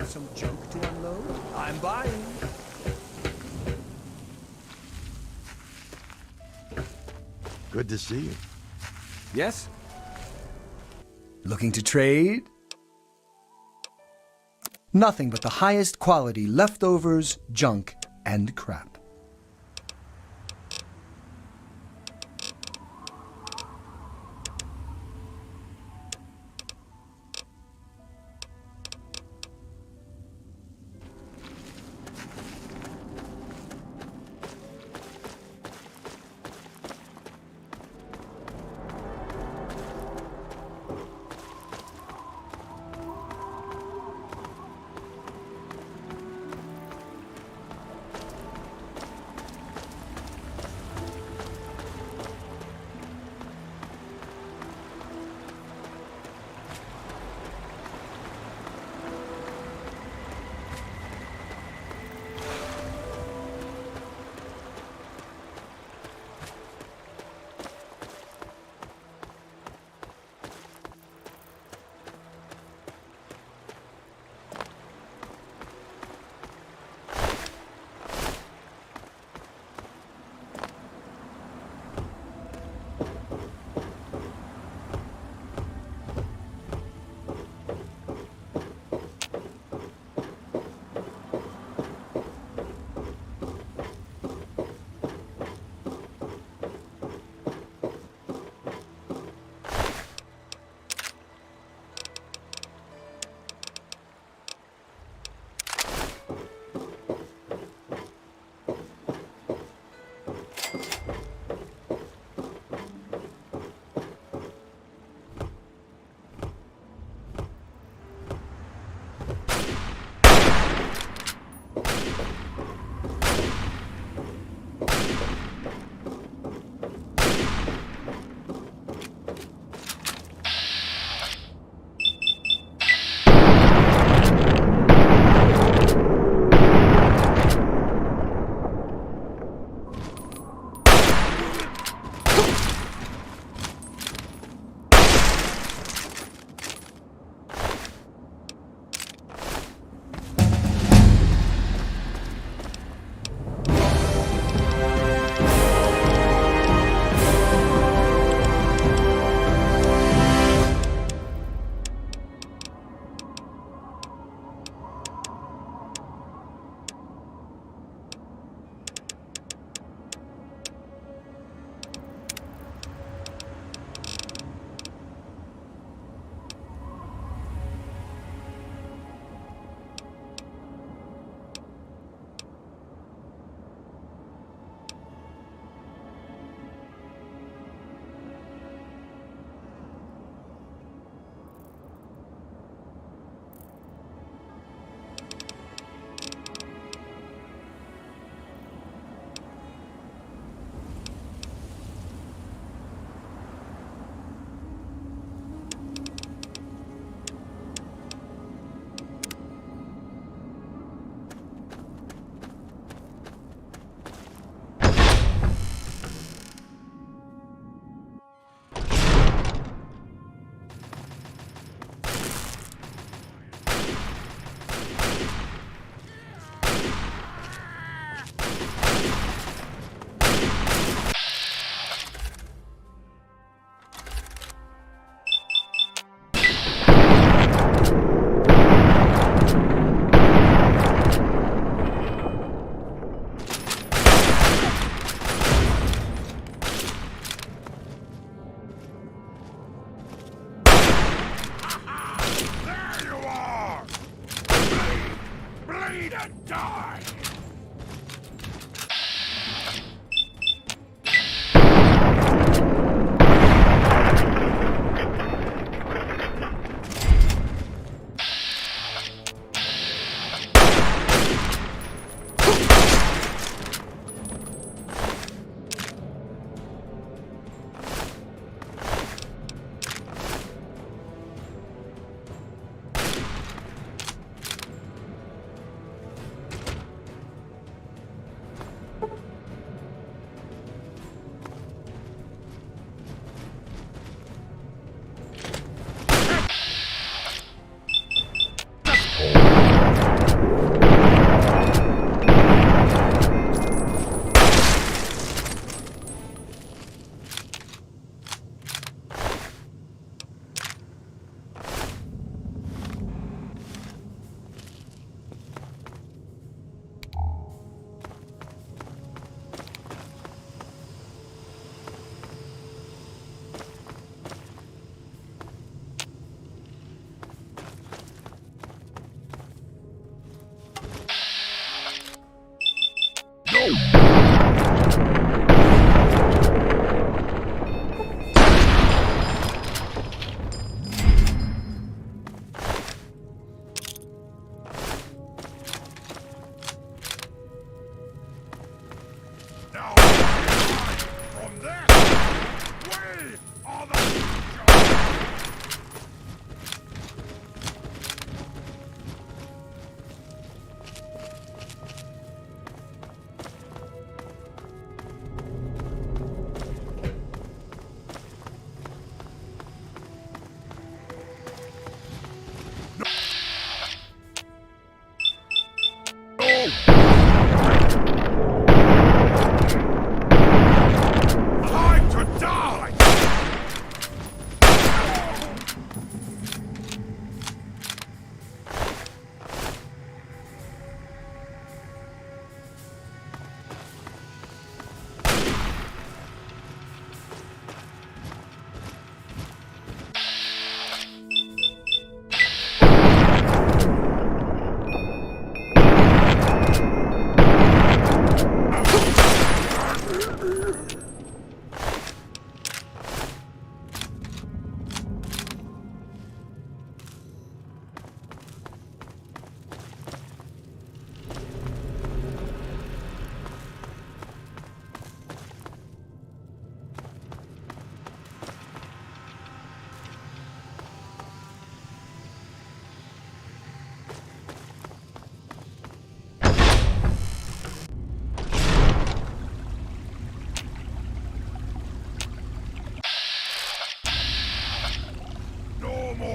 Some junk to unload? I'm buying. Good to see you. Yes? Looking to trade? Nothing but the highest quality leftovers, junk, and crap.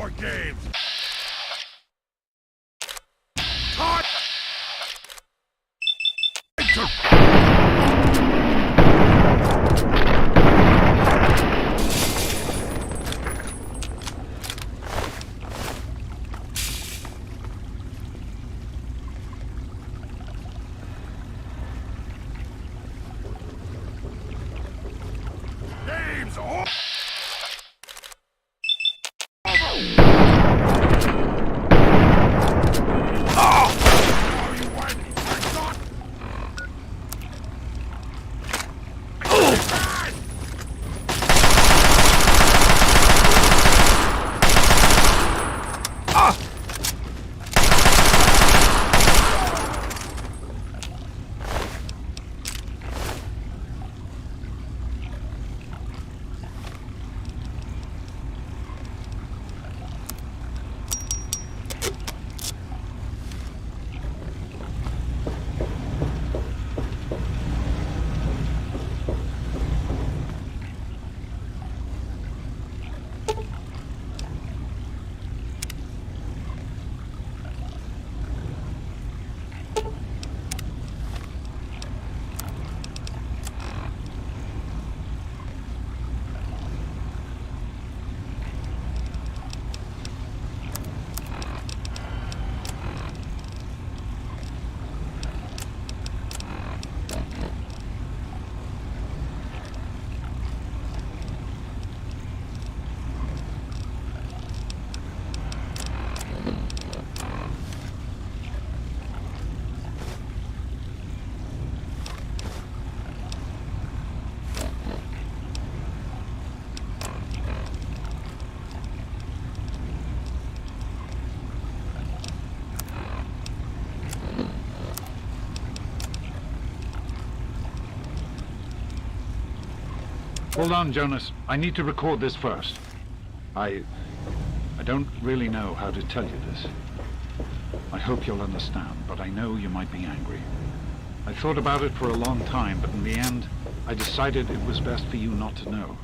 more games! Time! Games over! Hold on, Jonas. I need to record this first. I don't really know how to tell you this. I hope you'll understand, but I know you might be angry. I thought about it for a long time, but in the end, I decided it was best for you not to know.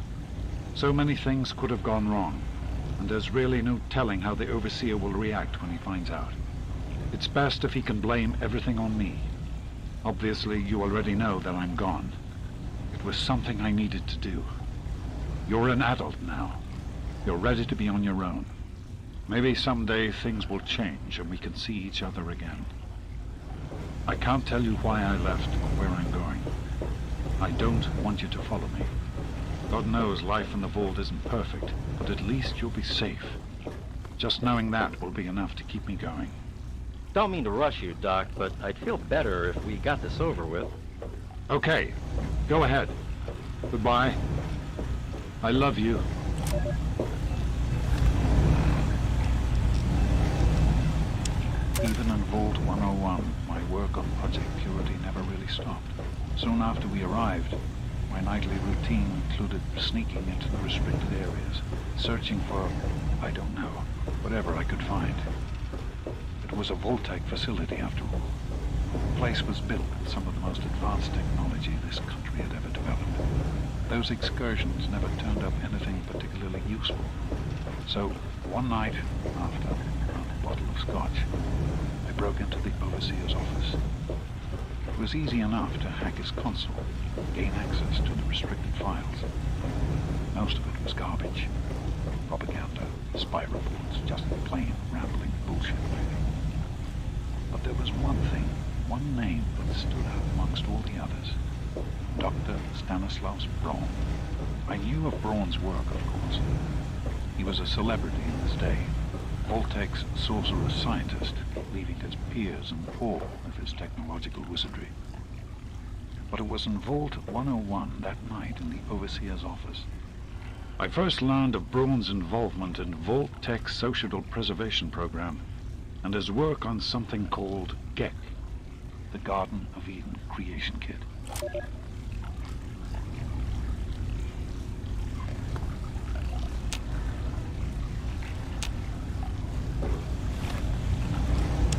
So many things could have gone wrong, and there's really no telling how the Overseer will react when he finds out. It's best if he can blame everything on me. Obviously, you already know that I'm gone. It was something I needed to do. You're an adult now. You're ready to be on your own. Maybe someday things will change and we can see each other again. I can't tell you why I left or where I'm going. I don't want you to follow me. God knows life in the vault isn't perfect, but at least you'll be safe. Just knowing that will be enough to keep me going. Don't mean to rush you, Doc, but I'd feel better if we got this over with. Okay, go ahead. Goodbye. I love you. Even in Vault 101, my work on Project Purity never really stopped. Soon after we arrived, my nightly routine included sneaking into the restricted areas, searching for, I don't know, whatever I could find. It was a Vault-Tec facility after all. The place was built with some of the most advanced technology this country had ever developed. Those excursions never turned up anything particularly useful. So, one night, after a bottle of scotch, I broke into the Overseer's office. It was easy enough to hack his console, gain access to the restricted files. Most of it was garbage. Propaganda, spy reports, just plain rambling bullshit, really. But there was one thing, one name that stood out amongst all the others. Dr. Stanislaus Braun. I knew of Braun's work, of course. He was a celebrity in his day, Vault-Tec's sorcerer's scientist, leaving his peers in awe of his technological wizardry. But it was in Vault 101 that night in the Overseer's office I first learned of Braun's involvement in Vault-Tec's social preservation program and his work on something called GEC, the Garden of Eden Creation Kit.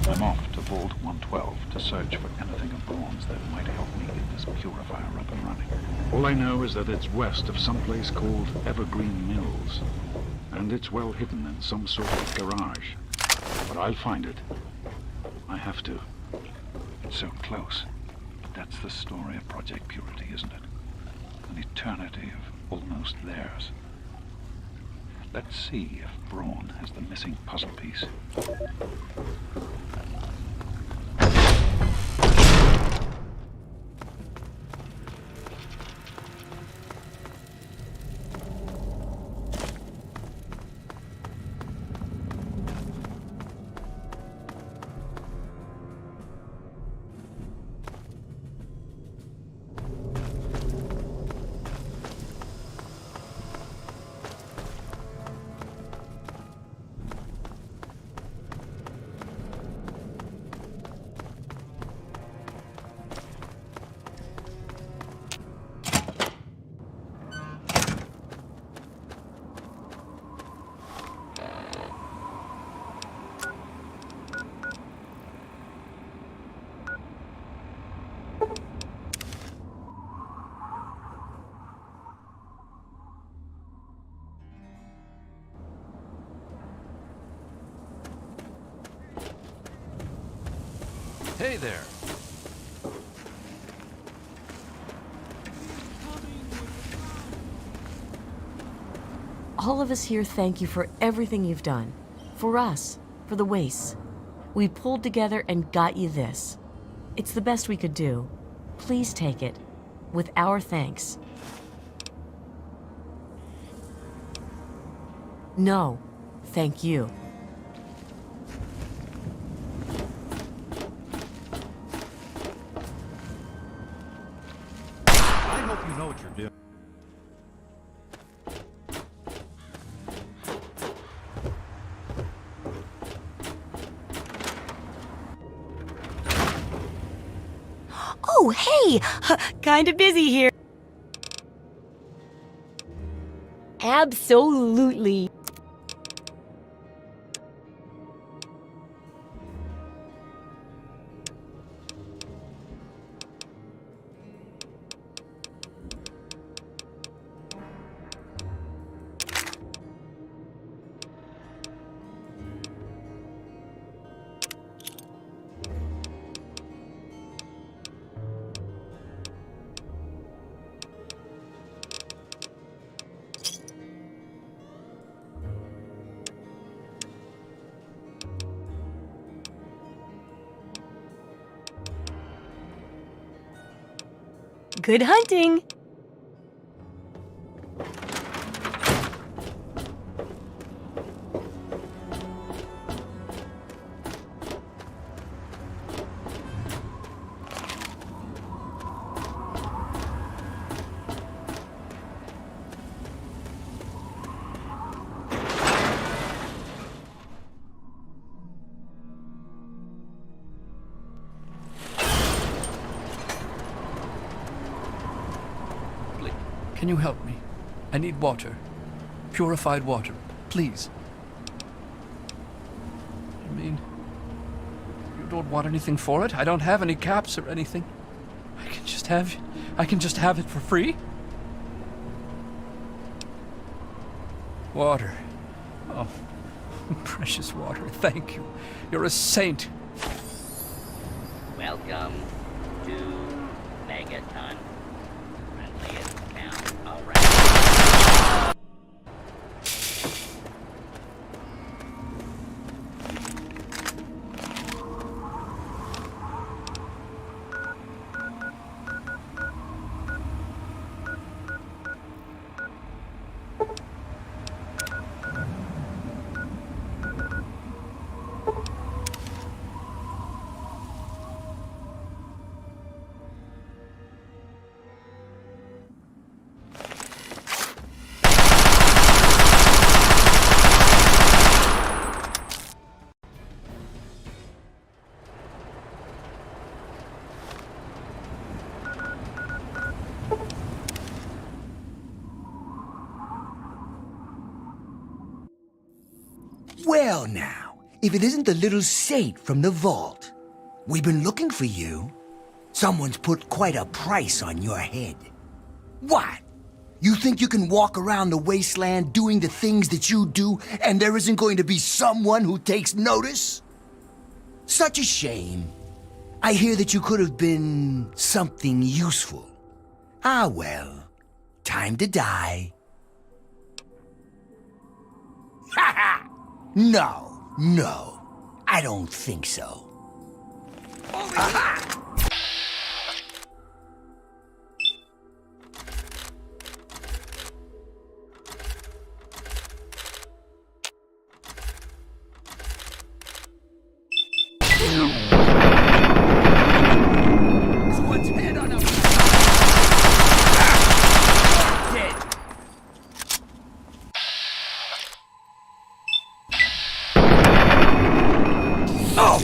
I'm off to Vault 112 to search for anything of Braun's that might help me get this purifier up and running. All I know is that it's west of some place called Evergreen Mills, And it's well hidden in some sort of garage. But I'll find it. I have to. It's so close. That's the story of Project Purity, isn't it? An eternity of almost theirs. Let's see if Braun has the missing puzzle piece. Hey there. All of us here thank you for everything you've done. For us, for the wastes. We pulled together and got you this. It's the best we could do. Please take it. With our thanks. No, thank you. I hope you know what you're doing. Oh, hey! Kinda busy here. Absolutely. Good hunting! Can you help me? I need water. Purified water. Please. I mean, you don't want anything for it? I don't have any caps or anything. I can just have it for free? Water. Oh, precious water. Thank you. You're a saint. Welcome to Megaton. Friendliest town around. Well now, if it isn't the little saint from the vault. We've been looking for you. Someone's put quite a price on your head. What? You think you can walk around the wasteland doing the things that you do, and there isn't going to be someone who takes notice? Such a shame. I hear that you could have been something useful. Ah, well. Time to die. Ha ha! No. I don't think so. Aha! Someone's head on a... Dead. Oh!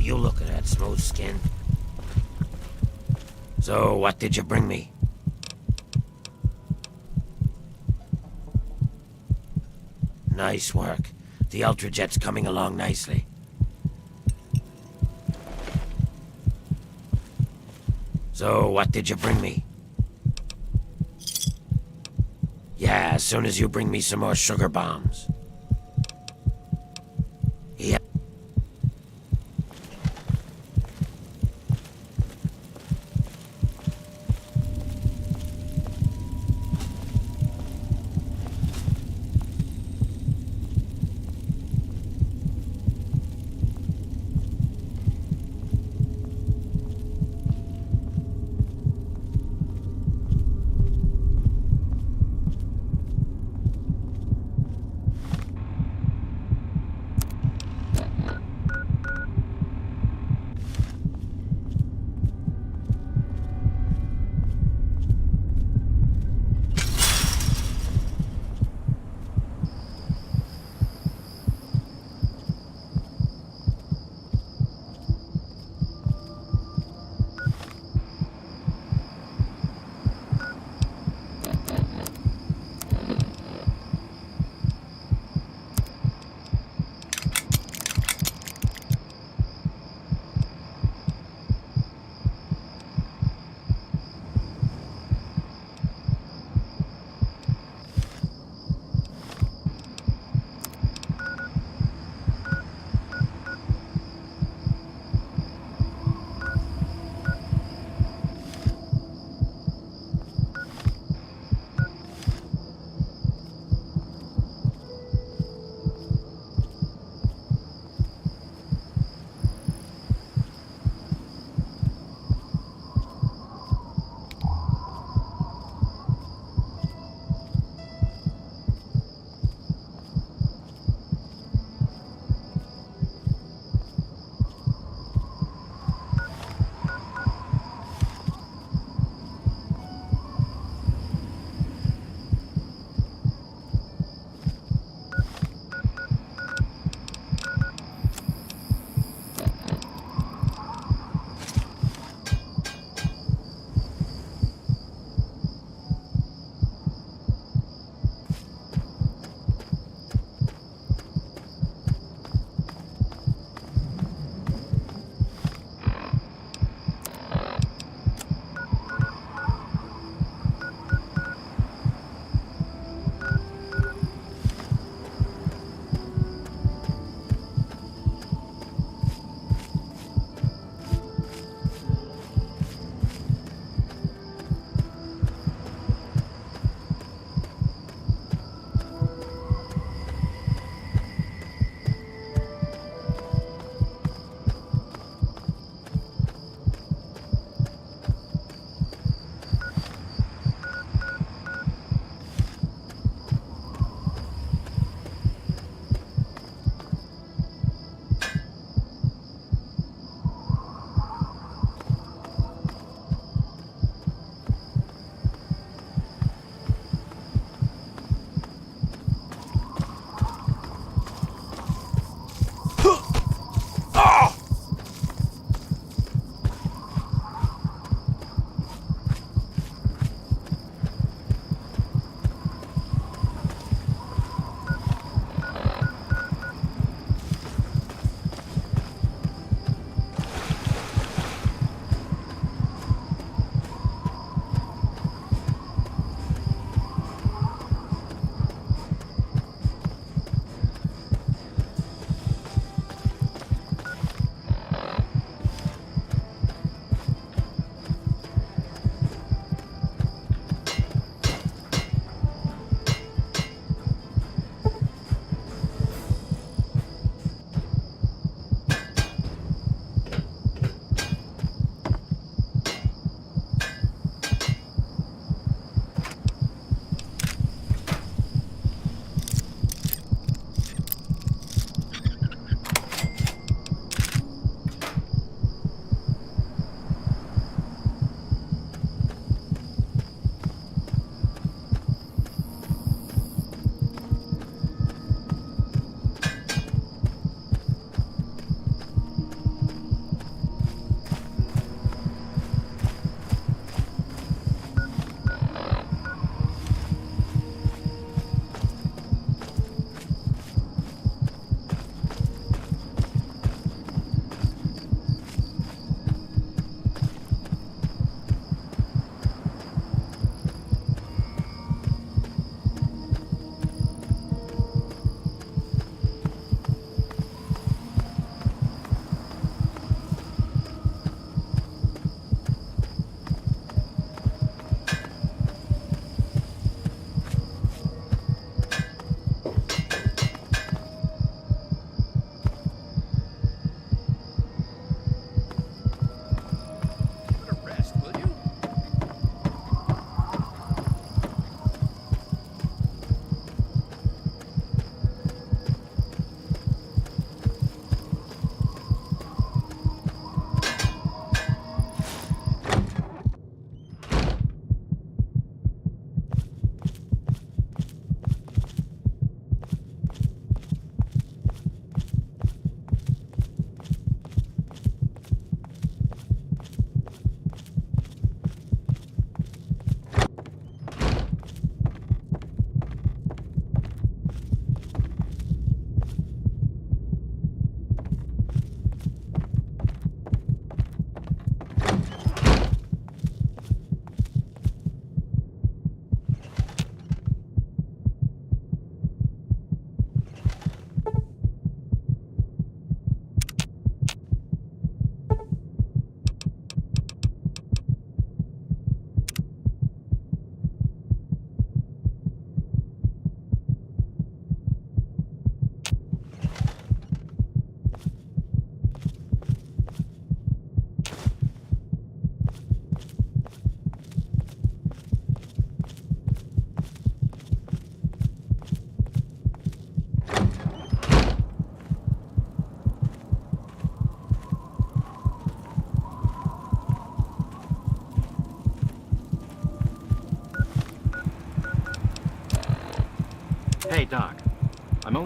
You look at that smooth skin. So, what did you bring me? Nice work. The Ultrajet's coming along nicely. So, what did you bring me? Yeah, as soon as you bring me some more sugar bombs. Yeah.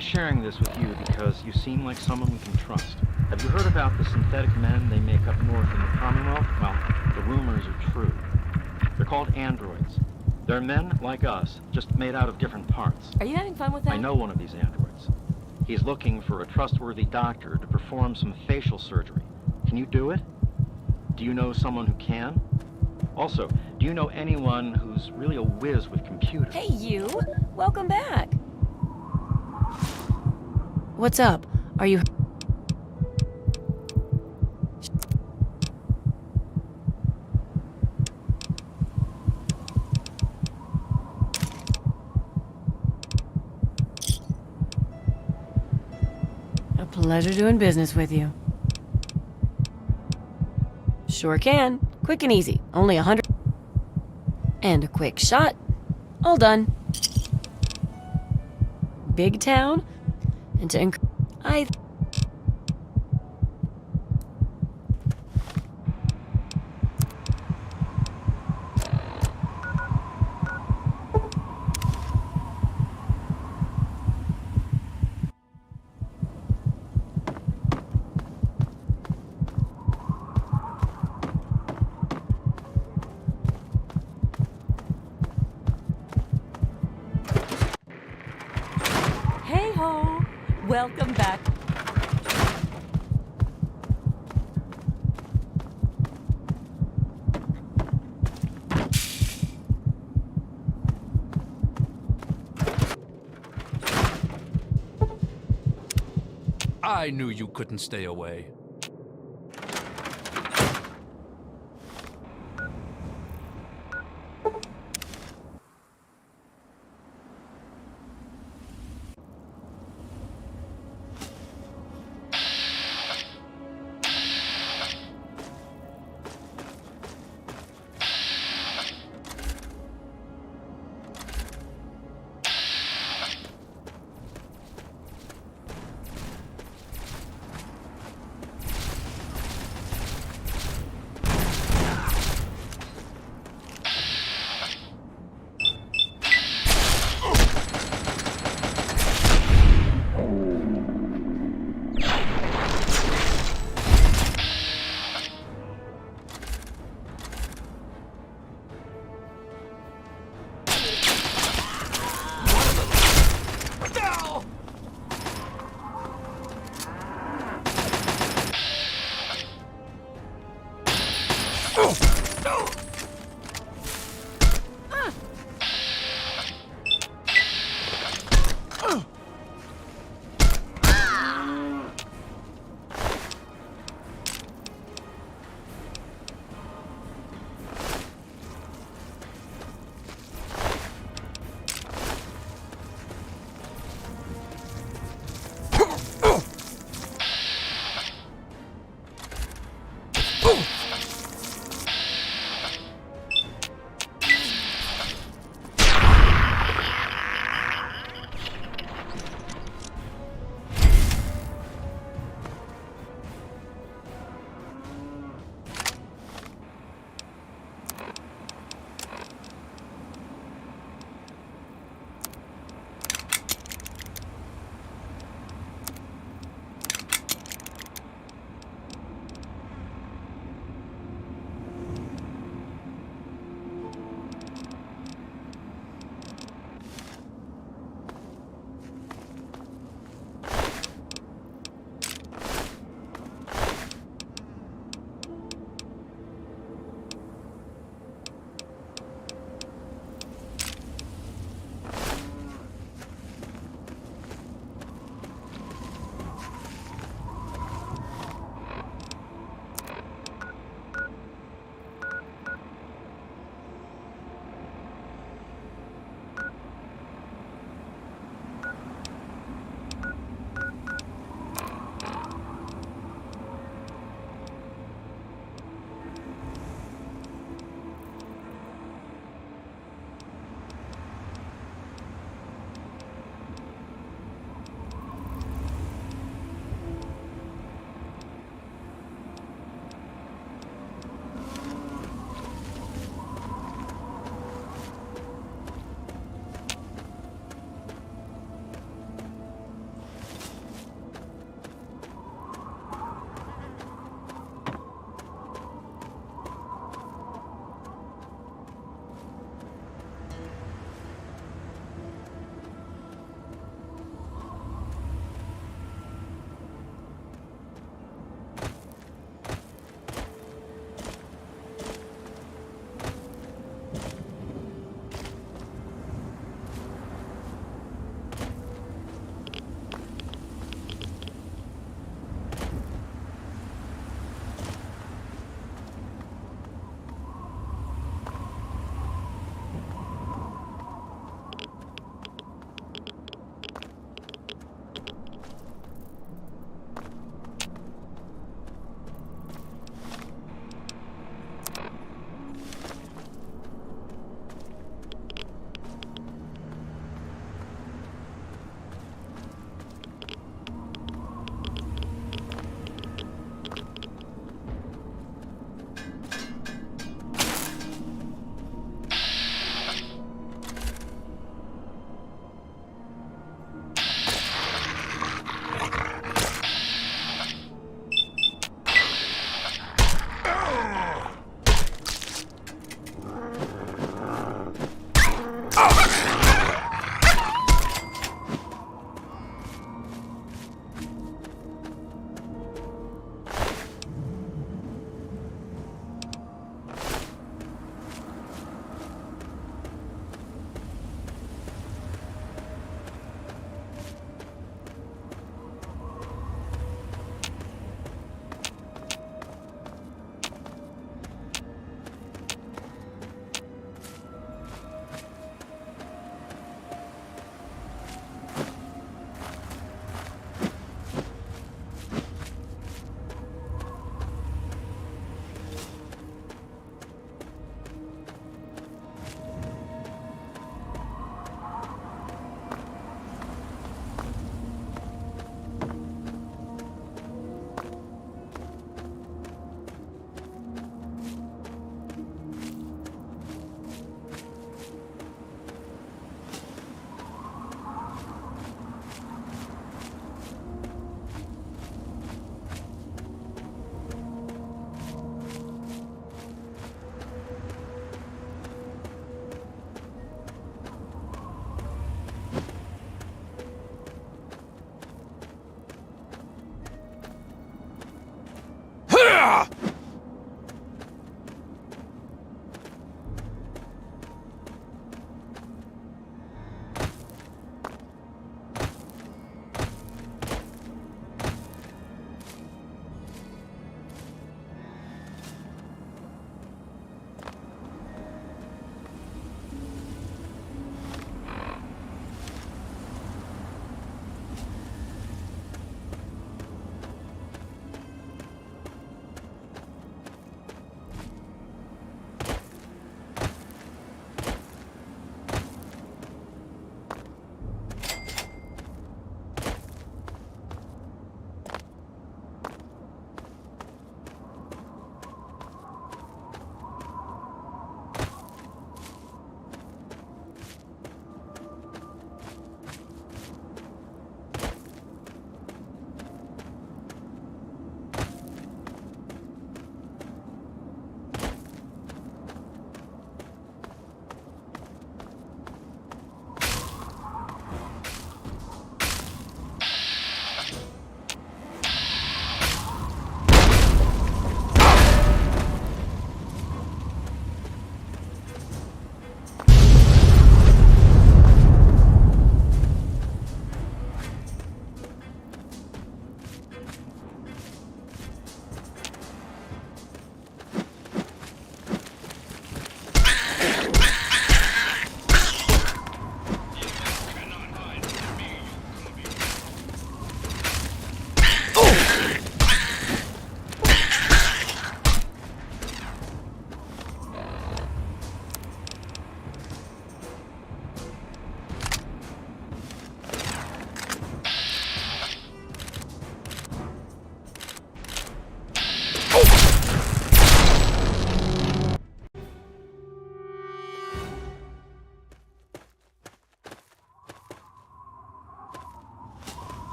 only sharing this with you because you seem like someone we can trust. Have you heard about the synthetic men they make up north in the Commonwealth? Well, the rumors are true. They're called androids. They're men like us, just made out of different parts. Are you having fun with that? I know one of these androids. He's looking for a trustworthy doctor to perform some facial surgery. Can you do it? Do you know someone who can? Also, do you know anyone who's really a whiz with computers? Hey, you! Welcome back! What's up? Are you... A pleasure doing business with you. Sure can. Quick and easy. Only 100... And a quick shot. All done. Big town? And to I... Hey ho! Welcome back. I knew you couldn't stay away.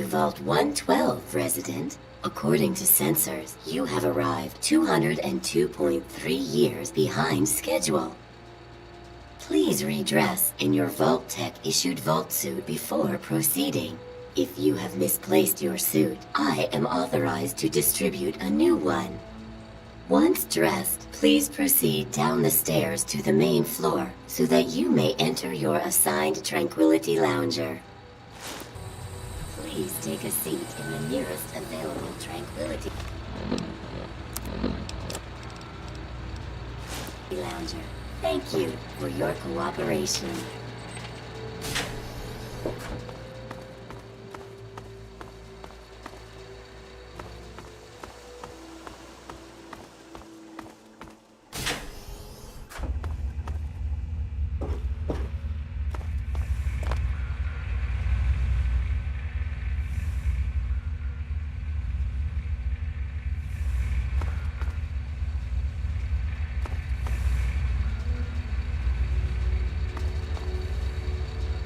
Vault 112, resident. According to sensors, you have arrived 202.3 years behind schedule. Please redress in your Vault Tech issued Vault suit before proceeding. If you have misplaced your suit, I am authorized to distribute a new one. Once dressed, please proceed down the stairs to the main floor so that you may enter your assigned Tranquility Lounger. Please take a seat in the nearest available Tranquility Lounger. Thank you for your cooperation.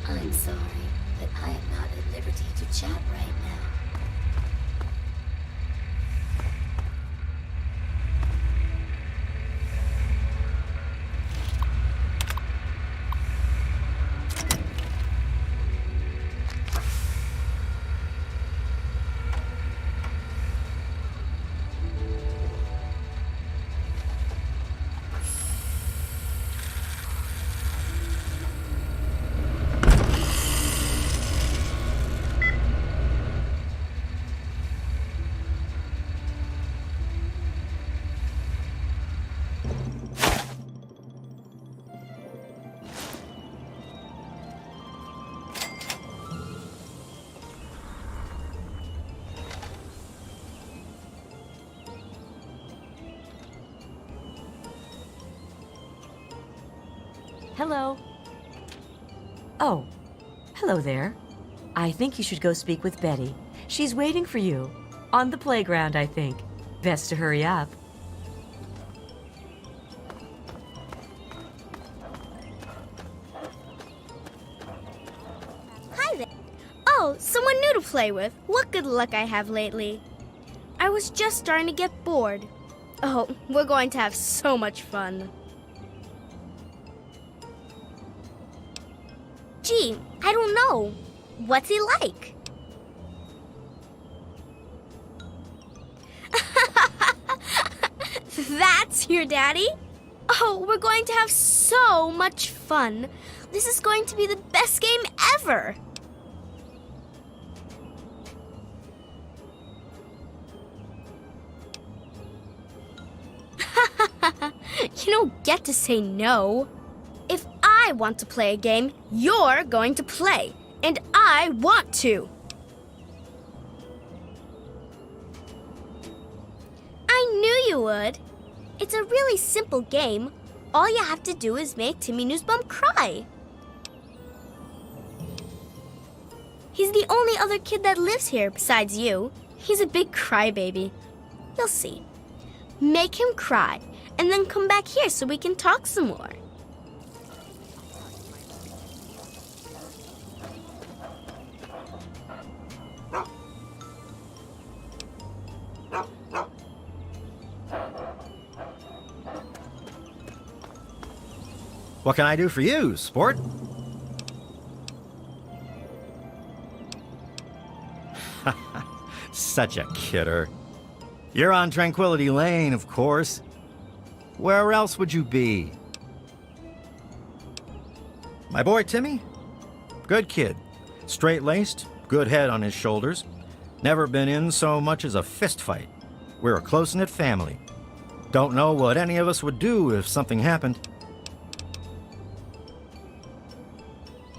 I'm sorry, but I am not at liberty to chat right now. Hello. Oh, hello there. I think you should go speak with Betty. She's waiting for you. On the playground, I think. Best to hurry up. Hi there. Oh, someone new to play with. What good luck I have lately. I was just starting to get bored. Oh, we're going to have so much fun. Gee, I don't know. What's he like? That's your daddy? Oh, we're going to have so much fun. This is going to be the best game ever. You don't get to say no. If I want to play a game, you're going to play. And I want to. I knew you would. It's a really simple game. All you have to do is make Timmy Newsbum cry. He's the only other kid that lives here besides you. He's a big crybaby. You'll see. Make him cry, and then come back here so we can talk some more. What can I do for you, sport? Such a kidder. You're on Tranquility Lane, of course. Where else would you be? My boy Timmy? Good kid. Straight-laced, good head on his shoulders. Never been in so much as a fist fight. We're a close-knit family. Don't know what any of us would do if something happened.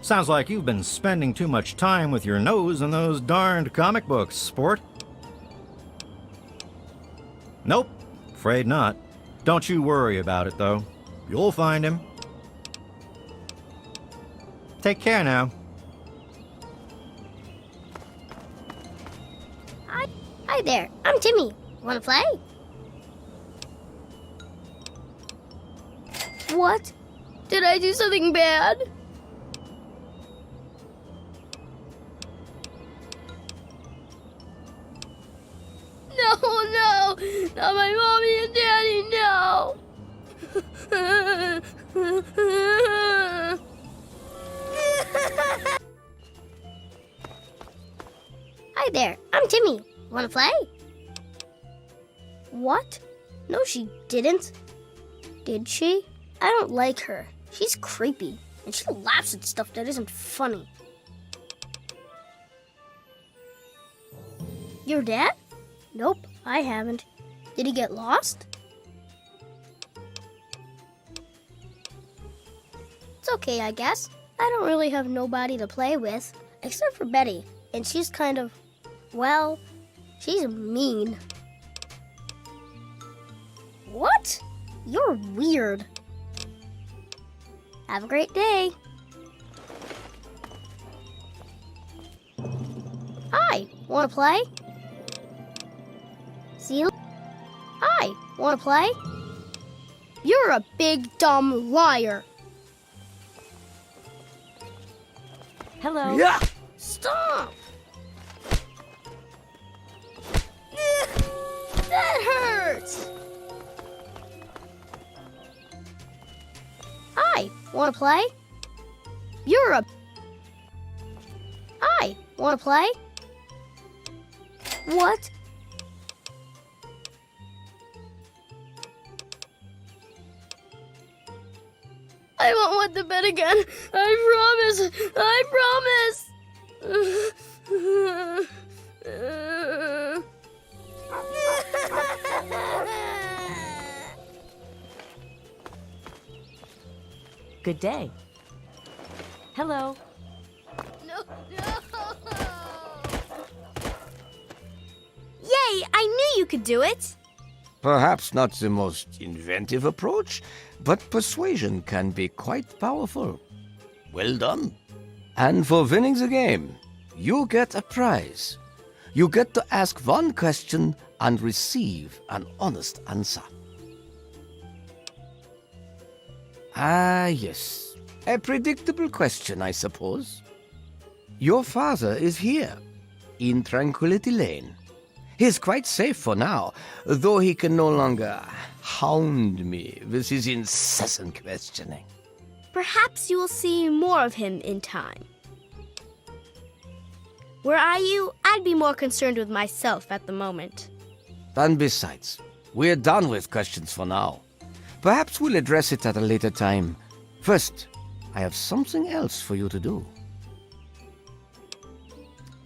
Sounds like you've been spending too much time with your nose in those darned comic books, sport. Nope, afraid not. Don't you worry about it, though. You'll find him. Take care now. Hi there, I'm Timmy. Wanna play? What? Did I do something bad? Oh no! Not my mommy and daddy, no! Hi there, I'm Timmy. Wanna play? What? No, she didn't. Did she? I don't like her. She's creepy, and she laughs at stuff that isn't funny. Your dad? Nope, I haven't. Did he get lost? It's okay, I guess. I don't really have nobody to play with, except for Betty, and she's kind of, well, she's mean. What? You're weird. Have a great day. Hi, wanna play? See you. Hi, wanna play? You're a big dumb liar. Hello. Yeah! Stop! That hurts! Hi, wanna play? You're a... Hi, wanna play? What? I won't want the bed again. I promise. I promise. Good day. Hello. No. Yay! I knew you could do it. Perhaps not the most inventive approach, but persuasion can be quite powerful. Well done. And for winning the game, you get a prize. You get to ask one question and receive an honest answer. Ah, yes. A predictable question, I suppose. Your father is here, in Tranquility Lane. He's quite safe for now, though he can no longer hound me with his incessant questioning. Perhaps you will see more of him in time. Were I you, I'd be more concerned with myself at the moment. And besides, we're done with questions for now. Perhaps we'll address it at a later time. First, I have something else for you to do.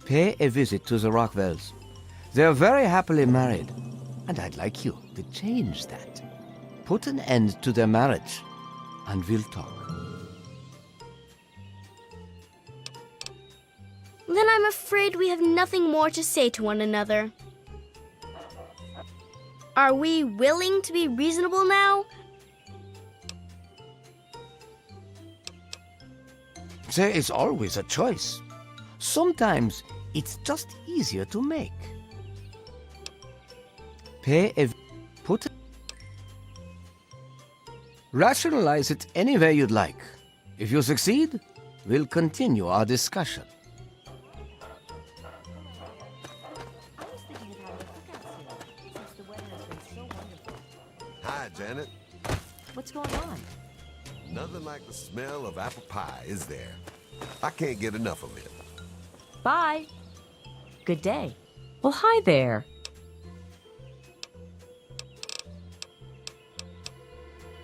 Pay a visit to the Rockwells. They're very happily married, and I'd like you to change that. Put an end to their marriage, and we'll talk. Then I'm afraid we have nothing more to say to one another. Are we willing to be reasonable now? There is always a choice. Sometimes it's just easier to make. Rationalize it any way you'd like. If you succeed, we'll continue our discussion. Hi, Janet. What's going on? Nothing like the smell of apple pie, is there? I can't get enough of it. Bye. Good day. Well, hi there.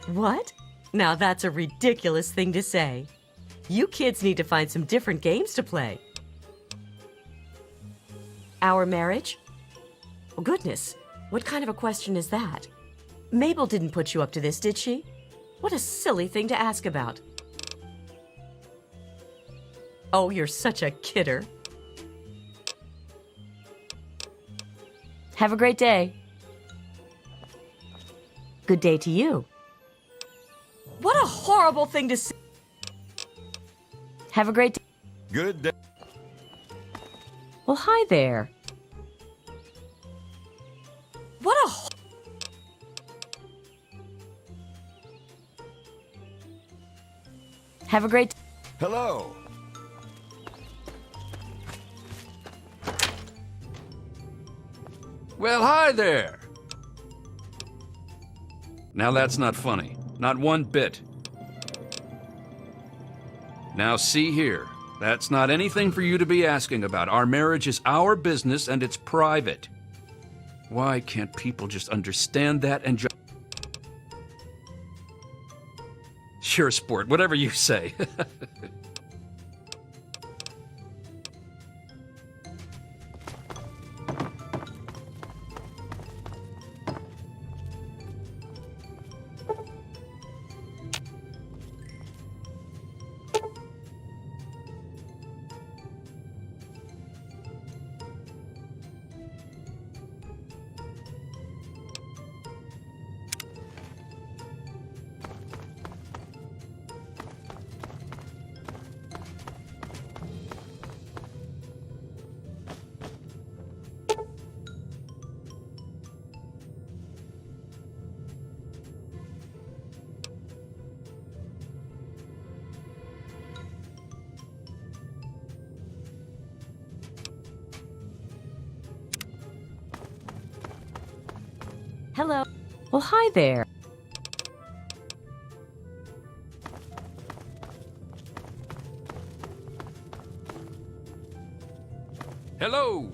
What? Now that's a ridiculous thing to say. You kids need to find some different games to play. Our marriage? Oh, goodness, what kind of a question is that? Mabel didn't put you up to this, did she? What a silly thing to ask about. Oh, you're such a kidder. Have a great day. Good day to you. What a horrible thing to say. Have a great day. Good day. Well, hi there. What a Have a great Hello. Well, hi there! Now that's not funny. Not one bit. Now see here. That's not anything for you to be asking about. Our marriage is our business and it's private. Why can't people just understand that and just... Sure, sport. Whatever you say. Hello. Well, hi there. Hello!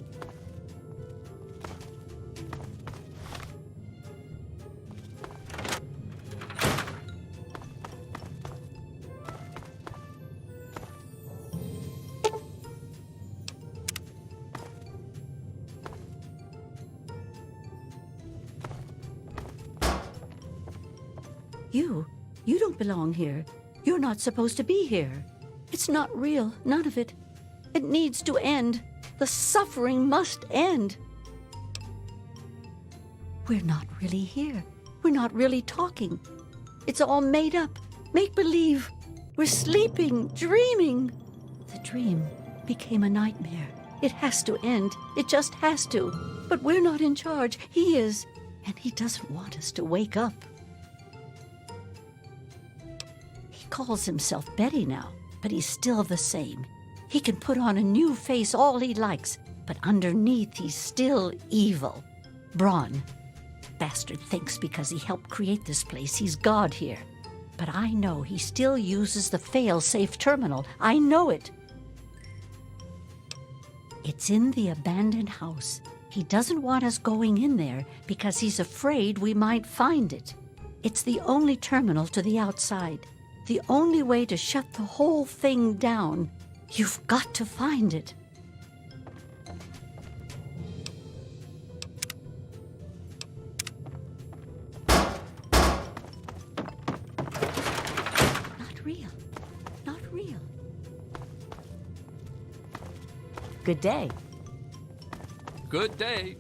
You don't belong here. You're not supposed to be here. It's not real, none of it. It needs to end. The suffering must end. We're not really here. We're not really talking. It's all made up, make-believe. We're sleeping, dreaming. The dream became a nightmare. It has to end. It just has to. But we're not in charge. He is. And he doesn't want us to wake up. He calls himself Betty now, but he's still the same. He can put on a new face all he likes, but underneath he's still evil. Braun. Bastard thinks because he helped create this place, he's God here. But I know he still uses the fail-safe terminal. I know it. It's in the abandoned house. He doesn't want us going in there because he's afraid we might find it. It's the only terminal to the outside. The only way to shut the whole thing down. You've got to find it. Not real. Not real. Good day. Good day.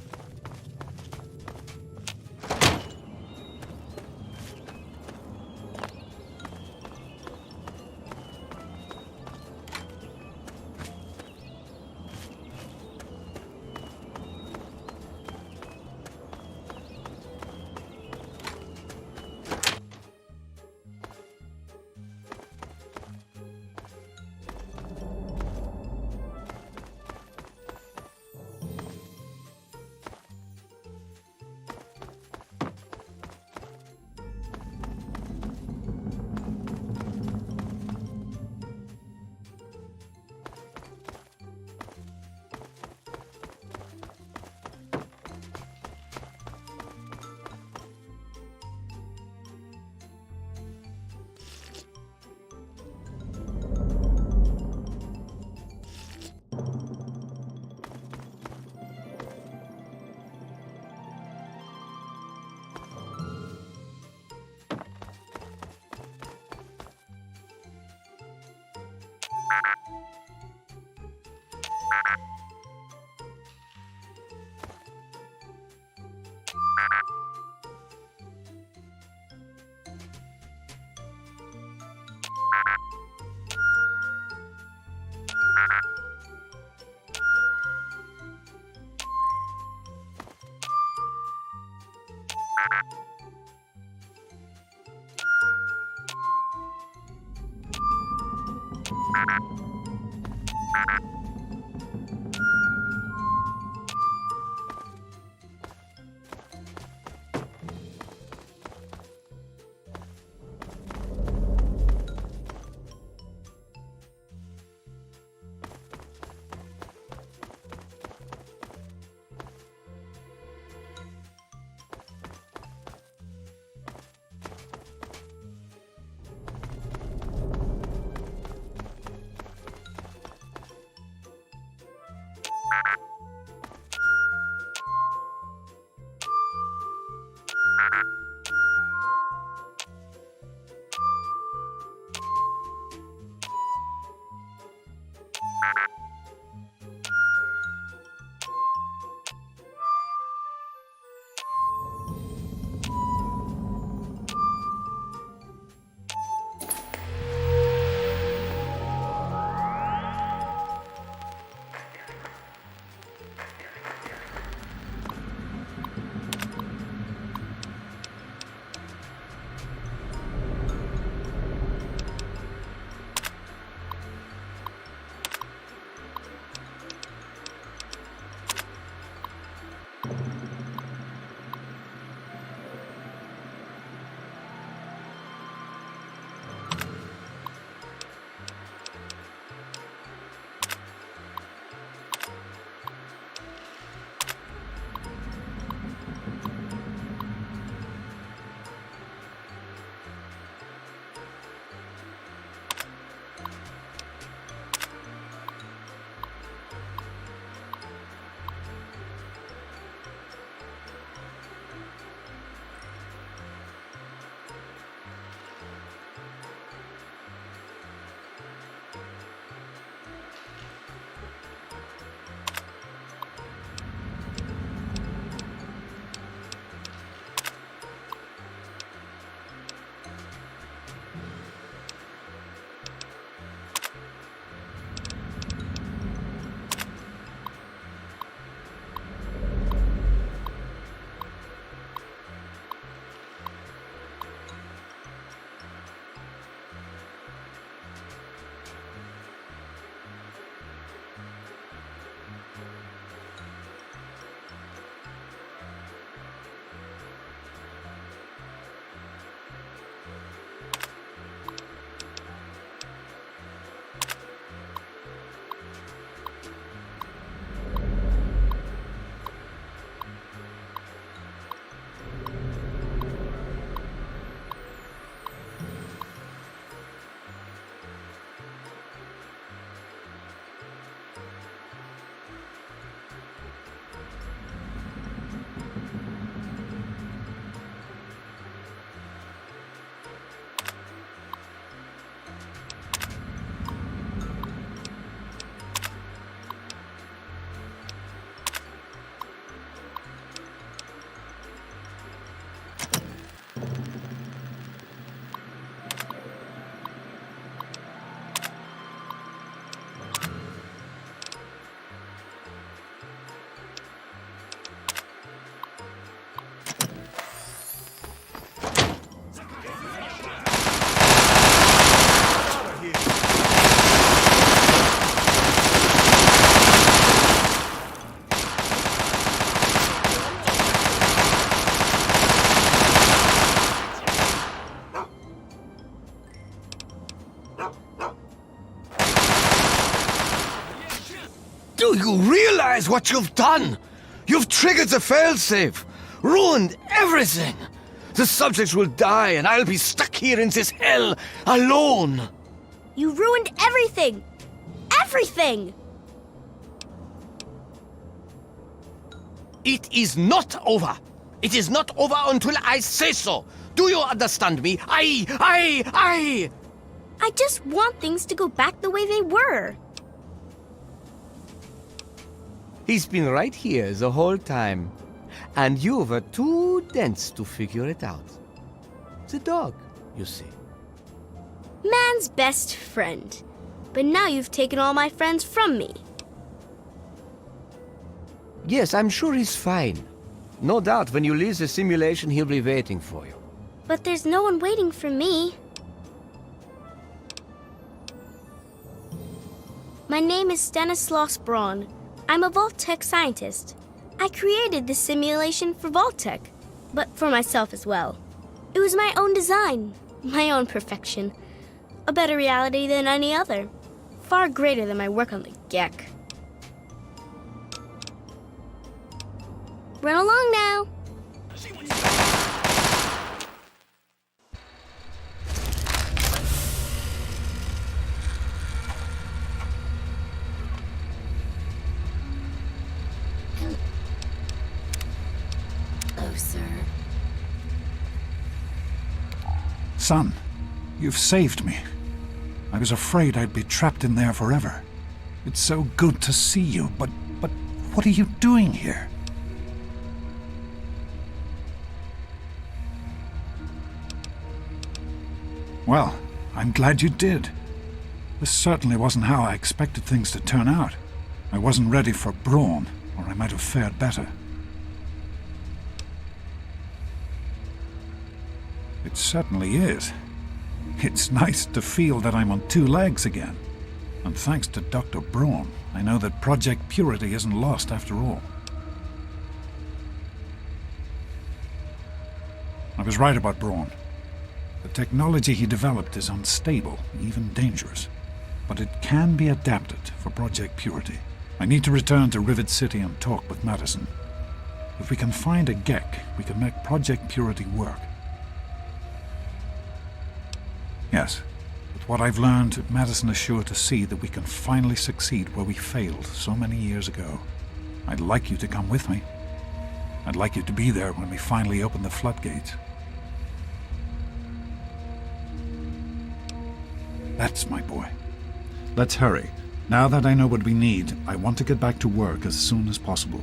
you realize what you've done? You've triggered the failsafe, ruined everything. The subjects will die, and I'll be stuck here in this hell alone. You ruined everything! Everything! It is not over. It is not over until I say so. Do you understand me? I just want things to go back the way they were. He's been right here the whole time. And you were too dense to figure it out. The dog, you see. Man's best friend. But now you've taken all my friends from me. Yes, I'm sure he's fine. No doubt when you leave the simulation, he'll be waiting for you. But there's no one waiting for me. My name is Stanislaus Braun. I'm a Vault-Tec scientist. I created this simulation for Vault-Tec, but for myself as well. It was my own design, my own perfection. A better reality than any other. Far greater than my work on the Gek. Run along now. Hello, sir. Son, you've saved me. I was afraid I'd be trapped in there forever. It's so good to see you, but what are you doing here? Well, I'm glad you did. This certainly wasn't how I expected things to turn out. I wasn't ready for Braun, or I might have fared better. It certainly is. It's nice to feel that I'm on two legs again. And thanks to Dr. Braun, I know that Project Purity isn't lost after all. I was right about Braun. The technology he developed is unstable, even dangerous. But it can be adapted for Project Purity. I need to return to Rivet City and talk with Madison. If we can find a Gek, we can make Project Purity work. Yes, with what I've learned, Madison is sure to see that we can finally succeed where we failed so many years ago. I'd like you to come with me. I'd like you to be there when we finally open the floodgates. That's my boy. Let's hurry. Now that I know what we need, I want to get back to work as soon as possible.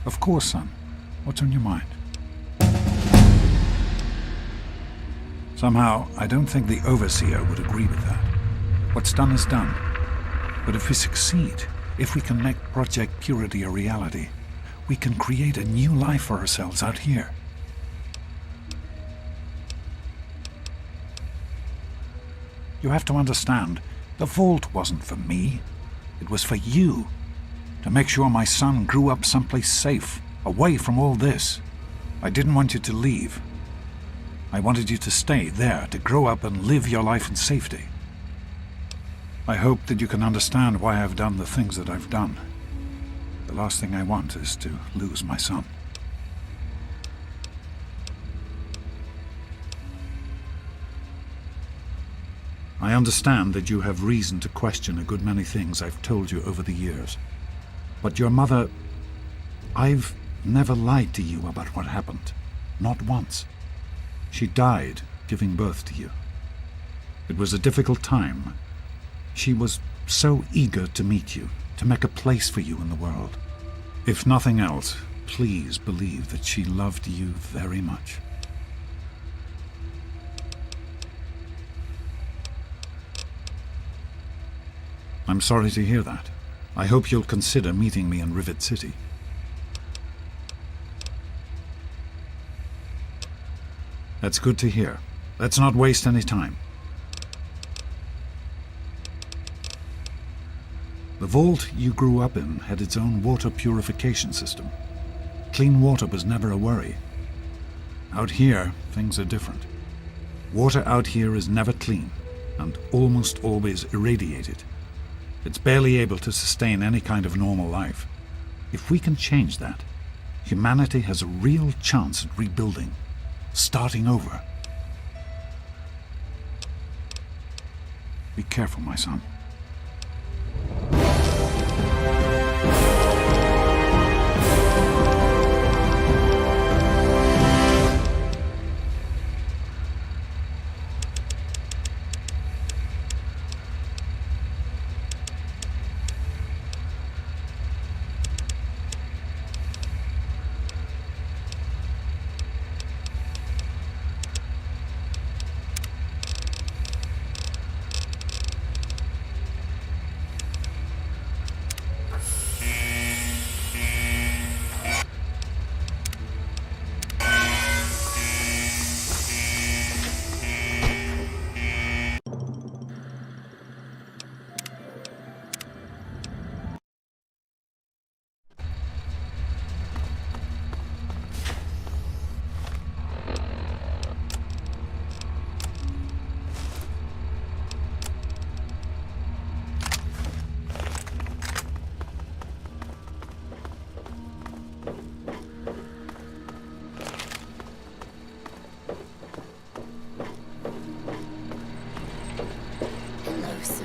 Of course, son. What's on your mind? Somehow, I don't think the Overseer would agree with that. What's done is done. But if we succeed, if we can make Project Purity a reality, we can create a new life for ourselves out here. You have to understand, the vault wasn't for me. It was for you. To make sure my son grew up someplace safe, away from all this. I didn't want you to leave. I wanted you to stay there, to grow up and live your life in safety. I hope that you can understand why I've done the things that I've done. The last thing I want is to lose my son. I understand that you have reason to question a good many things I've told you over the years. But your mother... I've never lied to you about what happened. Not once. She died giving birth to you. It was a difficult time. She was so eager to meet you, to make a place for you in the world. If nothing else, please believe that she loved you very much. I'm sorry to hear that. I hope you'll consider meeting me in Rivet City. That's good to hear. Let's not waste any time. The vault you grew up in had its own water purification system. Clean water was never a worry. Out here, things are different. Water out here is never clean. and almost always irradiated. It's barely able to sustain any kind of normal life. If we can change that, humanity has a real chance at rebuilding, starting over. Be careful, my son. Hello, sir.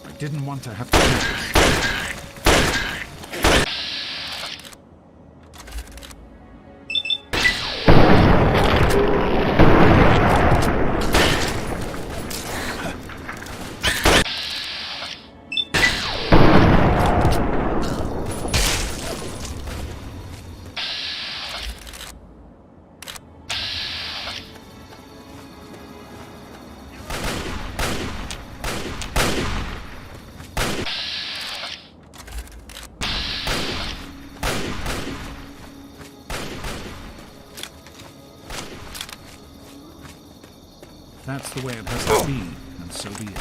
I didn't want to have to do this. That's the way it has to be, and so be it.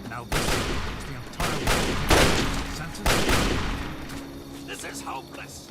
Now this is the entire world. Senses? This is hopeless!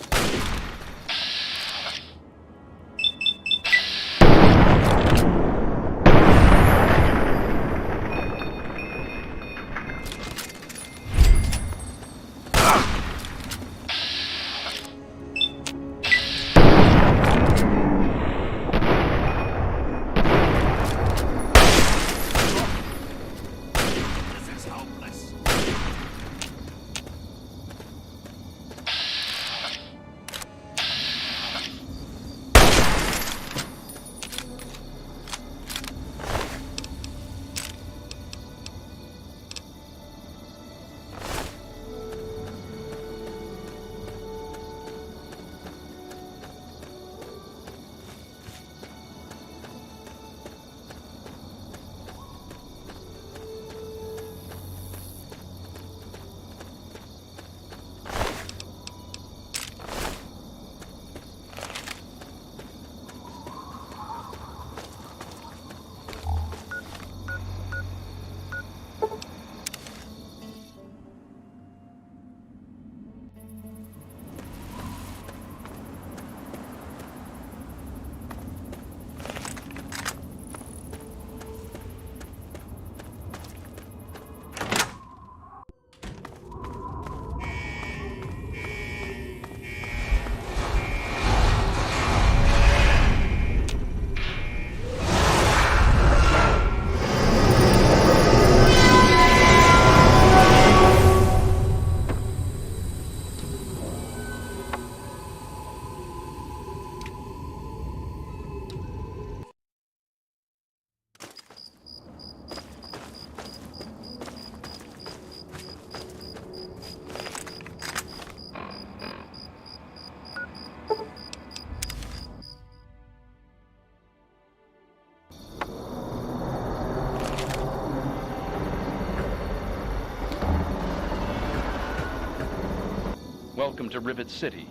Welcome to Rivet City.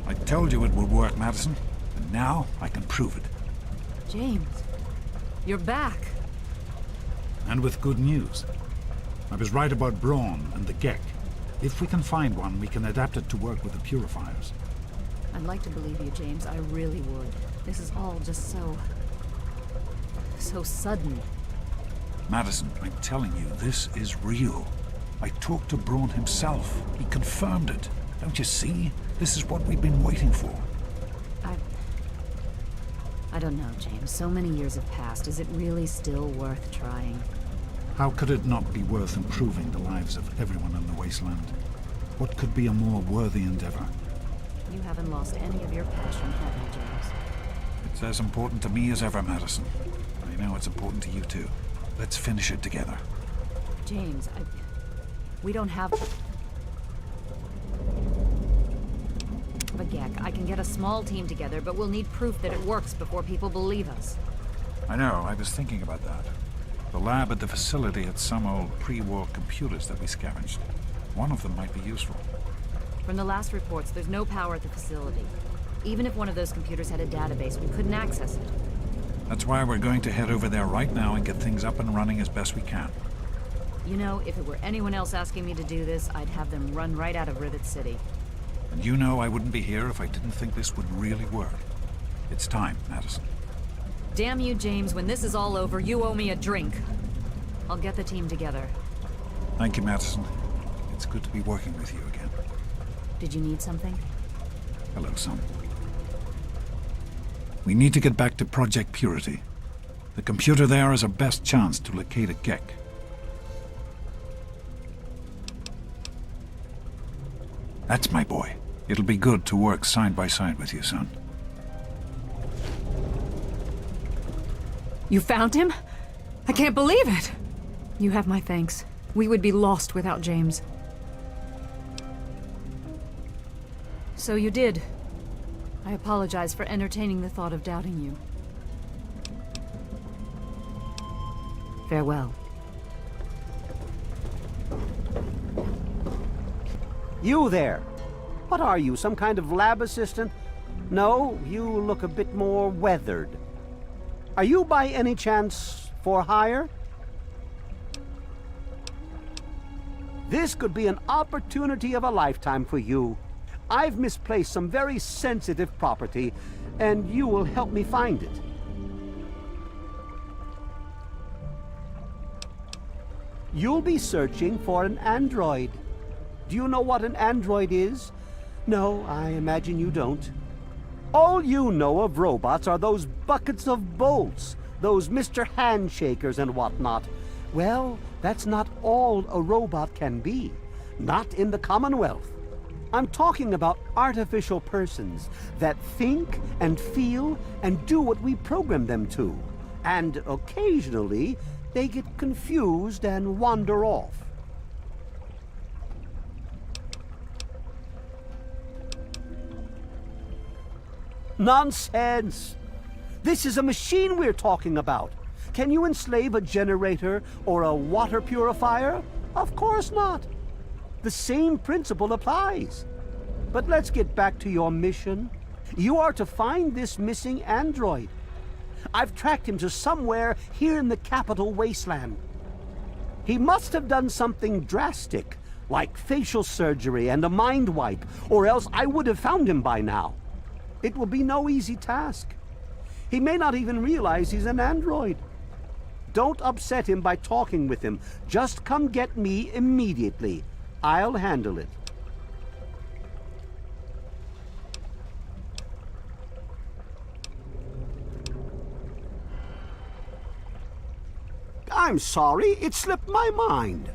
I told you it would work, Madison. And now I can prove it. James, you're back. And with good news. I was right about Braun and the Gek. If we can find one, we can adapt it to work with the purifiers. I'd like to believe you, James. I really would. This is all just so sudden. Madison, I'm telling you, this is real. I talked to Braun himself. He confirmed it. Don't you see? This is what we've been waiting for. I don't know, James. So many years have passed. Is it really still worth trying? How could it not be worth improving the lives of everyone in the wasteland? What could be a more worthy endeavor? You haven't lost any of your passion, have you, James? It's as important to me as ever, Madison. I know it's important to you too. Let's finish it together. James, we don't have a Gek. I can get a small team together, but we'll need proof that it works before people believe us. I know, I was thinking about that. The lab at the facility had some old pre-war computers that we scavenged. One of them might be useful. From the last reports, there's no power at the facility. Even if one of those computers had a database, we couldn't access it. That's why we're going to head over there right now and get things up and running as best we can. You know, if it were anyone else asking me to do this, I'd have them run right out of Rivet City. And you know I wouldn't be here if I didn't think this would really work. It's time, Madison. Damn you, James. When this is all over, you owe me a drink. I'll get the team together. Thank you, Madison. It's good to be working with you again. Did you need something? Hello, son. We need to get back to Project Purity. The computer there is our best chance to locate a Gek. That's my boy. It'll be good to work side by side with you, son. You found him? I can't believe it! You have my thanks. We would be lost without James. So you did. I apologize for entertaining the thought of doubting you. Farewell. You there! What are you, some kind of lab assistant? No, you look a bit more weathered. Are you by any chance for hire? This could be an opportunity of a lifetime for you. I've misplaced some very sensitive property, and you will help me find it. You'll be searching for an android. Do you know what an android is? No, I imagine you don't. All you know of robots are those buckets of bolts, those Mr. Handshakers and whatnot. Well, that's not all a robot can be. Not in the Commonwealth. I'm talking about artificial persons that think and feel and do what we program them to. And occasionally, they get confused and wander off. Nonsense! This is a machine we're talking about. Can you enslave a generator or a water purifier? Of course not. The same principle applies. But let's get back to your mission. You are to find this missing android. I've tracked him to somewhere here in the capital wasteland. He must have done something drastic, like facial surgery and a mind wipe, or else I would have found him by now. It will be no easy task. He may not even realize he's an android. Don't upset him by talking with him. Just come get me immediately. I'll handle it. I'm sorry, it slipped my mind.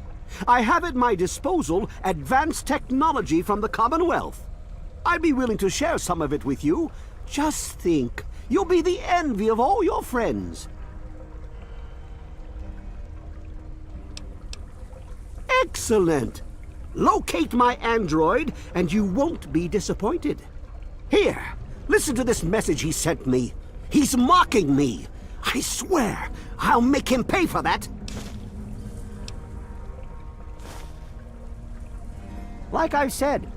I have at my disposal advanced technology from the Commonwealth. I'd be willing to share some of it with you. Just think, you'll be the envy of all your friends. Excellent! Locate my android, and you won't be disappointed. Here, listen to this message he sent me. He's mocking me. I swear, I'll make him pay for that. Like I said,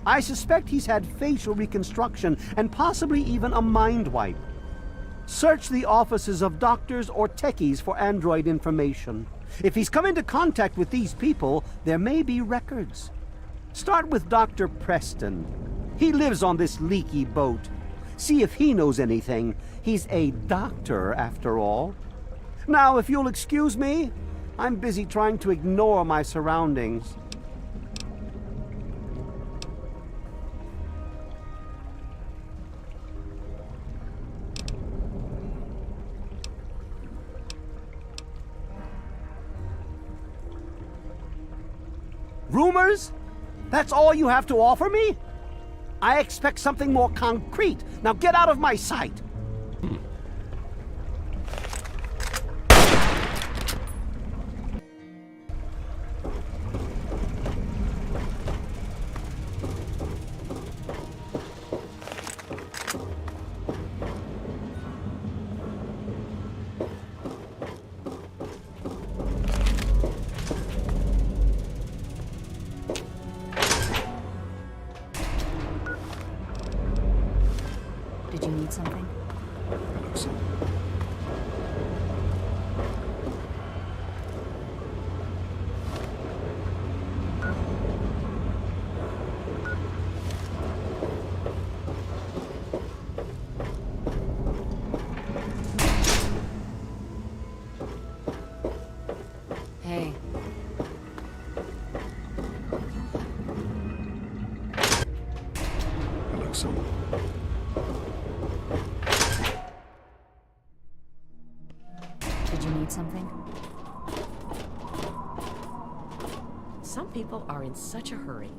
I suspect he's had facial reconstruction and possibly even a mind wipe. Search the offices of doctors or techies for android information. If he's come into contact with these people, there may be records. Start with Dr. Preston. He lives on this leaky boat. See if he knows anything. He's a doctor, after all. Now, if you'll excuse me, I'm busy trying to ignore my surroundings. Rumors? That's all you have to offer me? I expect something more concrete. Now get out of my sight. Did you need something? Hey. Alexa. Did you need something? Some people are in such a hurry.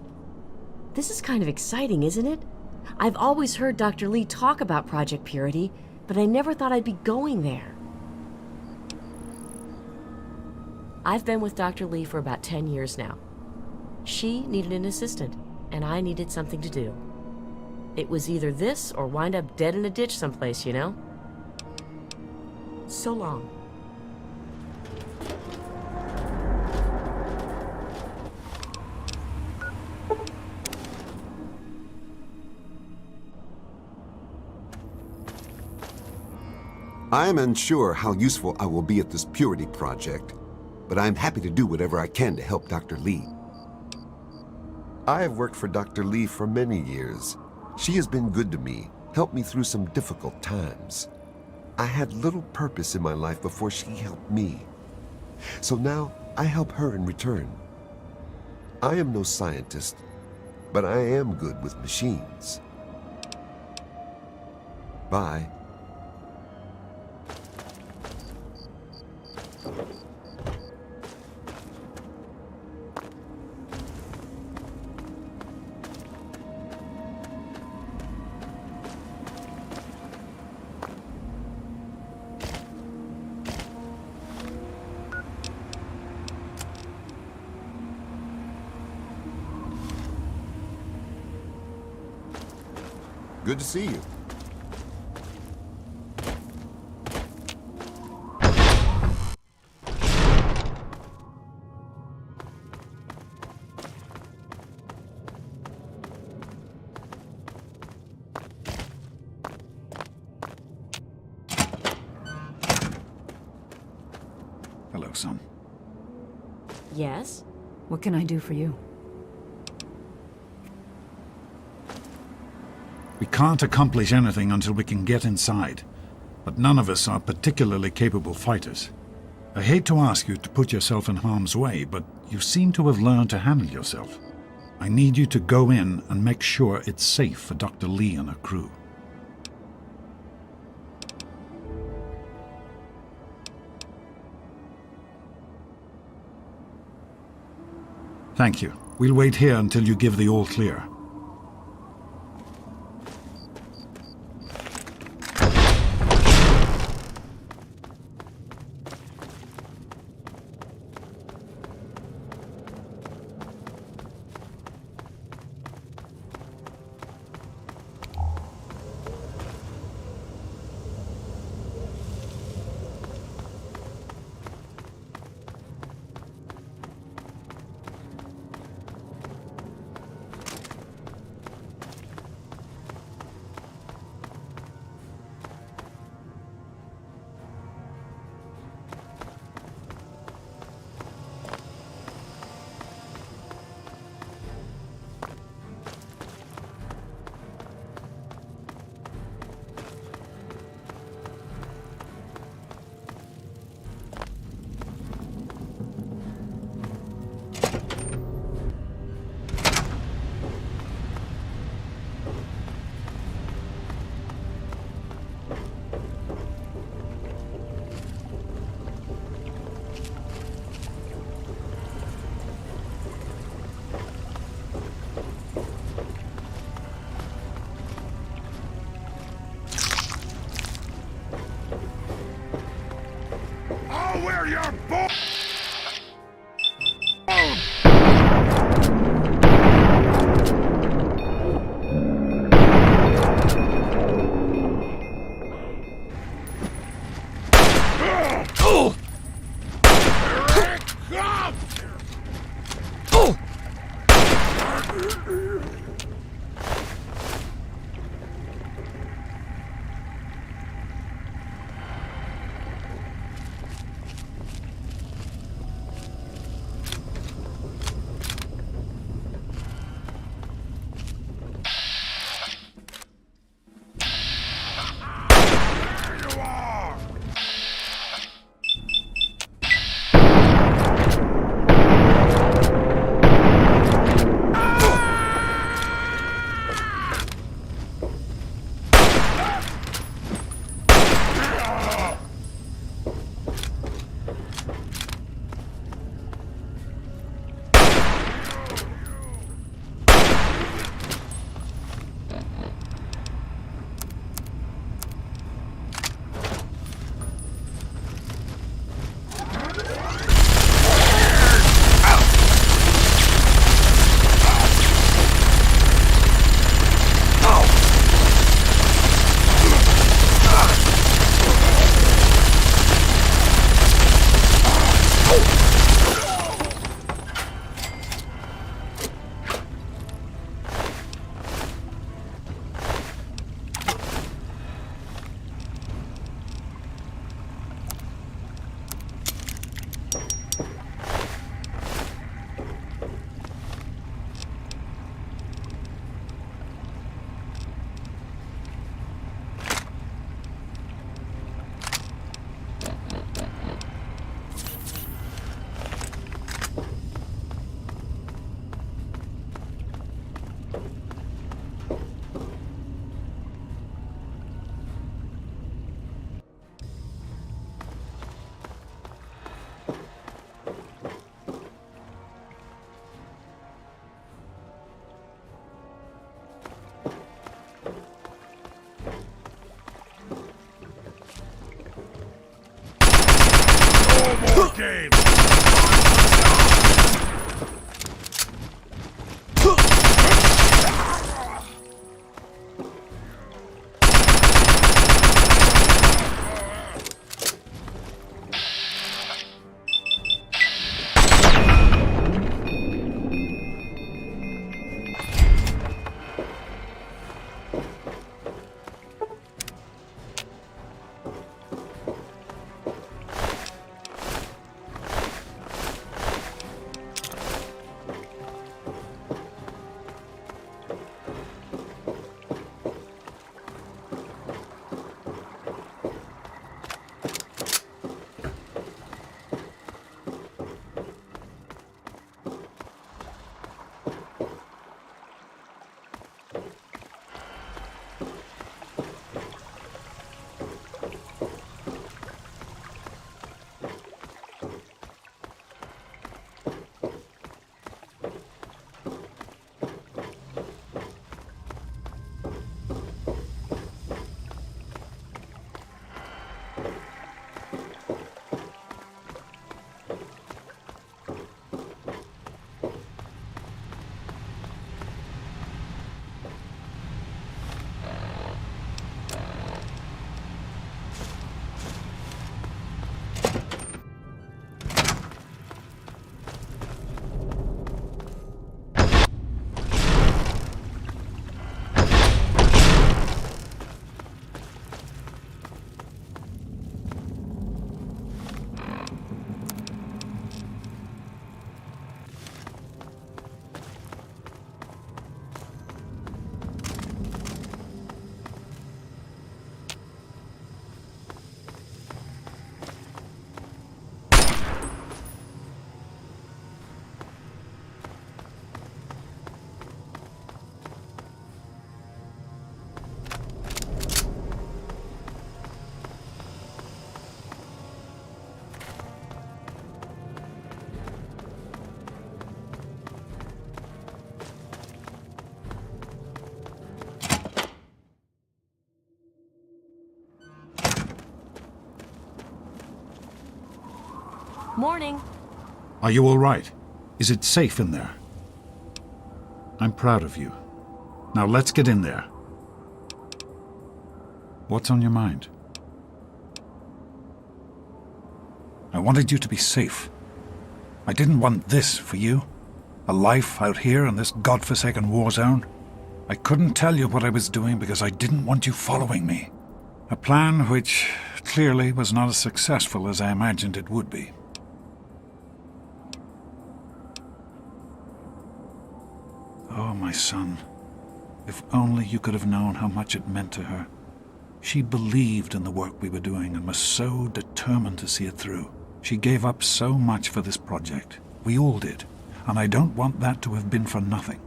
This is kind of exciting, isn't it? I've always heard Dr. Lee talk about Project Purity, but I never thought I'd be going there. I've been with Dr. Lee for about 10 years now. She needed an assistant, and I needed something to do. It was either this or wind up dead in a ditch someplace, you know? So long. I am unsure how useful I will be at this Purity project, but I'm happy to do whatever I can to help Dr. Lee. I have worked for Dr. Lee for many years. She has been good to me, helped me through some difficult times. I had little purpose in my life before she helped me. So now I help her in return. I am no scientist, but I am good with machines. Bye. Good to see you. Hello, son. Yes? What can I do for you? We can't accomplish anything until we can get inside, but none of us are particularly capable fighters. I hate to ask you to put yourself in harm's way, but you seem to have learned to handle yourself. I need you to go in and make sure it's safe for Dr. Lee and her crew. Thank you. We'll wait here until you give the all clear. Where your boy? Game. Morning. Are you all right? Is it safe in there? I'm proud of you. Now let's get in there. What's on your mind? I wanted you to be safe. I didn't want this for you. A life out here in this godforsaken war zone. I couldn't tell you what I was doing because I didn't want you following me. A plan which clearly was not as successful as I imagined it would be. Oh, my son. If only you could have known how much it meant to her. She believed in the work we were doing and was so determined to see it through. She gave up so much for this project. We all did. And I don't want that to have been for nothing.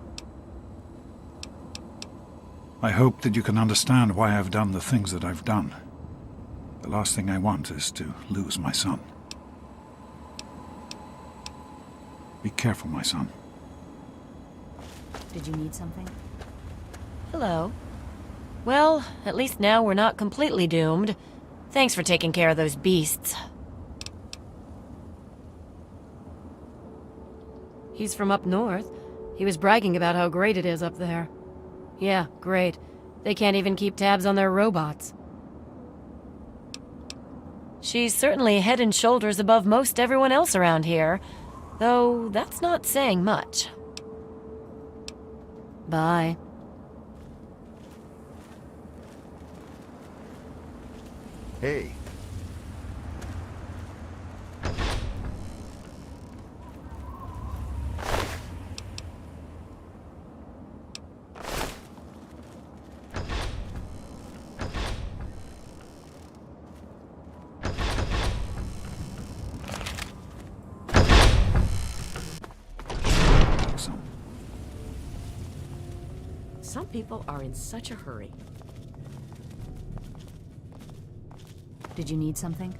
I hope that you can understand why I've done the things that I've done. The last thing I want is to lose my son. Be careful, my son. Did you need something? Hello. Well, at least now we're not completely doomed. Thanks for taking care of those beasts. He's from up north. He was bragging about how great it is up there. Yeah, great. They can't even keep tabs on their robots. She's certainly head and shoulders above most everyone else around here, though that's not saying much. Bye. Hey. Some people are in such a hurry. Did you need something?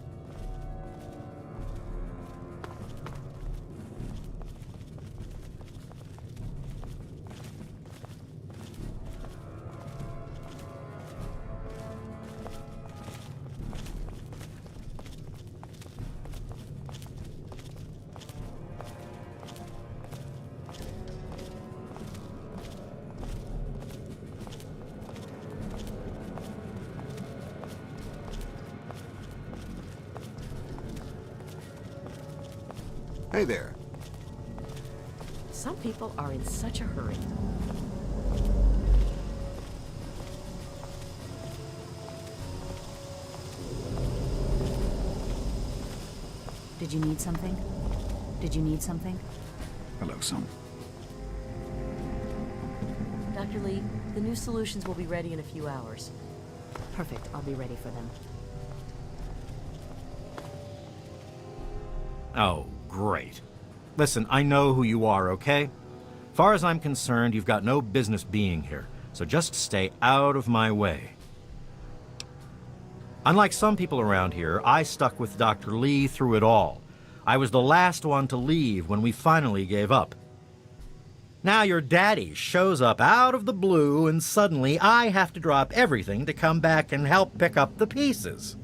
Hey there. Some people are in such a hurry. Did you need something? Did you need something? Hello, son. Dr. Lee, the new solutions will be ready in a few hours. Perfect. I'll be ready for them. Oh, great. Listen, I know who you are, okay? Far as I'm concerned, you've got no business being here, so just stay out of my way. Unlike some people around here, I stuck with Dr. Lee through it all. I was the last one to leave when we finally gave up. Now your daddy shows up out of the blue and suddenly I have to drop everything to come back and help pick up the pieces.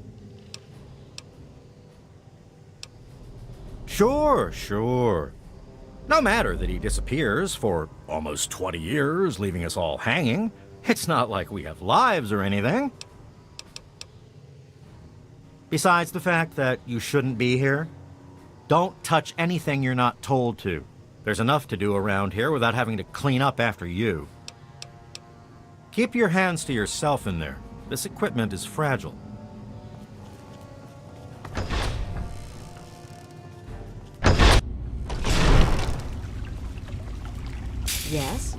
Sure. No matter that he disappears for almost 20 years, leaving us all hanging. It's not like we have lives or anything. Besides the fact that you shouldn't be here, don't touch anything you're not told to. There's enough to do around here without having to clean up after you. Keep your hands to yourself in there. This equipment is fragile. Yes?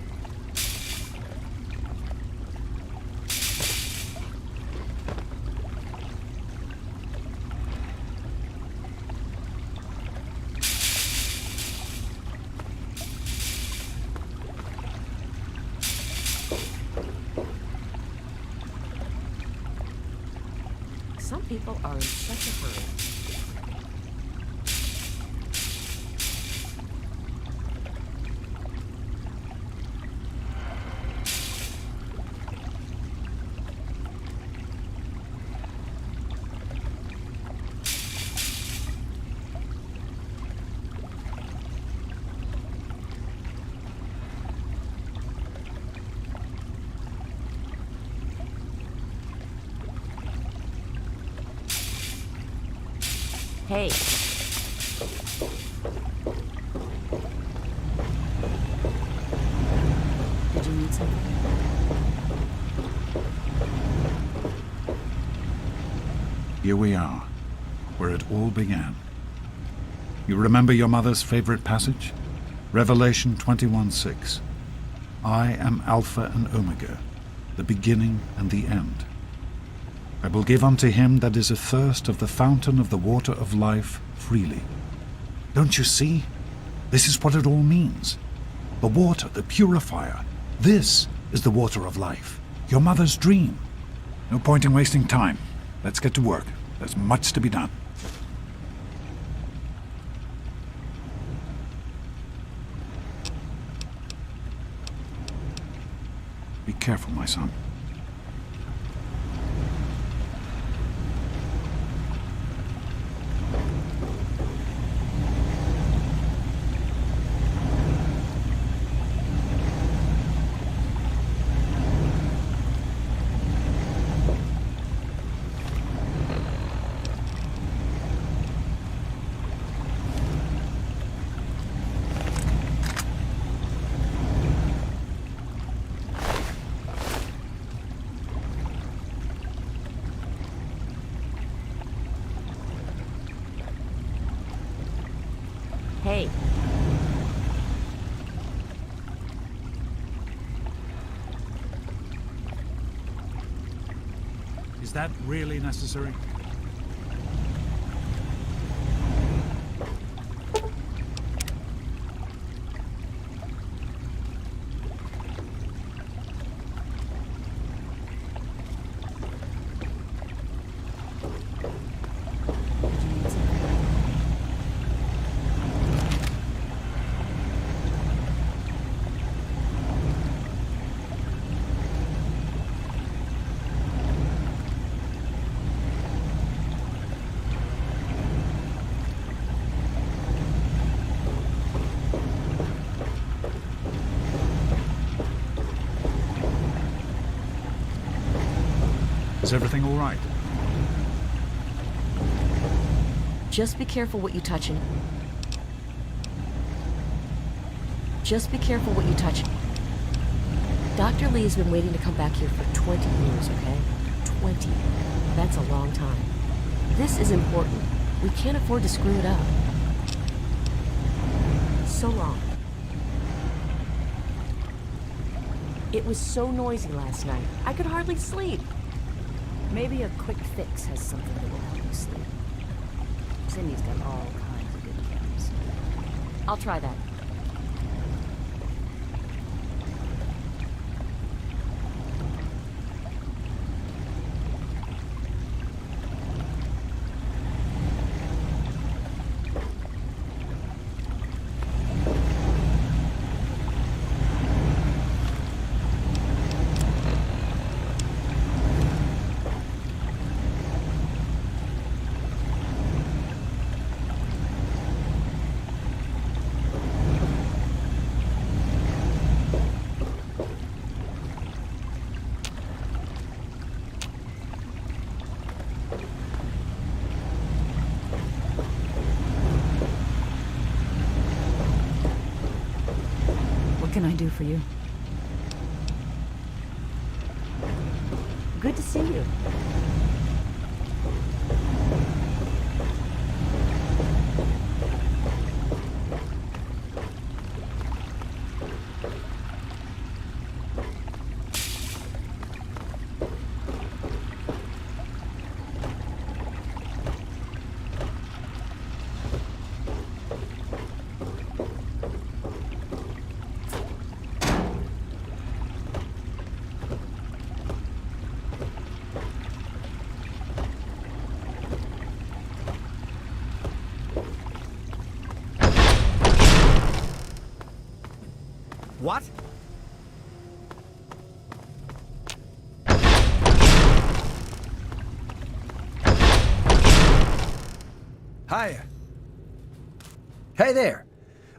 Some people are in such a hurry. Hey. Did you need something? Here we are, where it all began. You remember your mother's favorite passage? Revelation 21:6. I am Alpha and Omega, the beginning and the end. I will give unto him that is athirst of the fountain of the water of life freely. Don't you see? This is what it all means. The water, the purifier. This is the water of life. Your mother's dream. No point in wasting time. Let's get to work. There's much to be done. Be careful, my son. Hey. Is that really necessary? Is everything all right? Just be careful what you touching. Just be careful what you touching. Dr. Lee has been waiting to come back here for 20 years, okay? 20. That's a long time. This is important. We can't afford to screw it up. So long. It was so noisy last night. I could hardly sleep. Maybe a quick fix has something that will help you sleep. Cindy's got all kinds of good chems. I'll try that. What can I do for you? Good to see you. What? Hiya. Hey there.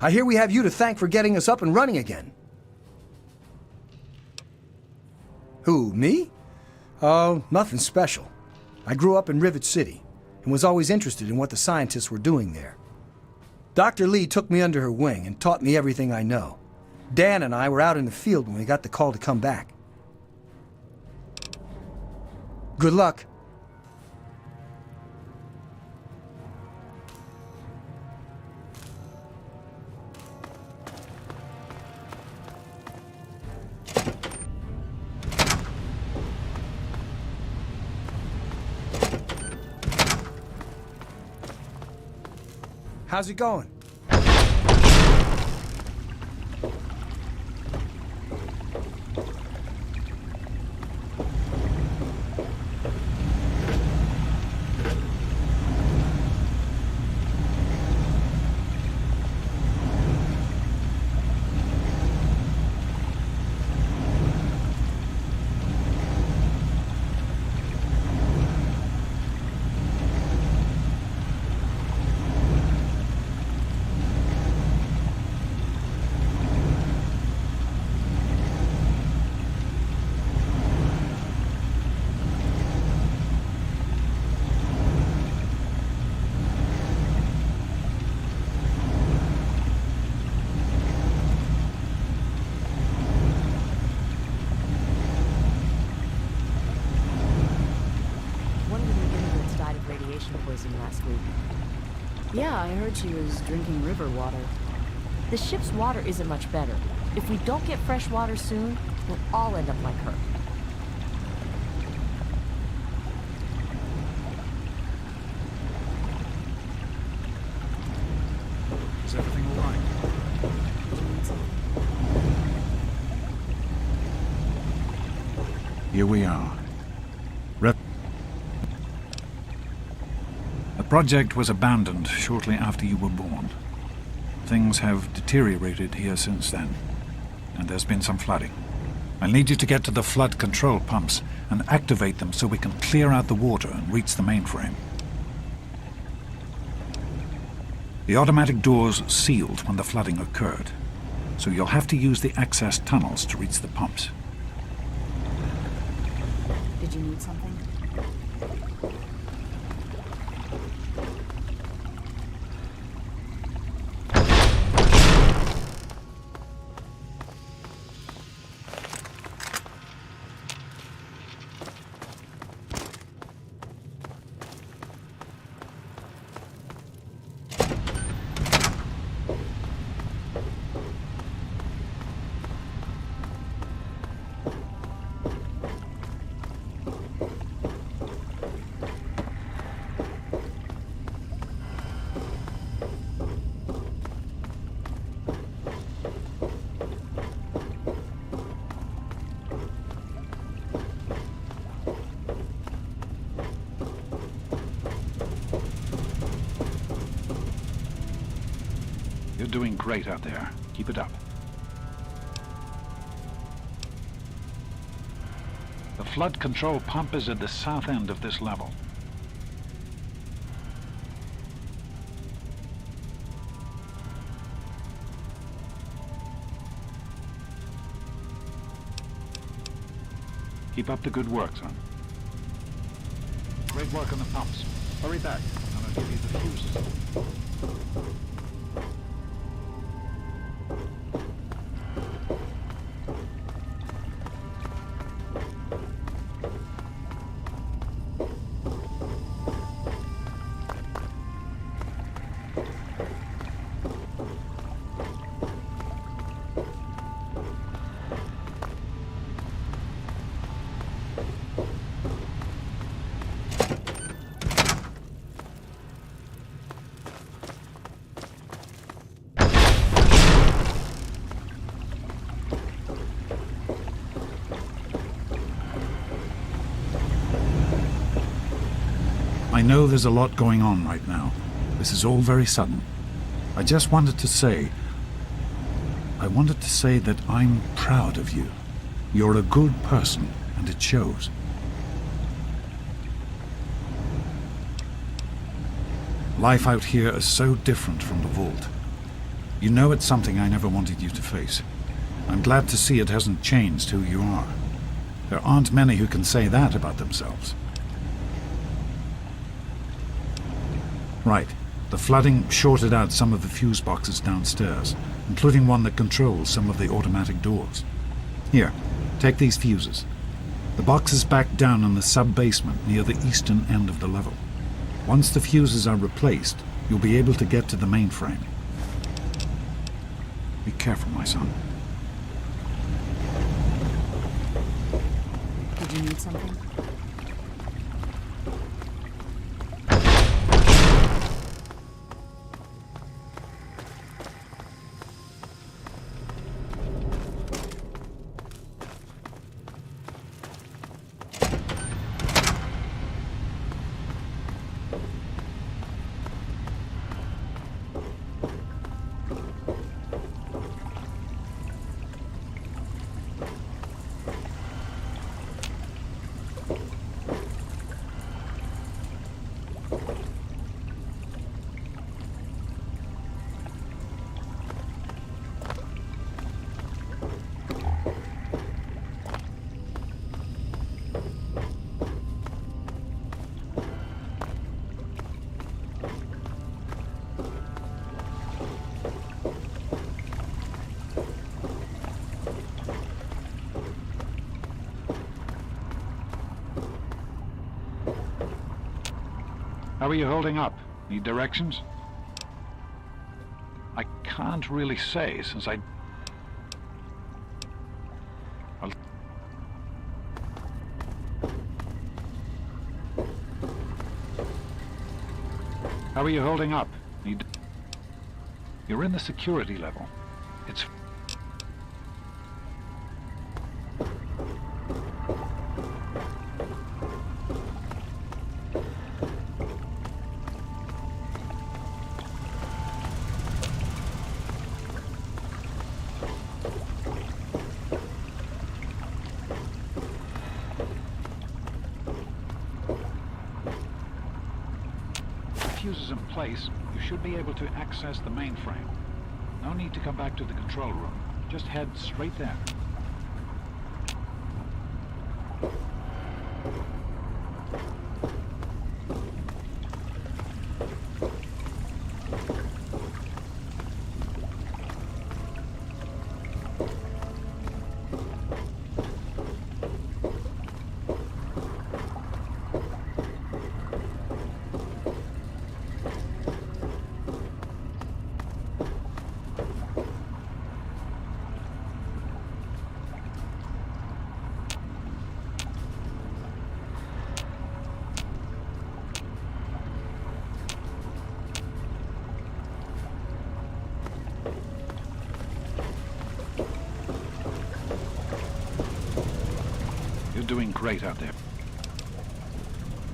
I hear we have you to thank for getting us up and running again. Who, me? Oh, nothing special. I grew up in Rivet City, and was always interested in what the scientists were doing there. Dr. Lee took me under her wing and taught me everything I know. Dan and I were out in the field when we got the call to come back. Good luck. How's it going? Last week. Yeah, I heard she was drinking river water. The ship's water isn't much better. If we don't get fresh water soon, we'll all end up like her. Is everything all right? Here we are. The project was abandoned shortly after you were born. Things have deteriorated here since then, and there's been some flooding. I'll need you to get to the flood control pumps and activate them so we can clear out the water and reach the mainframe. The automatic doors sealed when the flooding occurred, so you'll have to use the access tunnels to reach the pumps. Did you need something? You're doing great out there. Keep it up. The flood control pump is at the south end of this level. Keep up the good work, son. Great work on the pumps. Hurry back, and I'll give you the fuses. I know there's a lot going on right now. This is all very sudden. I just wanted to say that I'm proud of you. You're a good person, and it shows. Life out here is so different from the vault. You know it's something I never wanted you to face. I'm glad to see it hasn't changed who you are. There aren't many who can say that about themselves. Right. The flooding shorted out some of the fuse boxes downstairs, including one that controls some of the automatic doors. Here, take these fuses. The box is back down in the sub-basement near the eastern end of the level. Once the fuses are replaced, you'll be able to get to the mainframe. Be careful, my son. Did you need something? How are you holding up? Need directions? I can't really say since I'll... How are you holding up? You're in the security level. It's... fuses in place, you should be able to access the mainframe. No need to come back to the control room. Just head straight there. Doing great out there.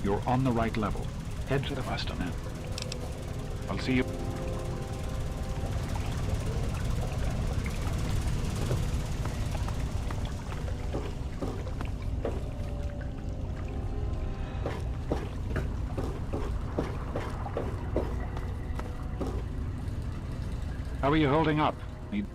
You're on the right level. Head to the western end. I'll see you. How are you holding up? Need...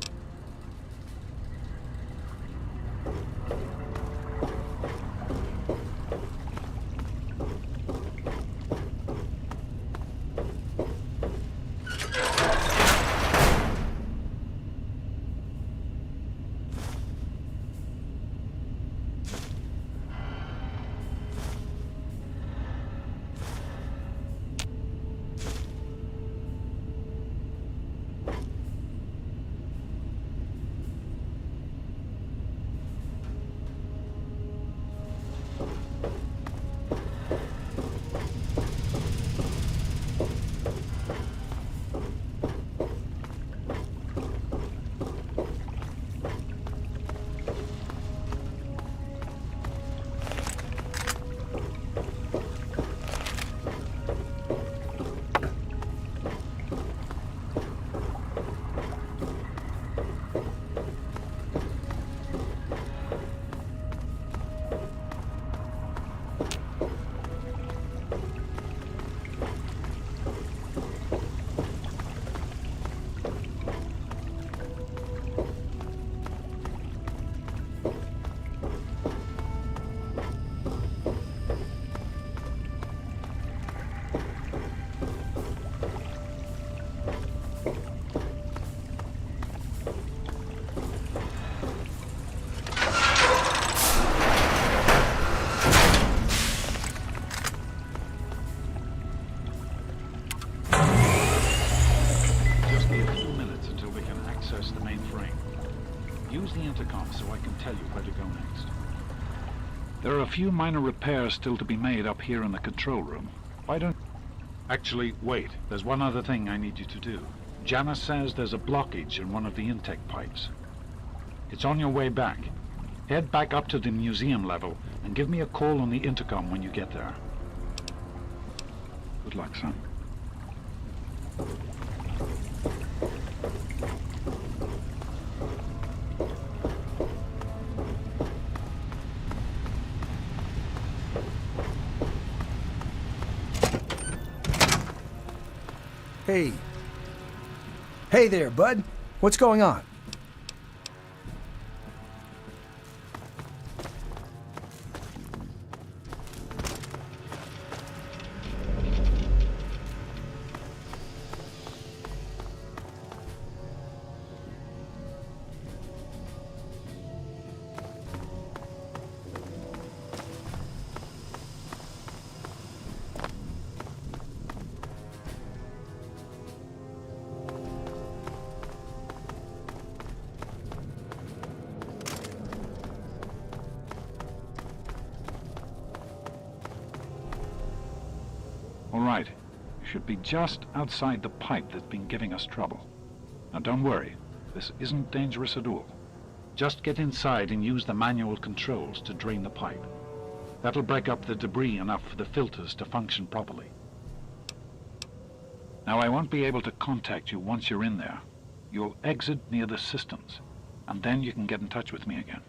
tell you where to go next. There are a few minor repairs still to be made up here in the control room. Why don't... Actually, wait. There's one other thing I need you to do. Janice says there's a blockage in one of the intake pipes. It's on your way back. Head back up to the museum level and give me a call on the intercom when you get there. Good luck, son. Hey. Hey there, bud. What's going on? All right. You should be just outside the pipe that's been giving us trouble. Now don't worry. This isn't dangerous at all. Just get inside and use the manual controls to drain the pipe. That'll break up the debris enough for the filters to function properly. Now I won't be able to contact you once you're in there. You'll exit near the cisterns, and then you can get in touch with me again.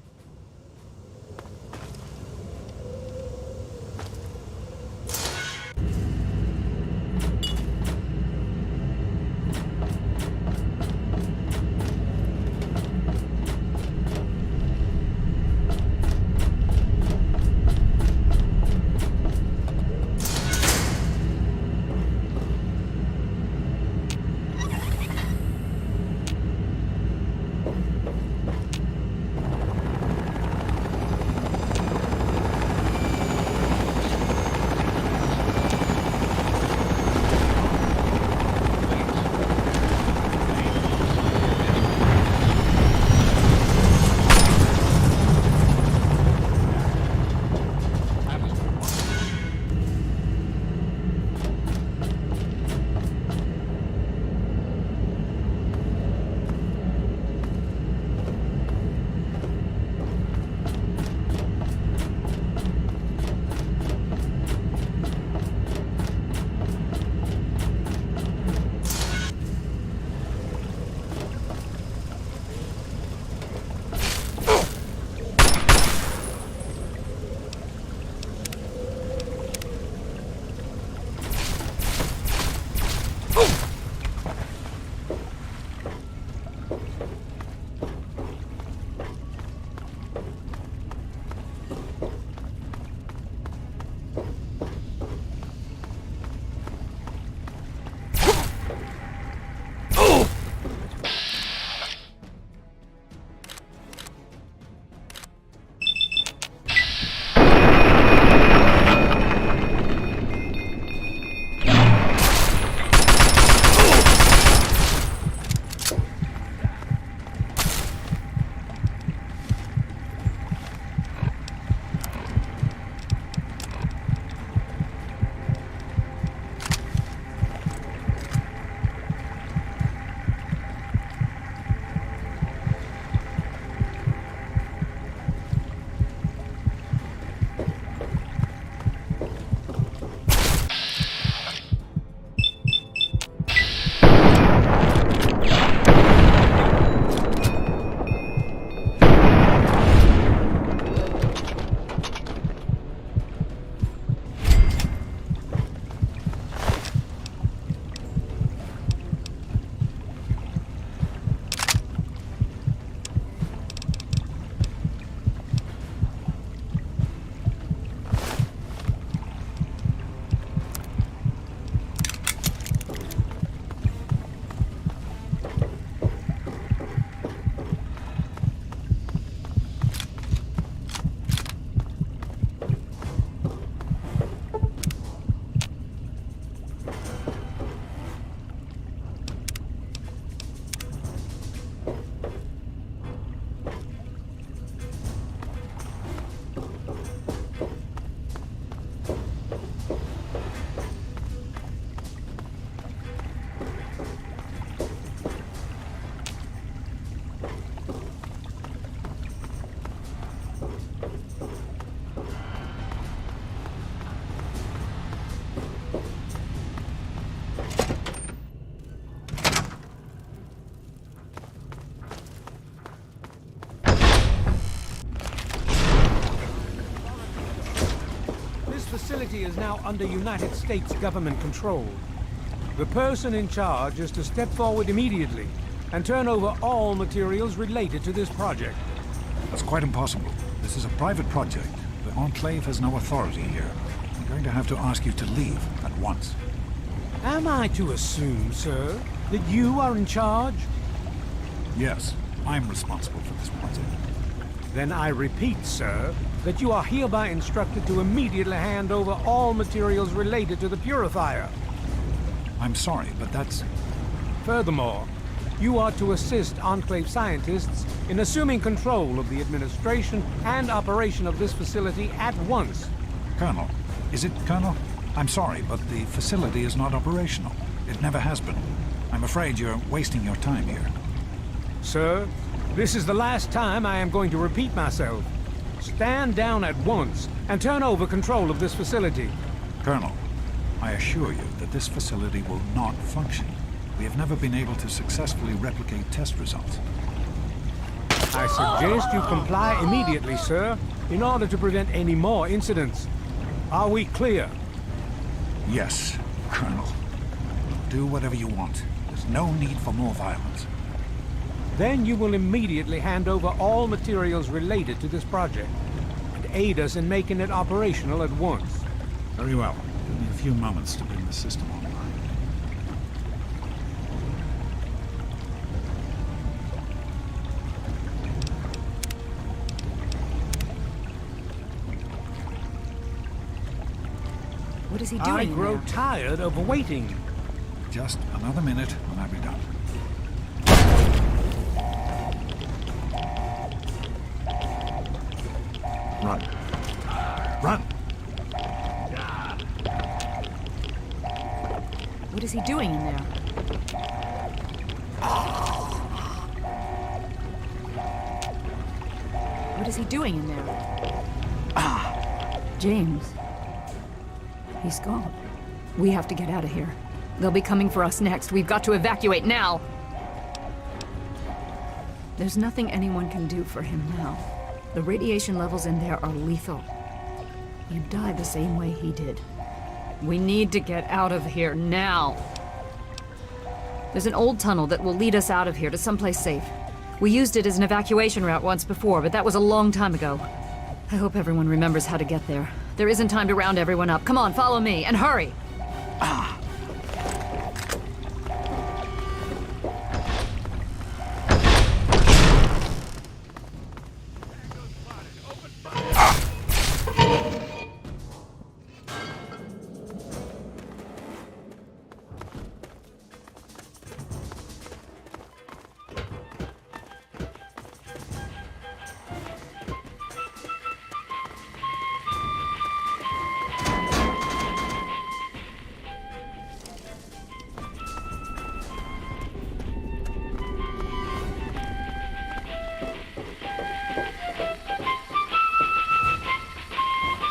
is now under United States government control. The person in charge is to step forward immediately and turn over all materials related to this project. That's quite impossible. This is a private project. The Enclave has no authority here. I'm going to have to ask you to leave at once. Am I to assume, sir, that you are in charge? Yes, I'm responsible for this project. Then I repeat, sir, that you are hereby instructed to immediately hand over all materials related to the purifier. I'm sorry, but that's... Furthermore, you are to assist Enclave scientists in assuming control of the administration and operation of this facility at once. Colonel, is it Colonel? I'm sorry, but the facility is not operational. It never has been. I'm afraid you're wasting your time here. Sir, this is the last time I am going to repeat myself. Stand down at once and turn over control of this facility. Colonel, I assure you that this facility will not function. We have never been able to successfully replicate test results. I suggest you comply immediately, sir, in order to prevent any more incidents. Are we clear? Yes, Colonel. Do whatever you want. There's no need for more violence. Then you will immediately hand over all materials related to this project and aid us in making it operational at once. Very well. Give me a few moments to bring the system online. What is he doing I in grow there? tired of waiting. Just another minute and I'll be done. Run. Run! What is he doing in there? What is he doing in there? James. He's gone. We have to get out of here. They'll be coming for us next. We've got to evacuate now. There's nothing anyone can do for him now. The radiation levels in there are lethal. You'd die the same way he did. We need to get out of here now. There's an old tunnel that will lead us out of here to someplace safe. We used it as an evacuation route once before, but that was a long time ago. I hope everyone remembers how to get there. There isn't time to round everyone up. Come on, follow me, and hurry!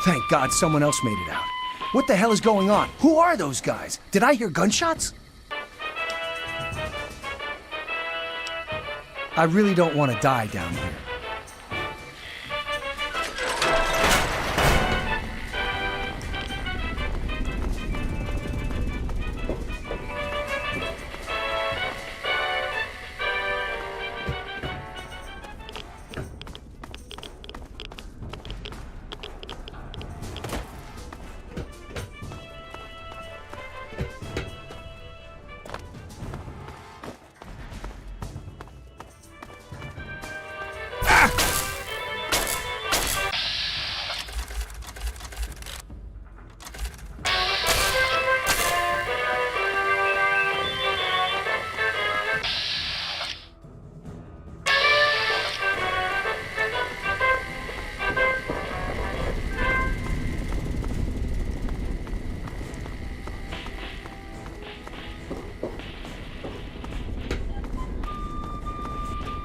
Thank God someone else made it out. What the hell is going on? Who are those guys? Did I hear gunshots? I really don't want to die down here.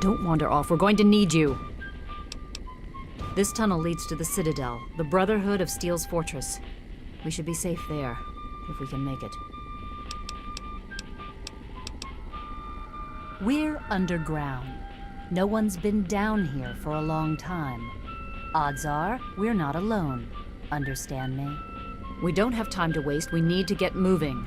Don't wander off. We're going to need you. This tunnel leads to the Citadel, the Brotherhood of Steel's fortress. We should be safe there, if we can make it. We're underground. No one's been down here for a long time. Odds are, we're not alone. Understand me? We don't have time to waste. We need to get moving.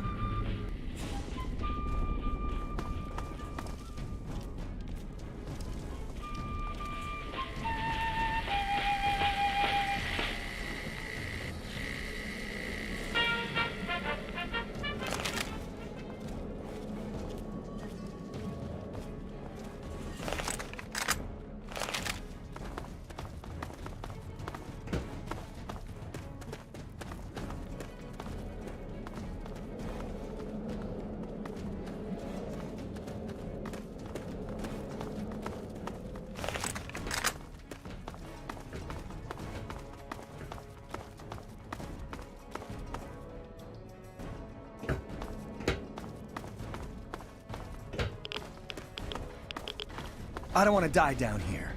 I don't want to die down here.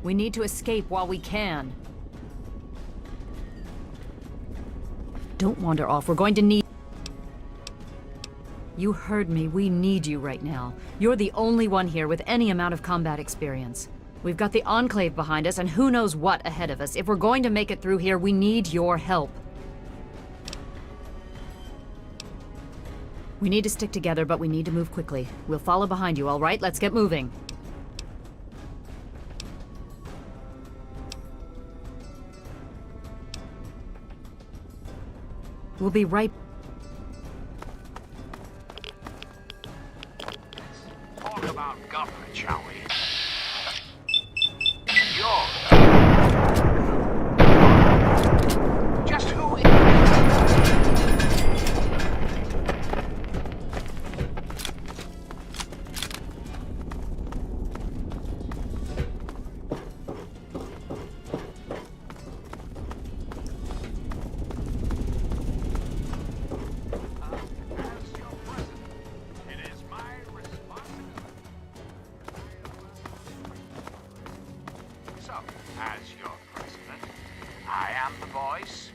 We need to escape while we can. Don't wander off. We're going to need... You heard me. We need you right now. You're the only one here with any amount of combat experience. We've got the Enclave behind us, and who knows what ahead of us. If we're going to make it through here, we need your help. We need to stick together, but we need to move quickly. We'll follow behind you, all right? Let's get moving. We'll be right... Talk about government, shall we? Just who is... As your president, I am the voice.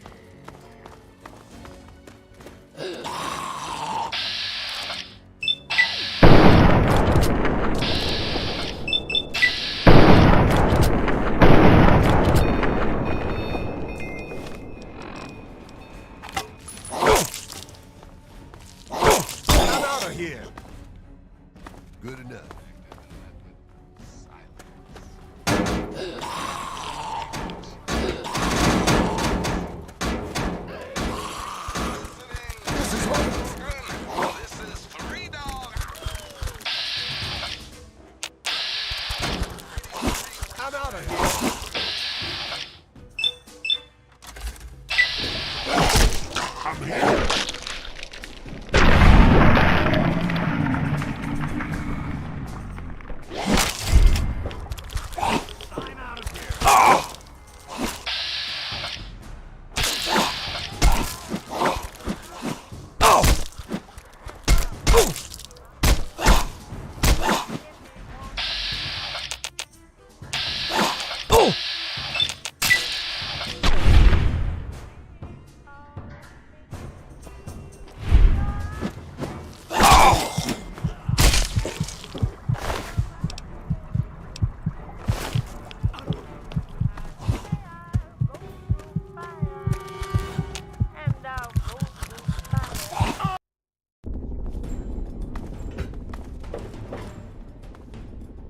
I'm out of here. Good enough.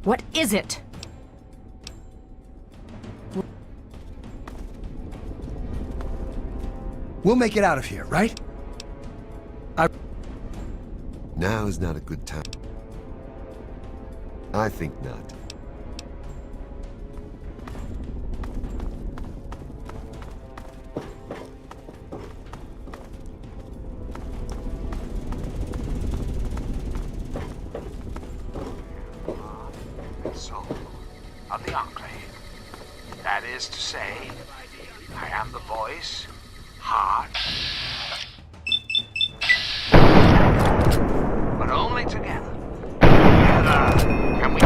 What is it? We'll make it out of here, right? Now is not a good time. I think not. Soul of the Enclave. That is to say, I am the voice, heart, but only together. Together can we...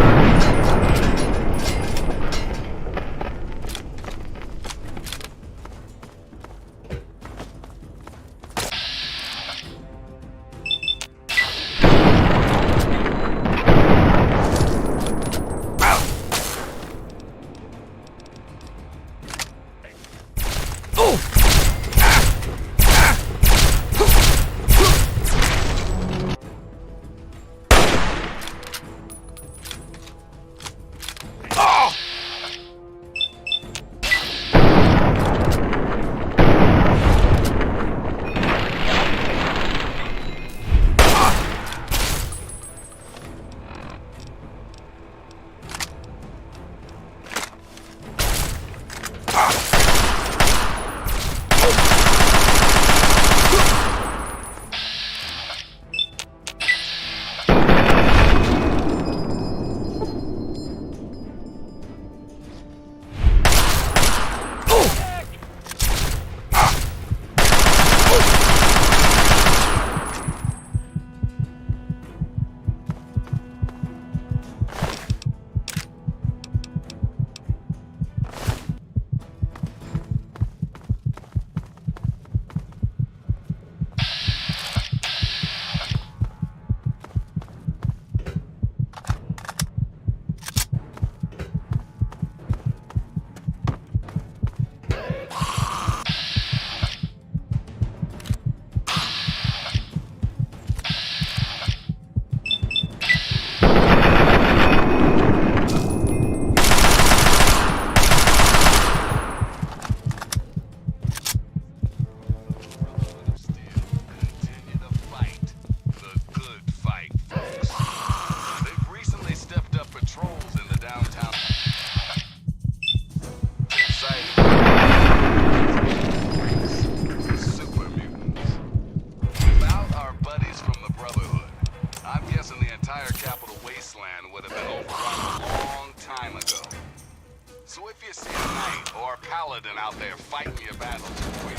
buddies from the Brotherhood. I'm guessing the entire capital wasteland would have been overrun a long time ago. So if you see a knight or a paladin out there fighting your battles for you,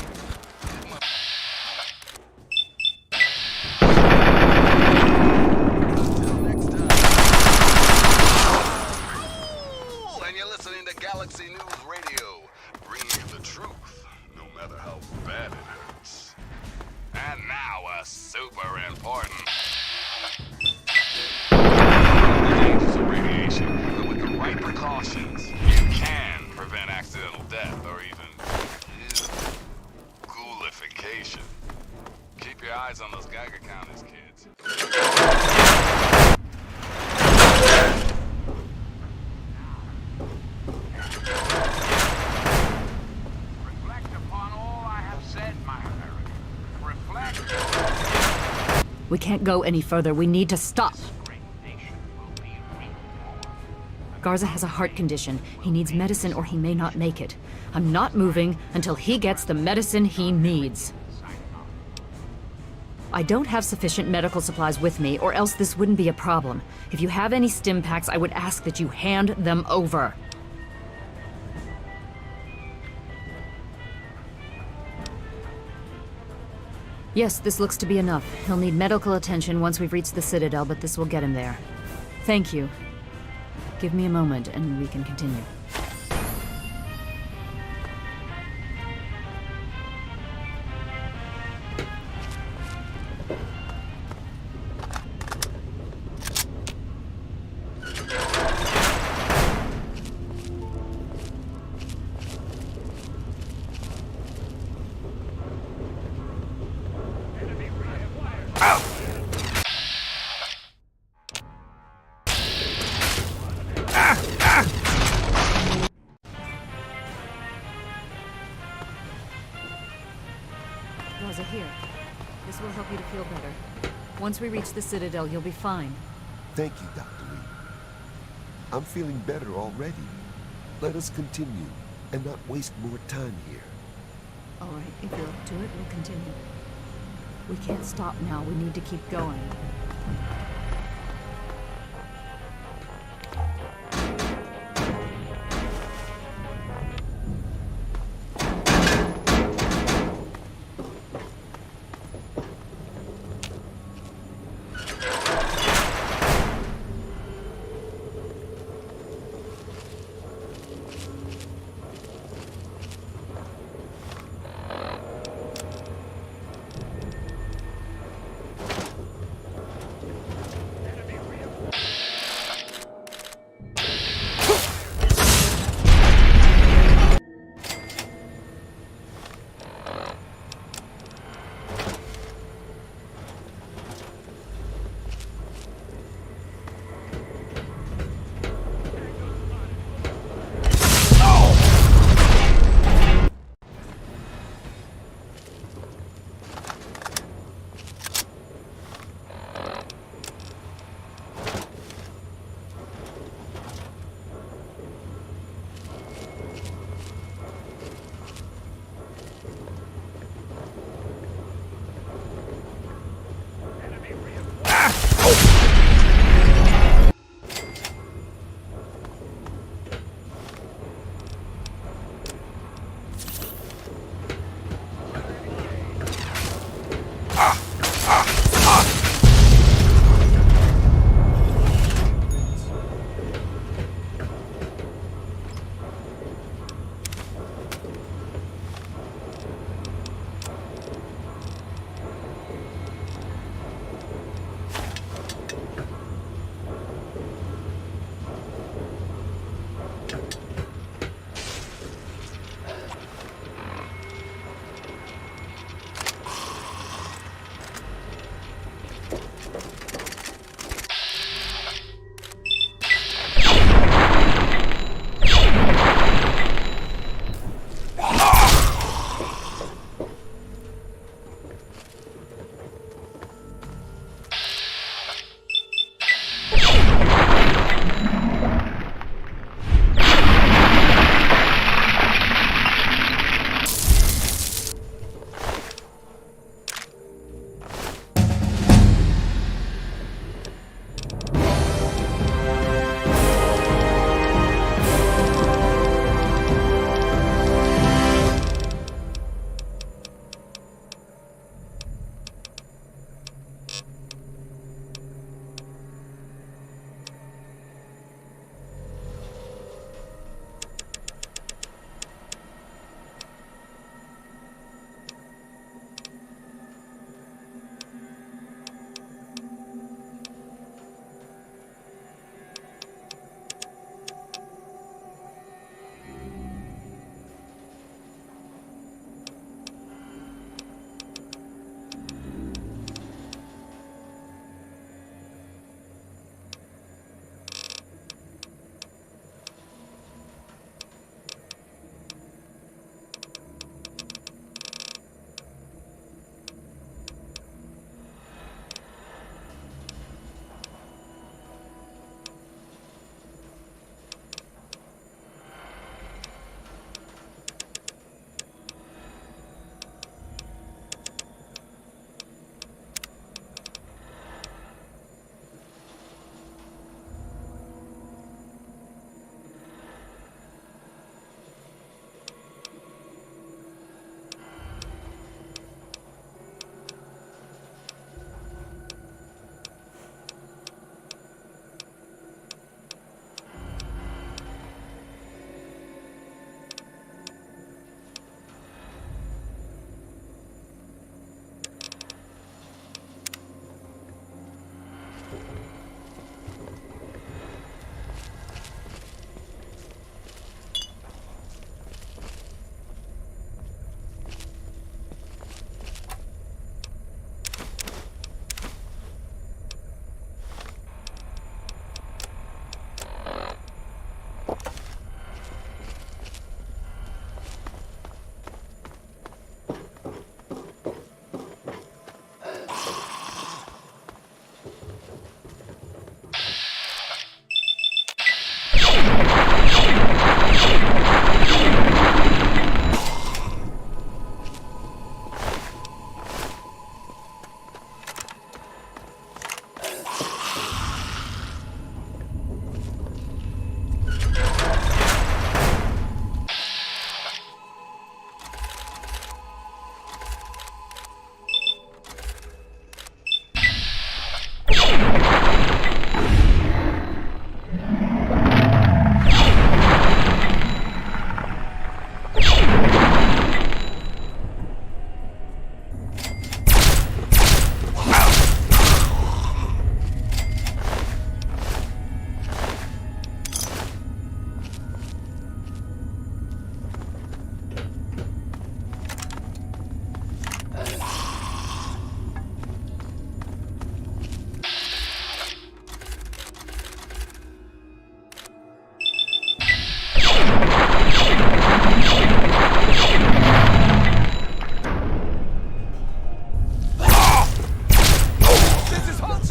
and you're listening to Galaxy News Radio, bringing you the truth, no matter how bad it hurts. And now a super important the dangers of radiation, but with the right precautions, you can prevent accidental death or even ghoulification. Keep your eyes on those Geiger counters, kids. Reflect upon all I have said, my American. Reflect. We can't go any further. We need to stop. Garza has a heart condition. He needs medicine or he may not make it. I'm not moving until he gets the medicine he needs. I don't have sufficient medical supplies with me, or else this wouldn't be a problem. If you have any stim packs, I would ask that you hand them over. Yes, this looks to be enough. He'll need medical attention once we've reached the Citadel, but this will get him there. Thank you. Give me a moment and we can continue. Garza, here. This will help you to feel better. Once we reach the Citadel, you'll be fine. Thank you, Dr. Lee. I'm feeling better already. Let us continue and not waste more time here. All right, if you're up to it, we'll continue. We can't stop now. We need to keep going.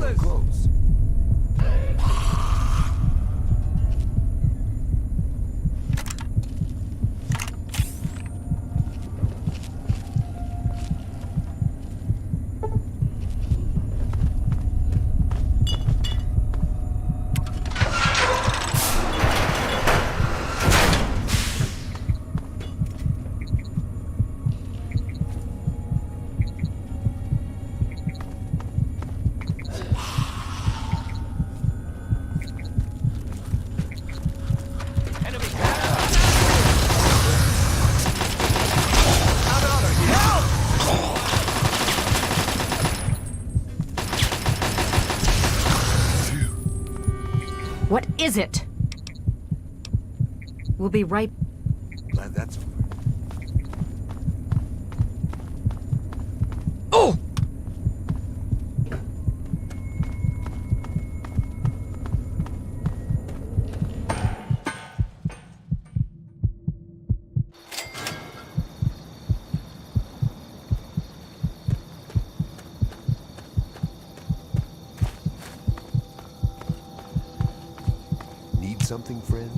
so close. What is it? We'll be right... Glad that's over. Oh! Need something, friend?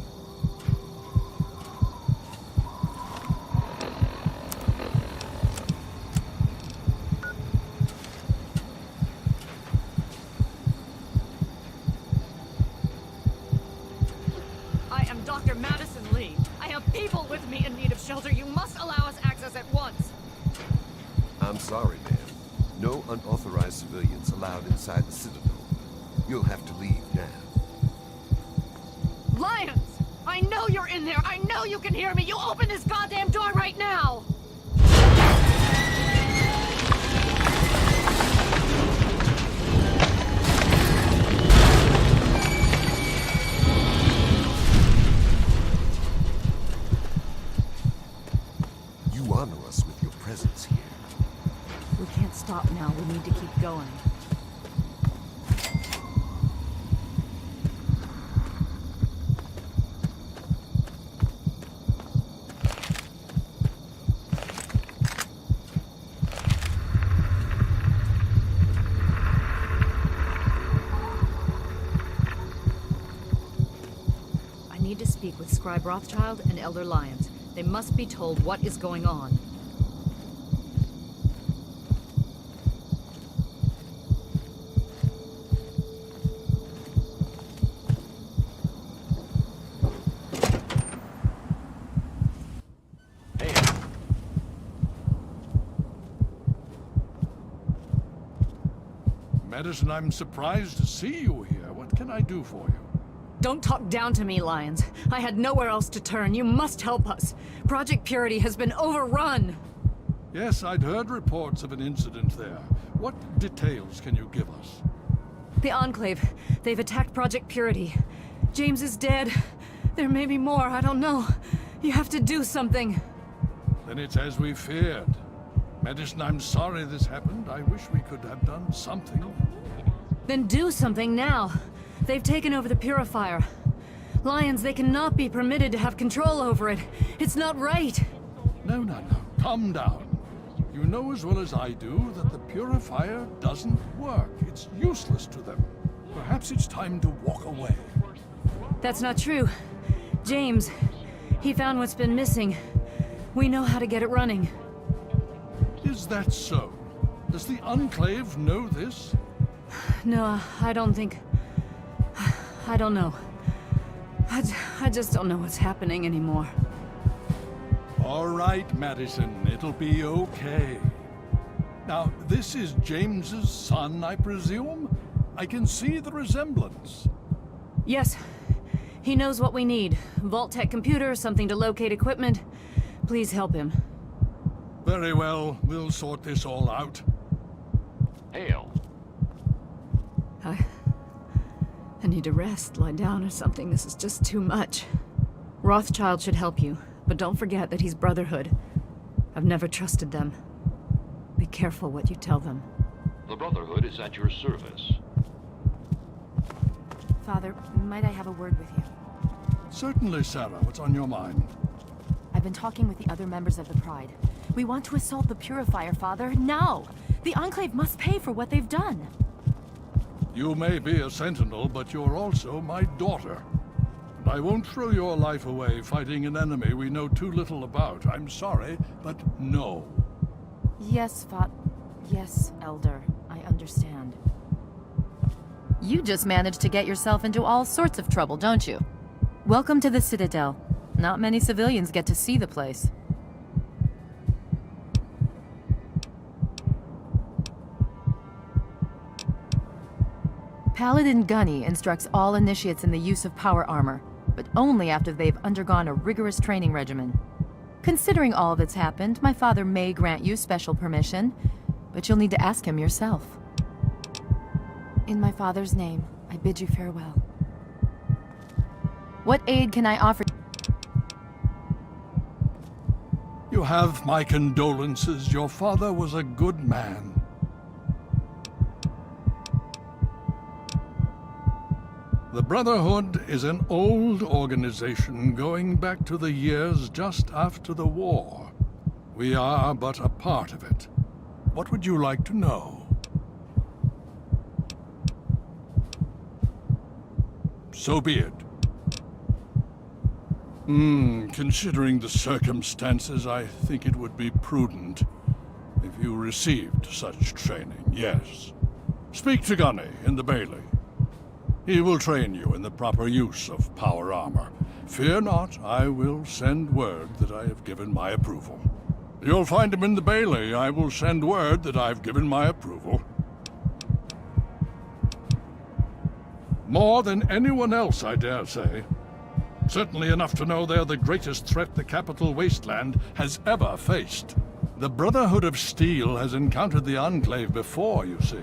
I am Dr. Madison Lee. I have people with me in need of shelter. You must allow us access at once. I'm sorry, ma'am. No unauthorized civilians allowed inside the Citadel. You'll have to leave now. Lions! I know you're in there! I know you can hear me! You open this goddamn door right now! You honor us with your presence here. We can't stop now. We need to keep going. I need to speak with Scribe Rothschild and Elder Lyons. They must be told what is going on. Madison, I'm surprised to see you here. What can I do for you? Don't talk down to me, Lyons. I had nowhere else to turn. You must help us. Project Purity has been overrun. Yes, I'd heard reports of an incident there. What details can you give us? The Enclave. They've attacked Project Purity. James is dead. There may be more. I don't know. You have to do something. Then it's as we feared. Madison, I'm sorry this happened. I wish we could have done something. Then do something now. They've taken over the Purifier. Lyons, they cannot be permitted to have control over it. It's not right. No. Calm down. You know as well as I do that the Purifier doesn't work. It's useless to them. Perhaps it's time to walk away. That's not true. James, he found what's been missing. We know how to get it running. Is that so? Does the Enclave know this? No, I don't think... I don't know. I just don't know what's happening anymore. All right, Madison. It'll be okay. Now, this is James's son, I presume? I can see the resemblance. Yes. He knows what we need. Vault-Tec computer, something to locate equipment. Please help him. Very well. We'll sort this all out. Hail. I need to rest, lie down or something. This is just too much. Rothschild should help you, but don't forget that he's Brotherhood. I've never trusted them. Be careful what you tell them. The Brotherhood is at your service. Father, might I have a word with you? Certainly, Sarah. What's on your mind? I've been talking with the other members of the Pride. We want to assault the Purifier, Father, now! The Enclave must pay for what they've done. You may be a sentinel, but you're also my daughter. And I won't throw your life away fighting an enemy we know too little about. I'm sorry, but no. Yes, Yes, Elder. I understand. You just managed to get yourself into all sorts of trouble, don't you? Welcome to the Citadel. Not many civilians get to see the place. Paladin Gunny instructs all initiates in the use of power armor, but only after they've undergone a rigorous training regimen. Considering all that's happened, my father may grant you special permission, but you'll need to ask him yourself. In my father's name, I bid you farewell. What aid can I offer? You have my condolences. Your father was a good man. The Brotherhood is an old organization going back to the years just after the war. We are but a part of it. What would you like to know? So be it. Considering the circumstances, I think it would be prudent if you received such training, yes. Speak to Gunny in the Bailey. He will train you in the proper use of power armor. Fear not, I will send word that I have given my approval. You'll find him in the Bailey. I will send word that I've given my approval. More than anyone else, I dare say. Certainly enough to know they're the greatest threat the capital wasteland has ever faced. The Brotherhood of Steel has encountered the Enclave before, you see.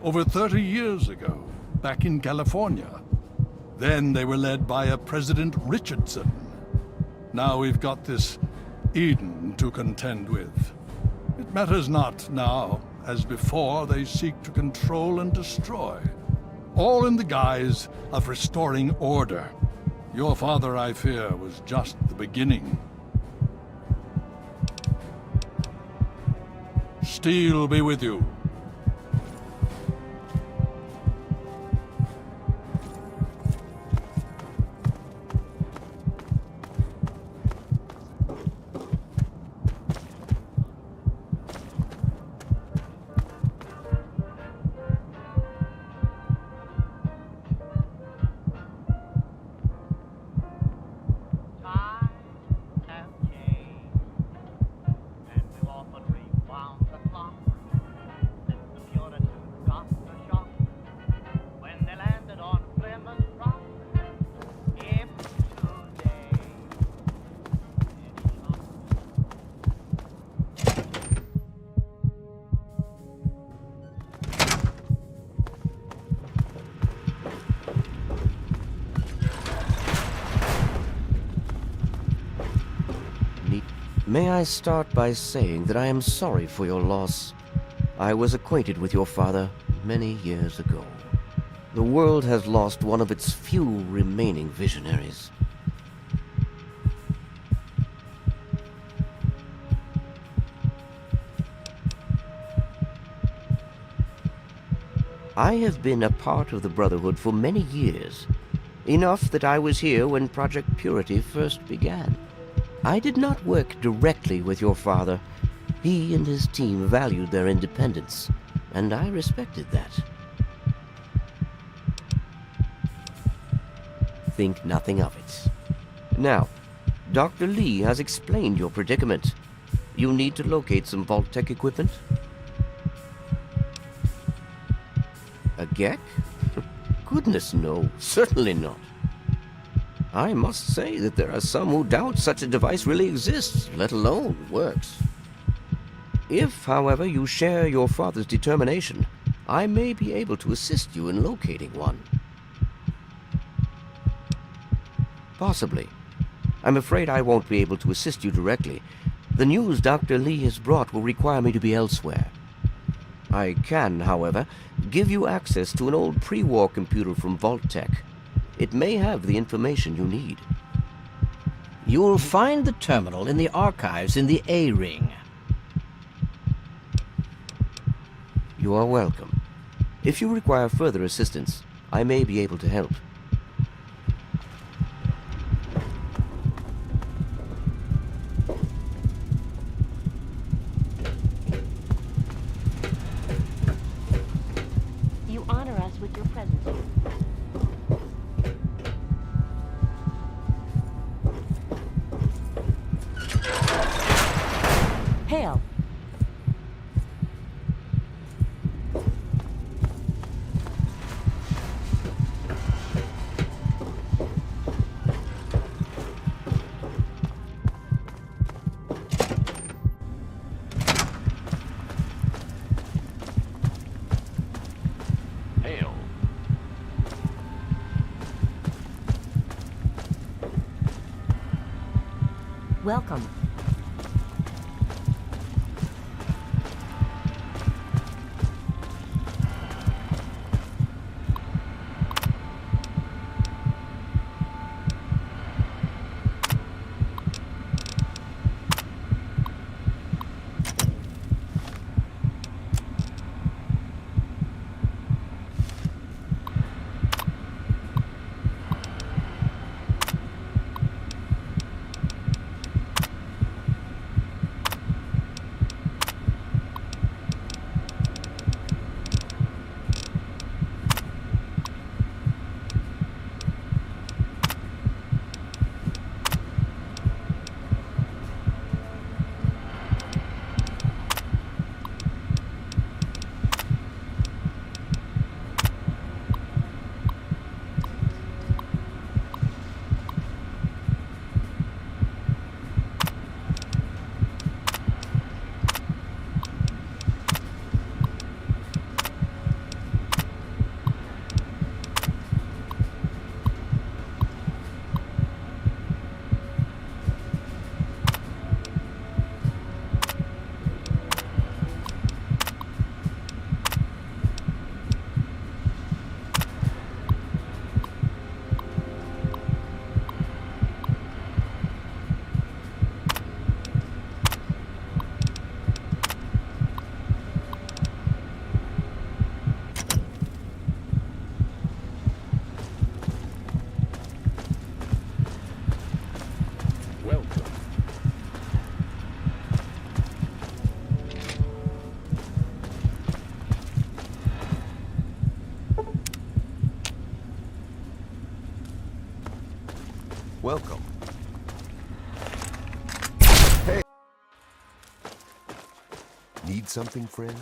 Over 30 years ago, back in California. Then they were led by a President Richardson. Now we've got this Eden to contend with. It matters not now. As before, they seek to control and destroy. All in the guise of restoring order. Your father, I fear, was just the beginning. Steel be with you. May I start by saying that I am sorry for your loss. I was acquainted with your father many years ago. The world has lost one of its few remaining visionaries. I have been a part of the Brotherhood for many years, enough that I was here when Project Purity first began. I did not work directly with your father. He and his team valued their independence, and I respected that. Think nothing of it. Now, Dr. Lee has explained your predicament. You need to locate some Vault-Tec equipment? A Gek? Goodness, no. Certainly not. I must say that there are some who doubt such a device really exists, let alone works. If, however, you share your father's determination, I may be able to assist you in locating one. Possibly. I'm afraid I won't be able to assist you directly. The news Dr. Lee has brought will require me to be elsewhere. I can, however, give you access to an old pre-war computer from Vault-Tec. It may have the information you need. You'll find the terminal in the archives in the A-Ring. You are welcome. If you require further assistance, I may be able to help. You honor us with your presence. Hail. Hail. Welcome. Welcome. Welcome. Hey! Need something, friend?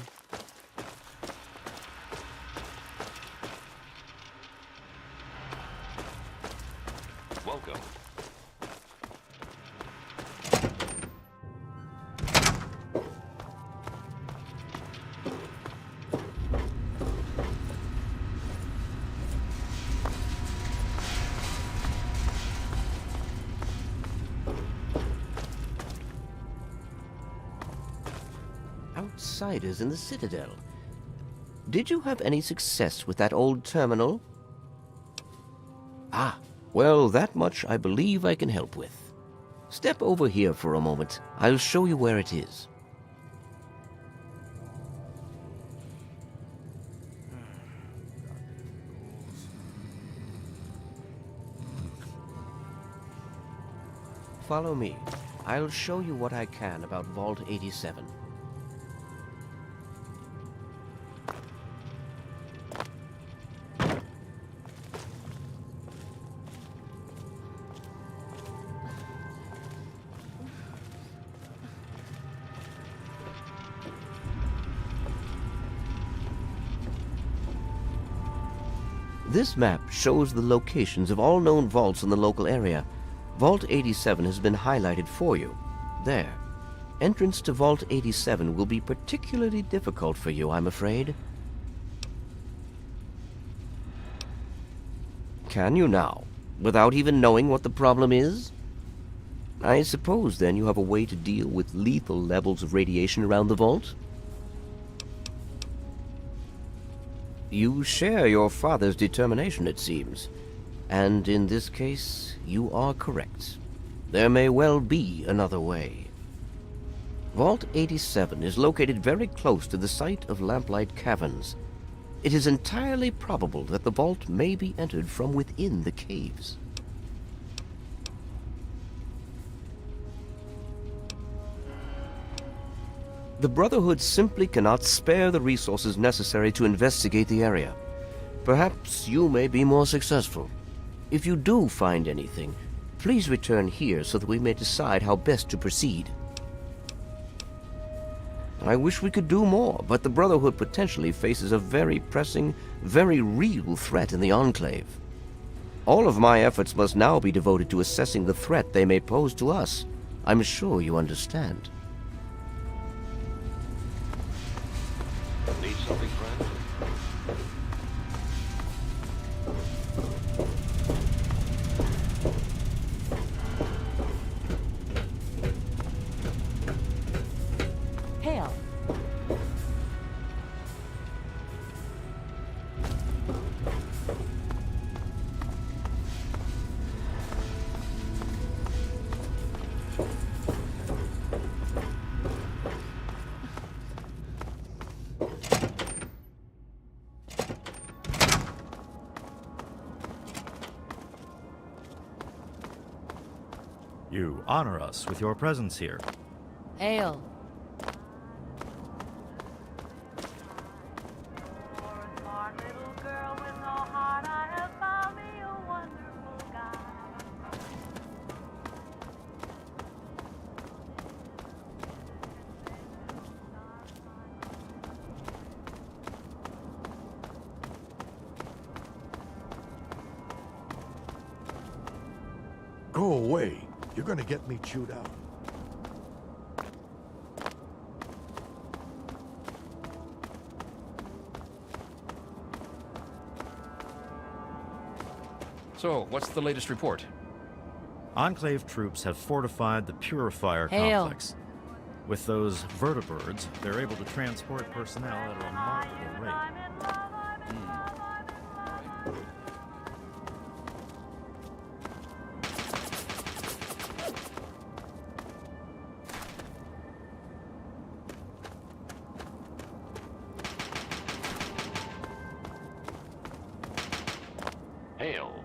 Welcome. Outsiders in the Citadel. Did you have any success with that old terminal? Ah, well, that much I believe I can help with. Step over here for a moment. I'll show you where it is. Follow me. I'll show you what I can about Vault 87. This map shows the locations of all known vaults in the local area. Vault 87 has been highlighted for you. There. Entrance to Vault 87 will be particularly difficult for you, I'm afraid. Can you now, without even knowing what the problem is? I suppose then you have a way to deal with lethal levels of radiation around the vault? You share your father's determination, it seems. And in this case, you are correct. There may well be another way. Vault 87 is located very close to the site of Lamplight Caverns. It is entirely probable that the vault may be entered from within the caves. The Brotherhood simply cannot spare the resources necessary to investigate the area. Perhaps you may be more successful. If you do find anything, please return here so that we may decide how best to proceed. I wish we could do more, but the Brotherhood potentially faces a very pressing, very real threat in the Enclave. All of my efforts must now be devoted to assessing the threat they may pose to us. I'm sure you understand. Need something, friend? Hail. You honor us with your presence here. Hail. Go away. You're gonna get me chewed out. So, what's the latest report? Enclave troops have fortified the Purifier Hail. complex. With those vertibirds, they're able to transport personnel at a remarkable rate. Hail.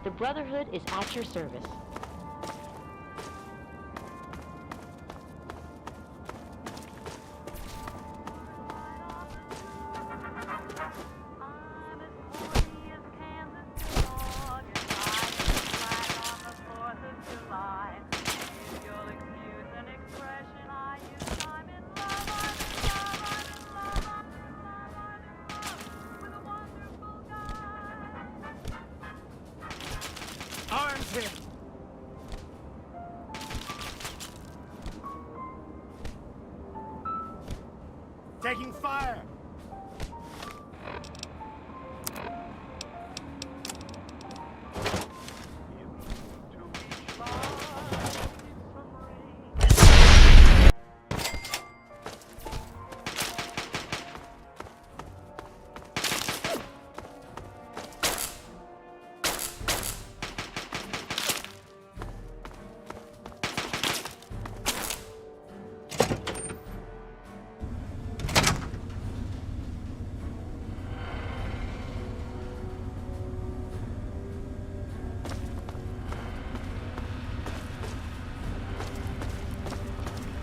The Brotherhood is at your service. Arms him! Taking fire!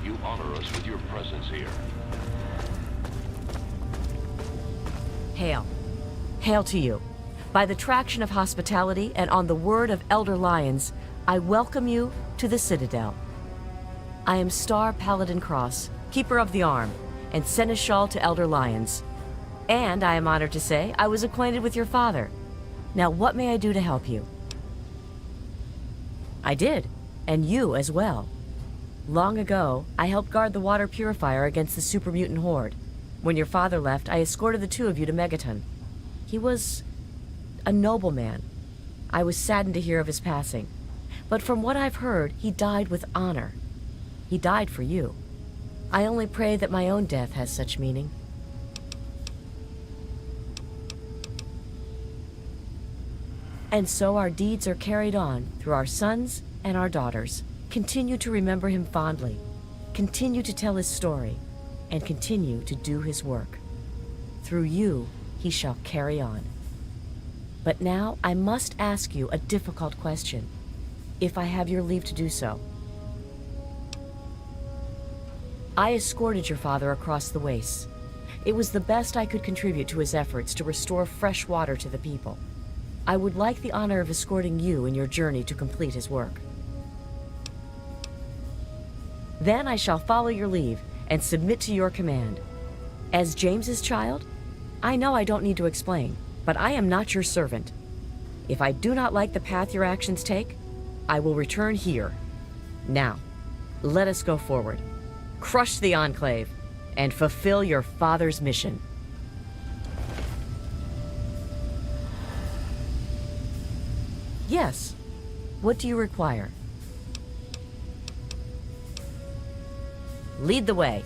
You honor us with your presence here. Hail. Hail to you. By the traction of hospitality and on the word of Elder Lyons, I welcome you to the Citadel. I am Star Paladin Cross, Keeper of the Arm, and Seneschal to Elder Lyons. And I am honored to say I was acquainted with your father. Now, what may I do to help you? I did, and you as well. Long ago, I helped guard the water purifier against the super mutant horde. When your father left, I escorted the two of you to Megaton. He was a nobleman. I was saddened to hear of his passing. But from what I've heard, he died with honor. He died for you. I only pray that my own death has such meaning. And so our deeds are carried on through our sons and our daughters. Continue to remember him fondly. Continue to tell his story. and continue to do his work. Through you, he shall carry on. But now I must ask you a difficult question, if I have your leave to do so. I escorted your father across the wastes. It was the best I could contribute to his efforts to restore fresh water to the people. I would like the honor of escorting you in your journey to complete his work. Then I shall follow your leave and submit to your command. As James's child, I know I don't need to explain, but I am not your servant. If I do not like the path your actions take, I will return here. Now, let us go forward, crush the Enclave, and fulfill your father's mission. Yes. What do you require? Lead the way.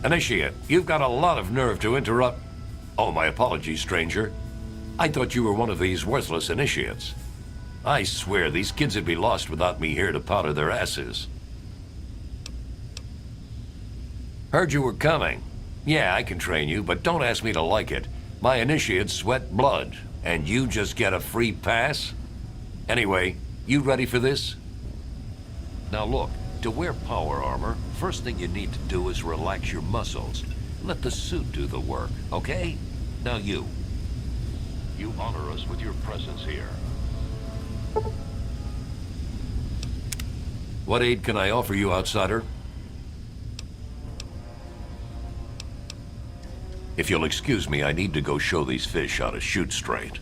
Initiate, you've got a lot of nerve to interrupt. Oh, my apologies, stranger. I thought you were one of these worthless initiates. I swear these kids would be lost without me here to powder their asses. Heard you were coming. Yeah, I can train you, but don't ask me to like it. My initiates sweat blood, and you just get a free pass? Anyway, you ready for this? Now look, to wear power armor, first thing you need to do is relax your muscles. Let the suit do the work, okay? Now you. You honor us with your presence here. What aid can I offer you, outsider? If you'll excuse me, I need to go show these fish how to shoot straight.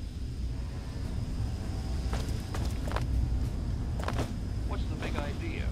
What's the big idea?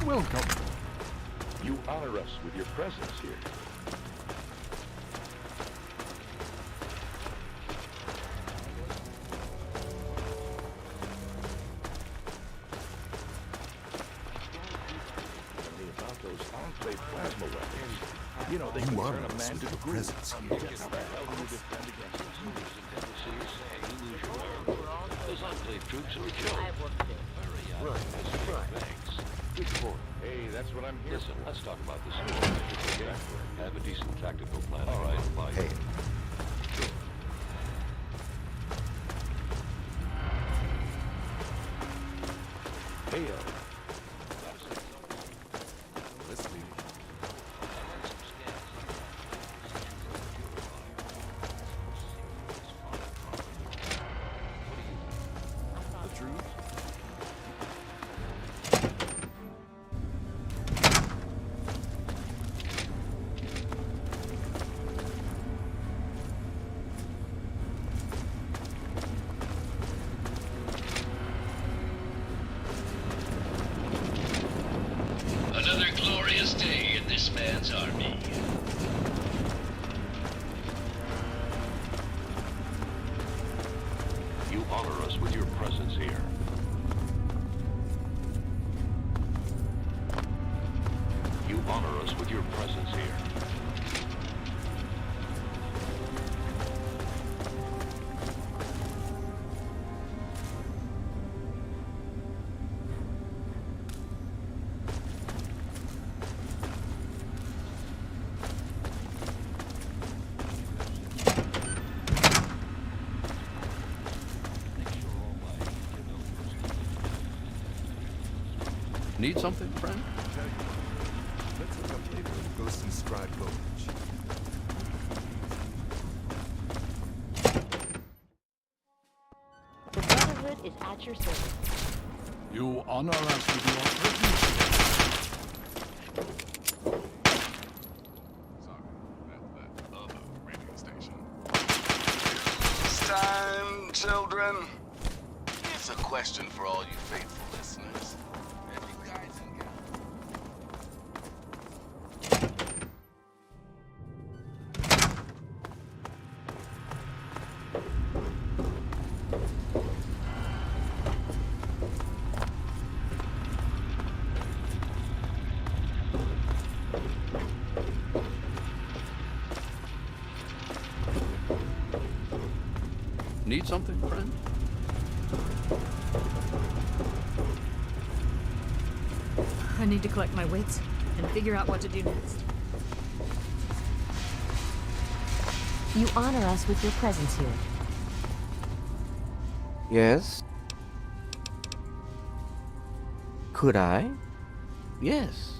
Welcome. You honor us with your presence here. About those Enclave plasma weapons. You know, they You can honor turn a us man with to your glue. presence How here. the hell do you defend against Those Enclave troops are a joke. Right. Thanks. Good point. Hey, that's what I'm here Listen, for. let's talk about this more. Have a decent tactical plan. All right, bye. Hey, Hail. The truth? Another glorious day in this man's army. You honor us with your presence here. You honor us with your presence here. Need something, friend? let's hook up later and go see Scribe Bowledge. The Brotherhood is at your service. You honor us with your presence. It's time, children. It's Here's a question for all you faithful listeners. Have you guys Need something, friend? I need to collect my wits and figure out what to do next. You honor us with your presence here. Yes? Could I? Yes.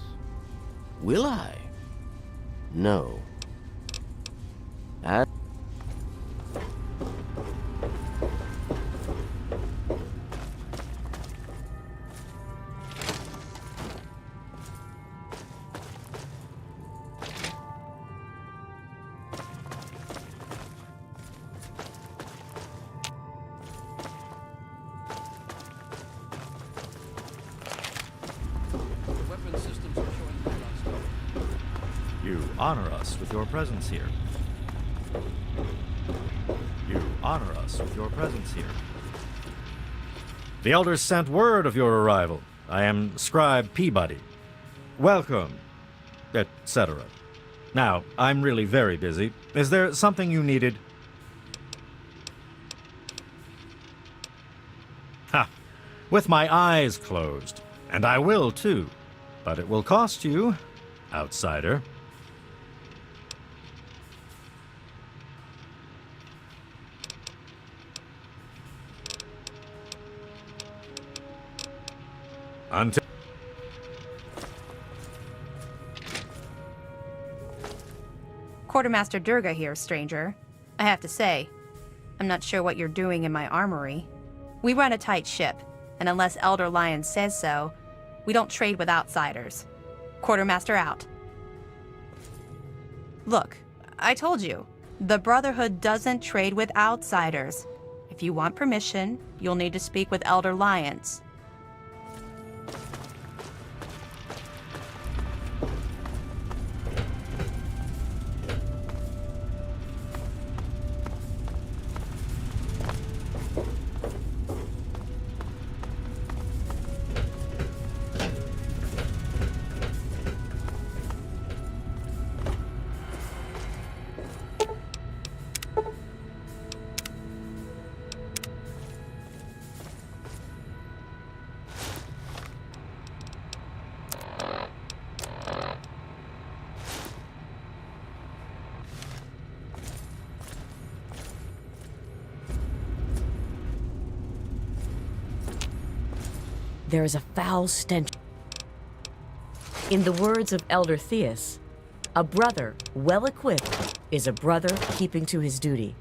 Will I? No. You honor us with your presence here. You honor us with your presence here. The elders sent word of your arrival. I am Scribe Peabody. Welcome, etc. Now, I'm really very busy. Is there something you needed? Ha! With my eyes closed. And I will, too. But it will cost you, outsider. Until Quartermaster Durga here, stranger. I have to say, I'm not sure what you're doing in my armory. We run a tight ship, and unless Elder Lion says so, we don't trade with outsiders. Quartermaster out. Look, I told you, the Brotherhood doesn't trade with outsiders. If you want permission, you'll need to speak with Elder Lions. There is a foul stench. In the words of Elder Theus, a brother well equipped is a brother keeping to his duty.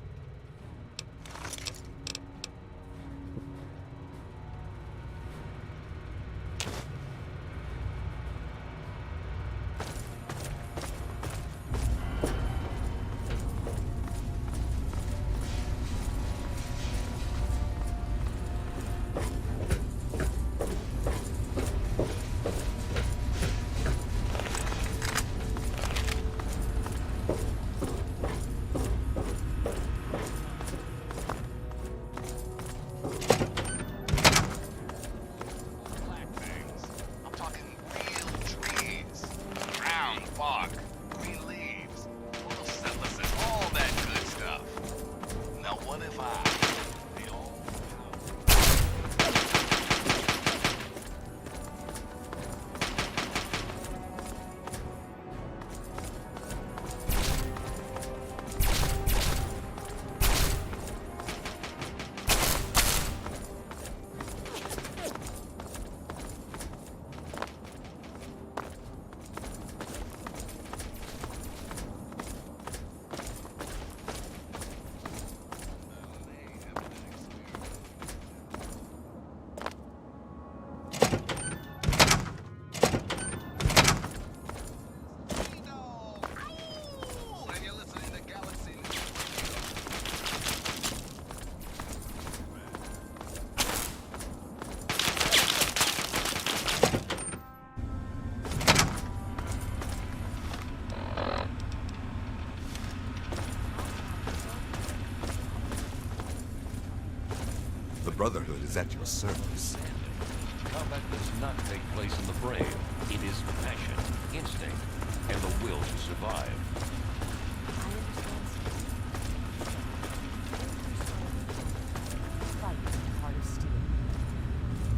Brotherhood is at your service. Combat does not take place in the brain. It is passion, instinct, and the will to survive.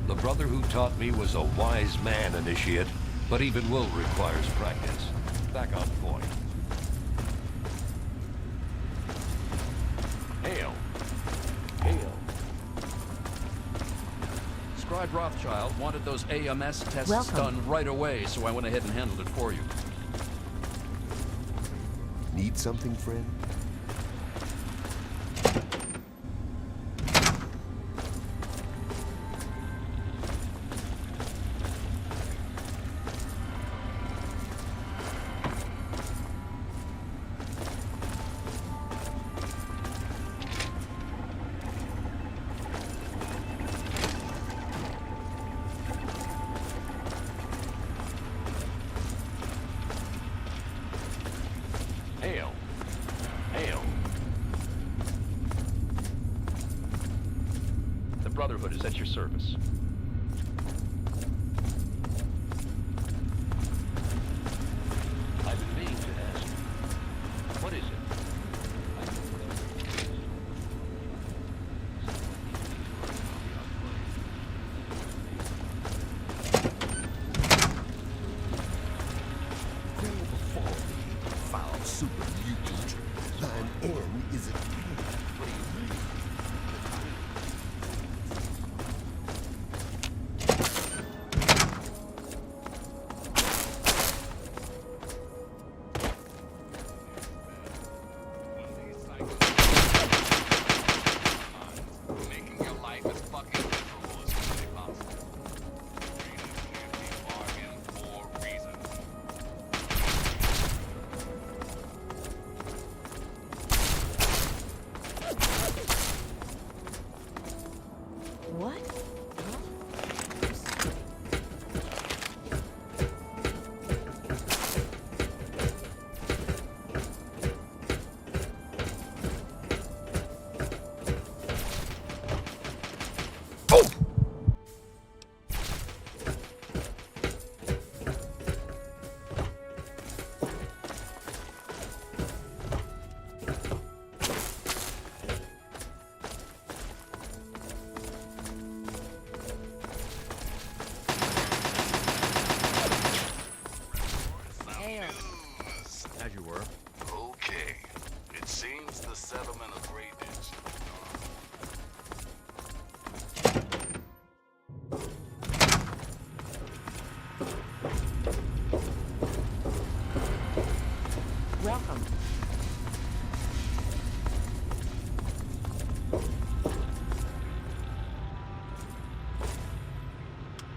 The brother who taught me was a wise man, Initiate, but even will requires practice. Back on point. Hail. Hail. Scribe Rothschild wanted those AMS tests Welcome. done right away, so I went ahead and handled it for you. Need something, friend? Hail. Hail. The Brotherhood is at your service. I've been meaning to ask you. What is it? Foul super mutant. Line N is a what do you mean? Making your life as fucking miserable as humanly possible. Bargain for reason. What? As you were. Okay. It seems the settlement agreed it. Welcome.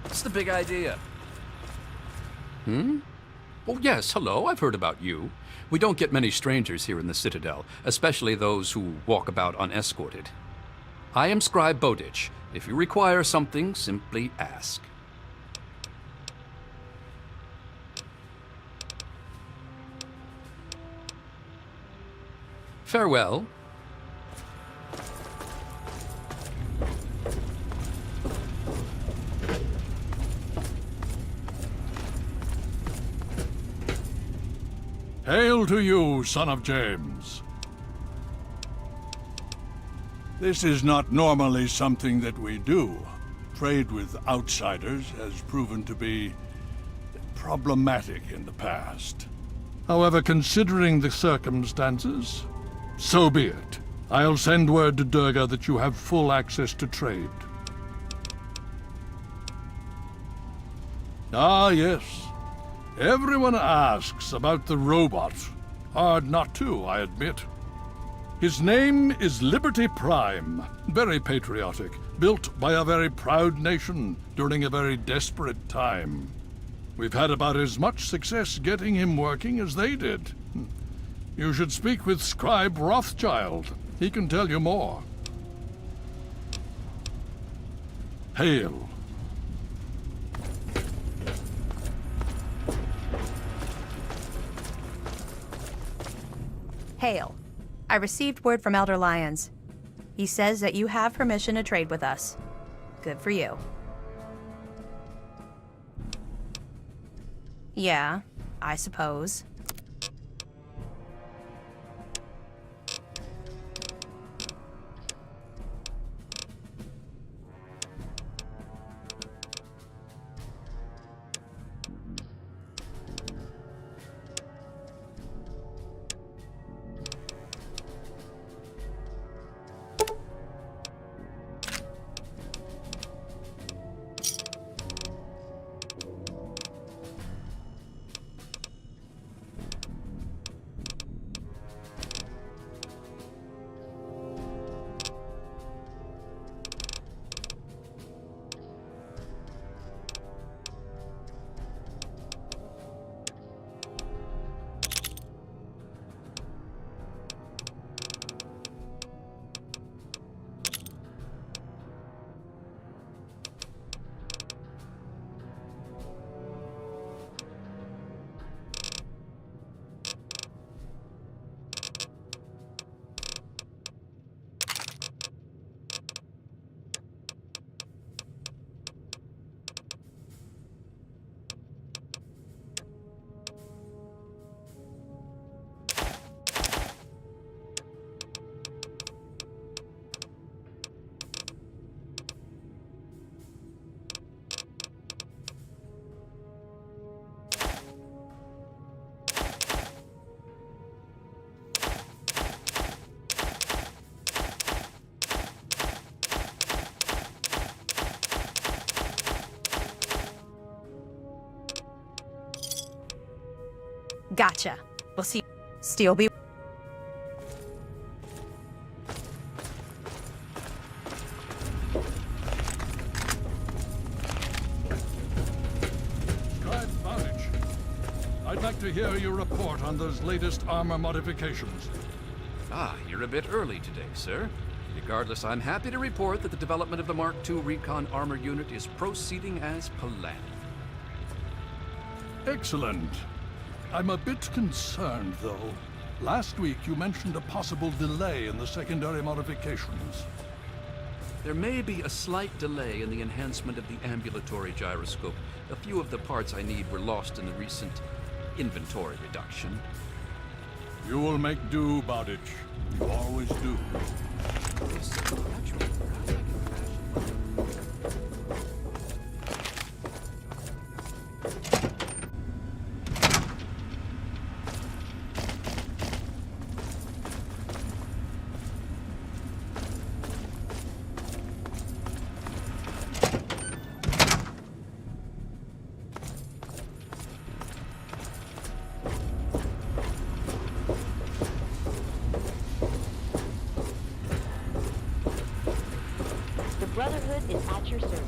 What's the big idea? Oh, yes, hello, I've heard about you. We don't get many strangers here in the Citadel, especially those who walk about unescorted. I am Scribe Bowditch. If you require something, simply ask. Farewell. Hail to you, son of James. This is not normally something that we do. Trade with outsiders has proven to be problematic in the past. However, considering the circumstances, so be it. I'll send word to Durga that you have full access to trade. Ah, yes. Everyone asks about the robot. Hard not to, I admit. His name is Liberty Prime. Very patriotic. Built by a very proud nation during a very desperate time. We've had about as much success getting him working as they did. You should speak with Scribe Rothschild. He can tell you more. Hail. Hail. I received word from Elder Lyons. He says that you have permission to trade with us. Good for you. Yeah, I suppose. Gotcha. We'll see. Steel be. I'd like to hear your report on those latest armor modifications. Ah, you're a bit early today, sir. Regardless, I'm happy to report that the development of the Mark II Recon Armor Unit is proceeding as planned. Excellent. I'm a bit concerned, though. Last week you mentioned a possible delay in the secondary modifications. There may be a slight delay in the enhancement of the ambulatory gyroscope. A few of the parts I need were lost in the recent inventory reduction. You will make do, Bowditch. You always do. Brotherhood is at your service.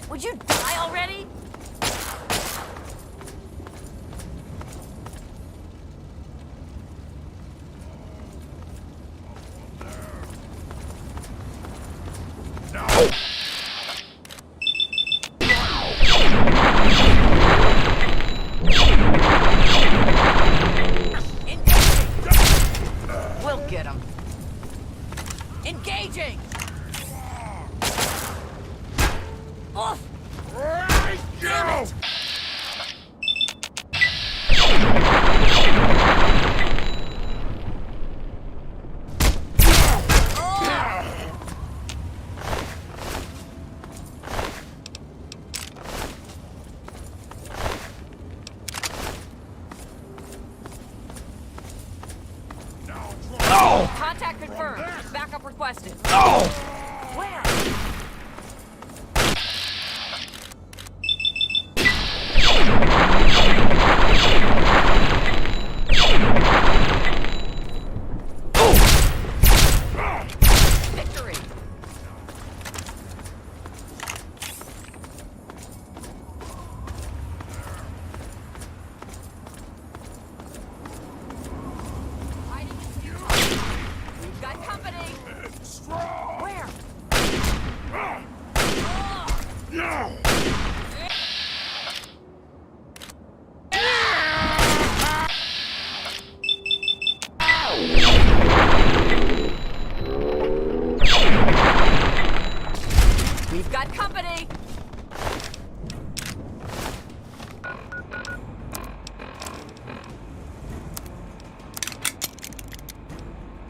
Would you die already? No! We'll get him. Engaging! Oh! Damn Contact confirmed. Backup requested. Oh! Where? Victory. We've got company. Where? We've got company.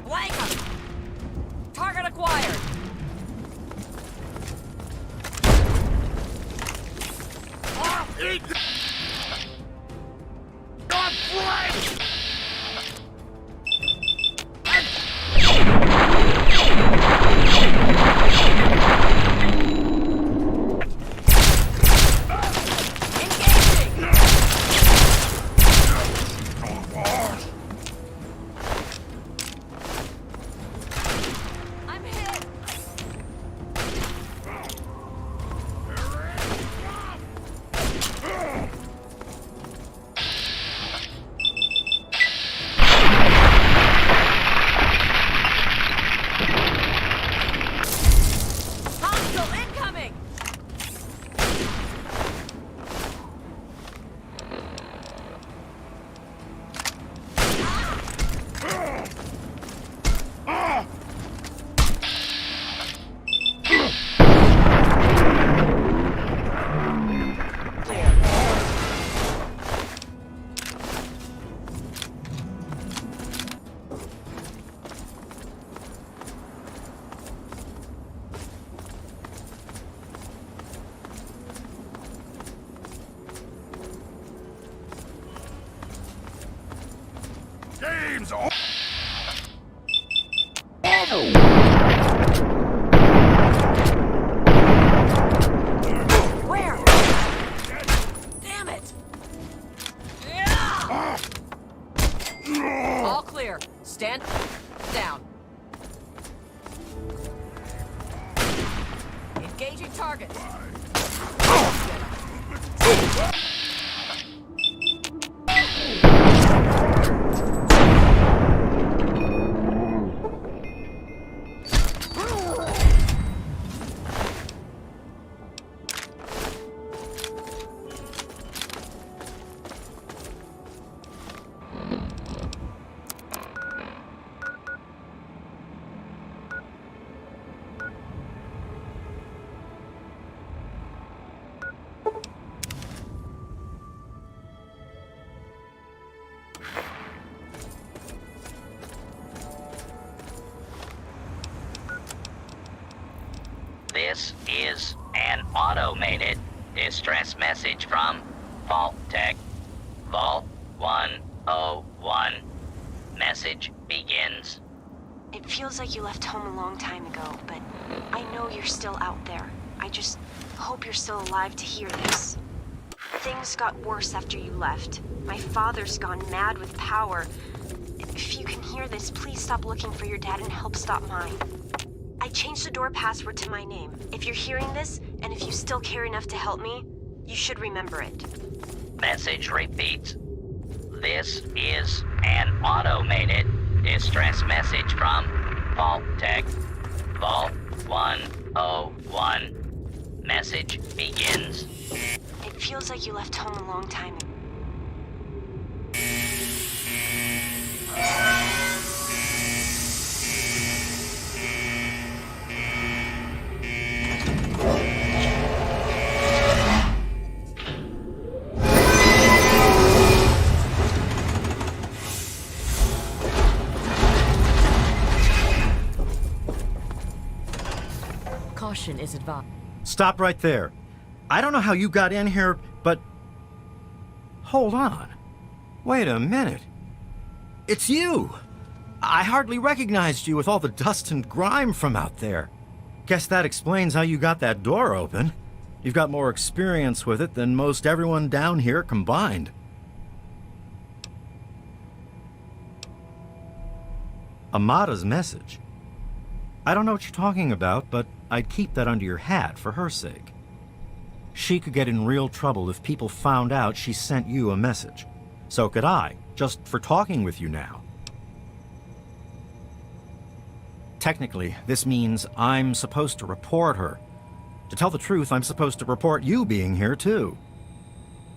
Blank 'em. Target acquired. God flank! I'm hit. Hostile incoming. Game's over! Where? Damn it! All clear. Stand down. Engaging targets. This is an automated distress message from Vault Tech. Vault 101. Message begins. It feels like you left home a long time ago, but I know you're still out there. I just hope you're still alive to hear this. Things got worse after you left. My father's gone mad with power. If you can hear this, please stop looking for your dad and help stop mine. I changed the door password to my name. If you're hearing this, and if you still care enough to help me, you should remember it. Message repeats. This is an automated distress message from Vault Tech. Vault 101. Message begins. It feels like you left home a long time ago. Caution is advised. Stop right there. I don't know how you got in here, but... Hold on. Wait a minute. It's you! I hardly recognized you with all the dust and grime from out there. Guess that explains how you got that door open. You've got more experience with it than most everyone down here combined. Amada's message. I don't know what you're talking about, but I'd keep that under your hat for her sake. She could get in real trouble if people found out she sent you a message. So could I, just for talking with you now. Technically, this means I'm supposed to report her. To tell the truth, I'm supposed to report you being here, too.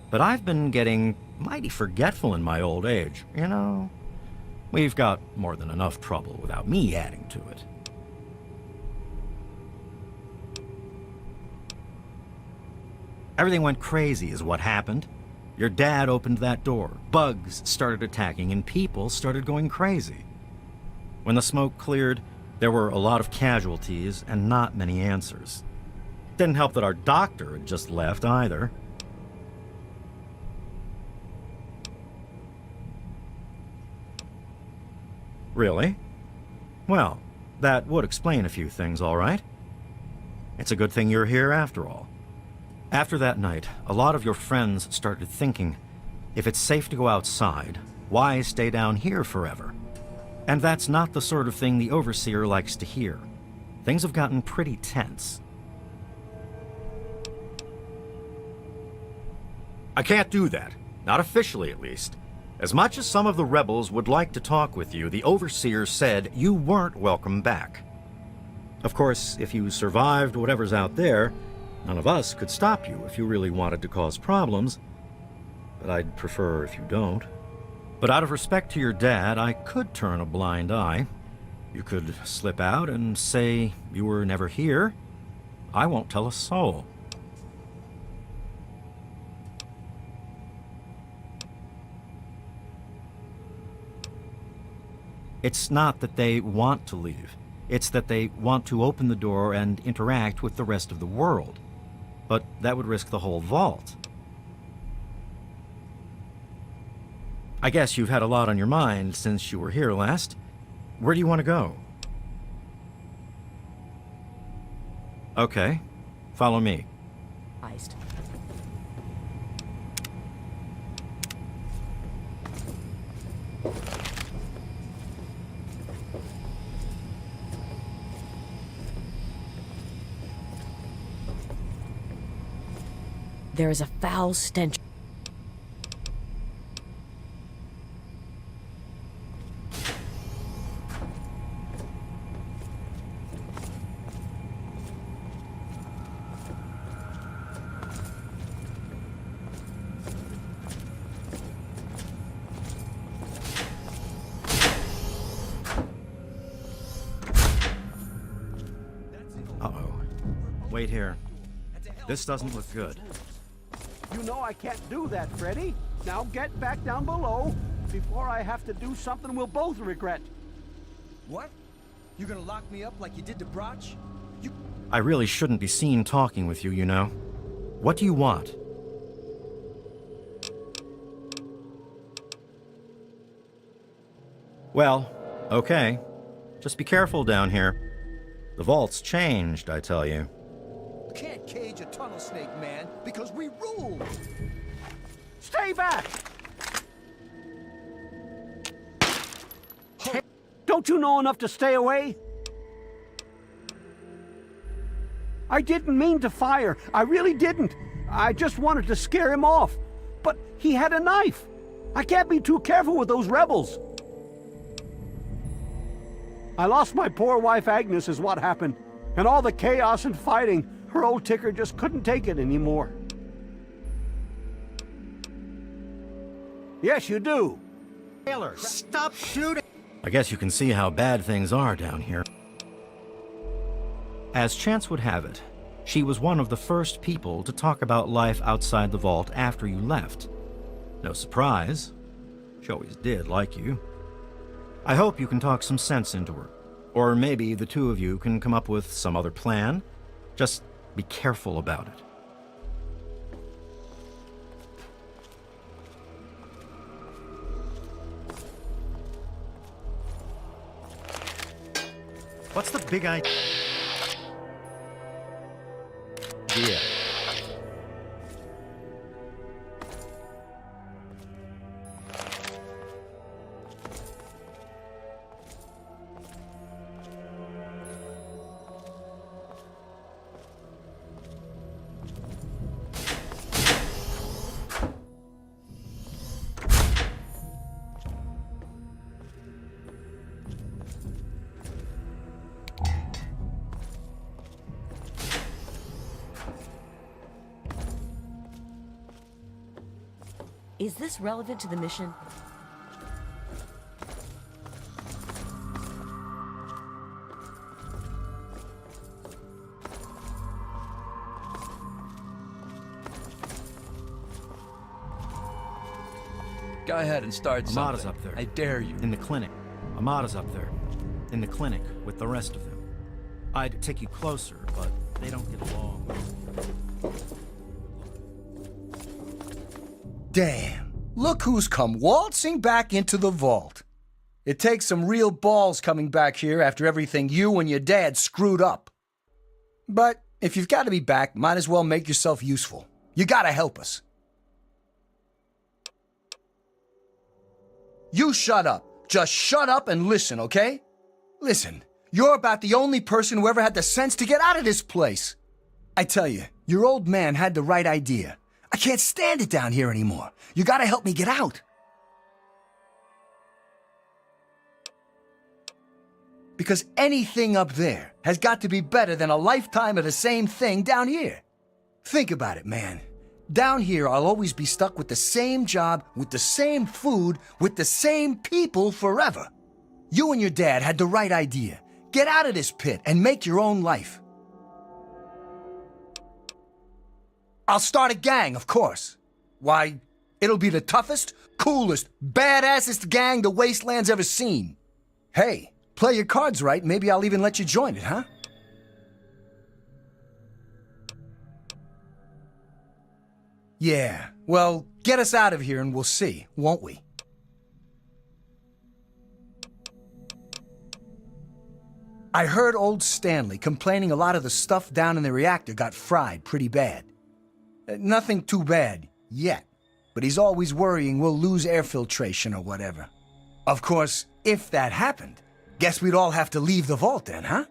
But I've been getting mighty forgetful in my old age, you know? We've got more than enough trouble without me adding to it. Everything went crazy is what happened. Your dad opened that door, bugs started attacking, and people started going crazy. When the smoke cleared, there were a lot of casualties and not many answers. Didn't help that our doctor had just left either. Really? Well, that would explain a few things, all right. It's a good thing you're here after all. After that night, a lot of your friends started thinking, if it's safe to go outside, why stay down here forever? And that's not the sort of thing the Overseer likes to hear. Things have gotten pretty tense. I can't do that. Not officially, at least. As much as some of the rebels would like to talk with you, the Overseer said you weren't welcome back. Of course, if you survived whatever's out there, none of us could stop you if you really wanted to cause problems. But I'd prefer if you don't. But out of respect to your dad, I could turn a blind eye. You could slip out and say you were never here. I won't tell a soul. It's not that they want to leave. It's that they want to open the door and interact with the rest of the world. But that would risk the whole vault. I guess you've had a lot on your mind since you were here last. Where do you want to go? Okay, follow me. Heist. There is a foul stench. Uh-oh. Wait here. This doesn't look good. You know I can't do that, Freddy. Now get back down below before I have to do something we'll both regret. What? You gonna lock me up like you did to Broch? I really shouldn't be seen talking with you, you know. What do you want? Well, okay. Just be careful down here. The vault's changed, I tell you. Can't cage a tunnel snake, man, because we rule! Stay back! Don't you know enough to stay away? I didn't mean to fire. I really didn't. I just wanted to scare him off. But he had a knife. I can't be too careful with those rebels. I lost my poor wife Agnes is what happened. And all the chaos and fighting, her old ticker just couldn't take it anymore. Yes, you do. Taylor, stop shooting! I guess you can see how bad things are down here. As chance would have it, she was one of the first people to talk about life outside the vault after you left. No surprise. She always did like you. I hope you can talk some sense into her. Or maybe the two of you can come up with some other plan. Just be careful about it. What's the big idea? Yeah. Is this relevant to the mission? Go ahead and start something. Amada's up there. I dare you. In the clinic. Amada's up there. In the clinic with the rest of them. I'd take you closer, but they don't get along. Damn. Look who's come waltzing back into the vault. It takes some real balls coming back here after everything you and your dad screwed up. But if you've got to be back, might as well make yourself useful. You gotta help us. You shut up. Just shut up and listen, okay? Listen, you're about the only person who ever had the sense to get out of this place. I tell you, your old man had the right idea. I can't stand it down here anymore. You gotta help me get out. Because anything up there has got to be better than a lifetime of the same thing down here. Think about it, man. Down here, I'll always be stuck with the same job, with the same food, with the same people forever. You and your dad had the right idea. Get out of this pit and make your own life. I'll start a gang, of course. Why, it'll be the toughest, coolest, badassest gang the Wasteland's ever seen. Hey, play your cards right, maybe I'll even let you join it, huh? Yeah, well, get us out of here and we'll see, won't we? I heard old Stanley complaining a lot of the stuff down in the reactor got fried pretty bad. Nothing too bad, yet. But he's always worrying we'll lose air filtration or whatever. Of course, if that happened, guess we'd all have to leave the vault then, huh?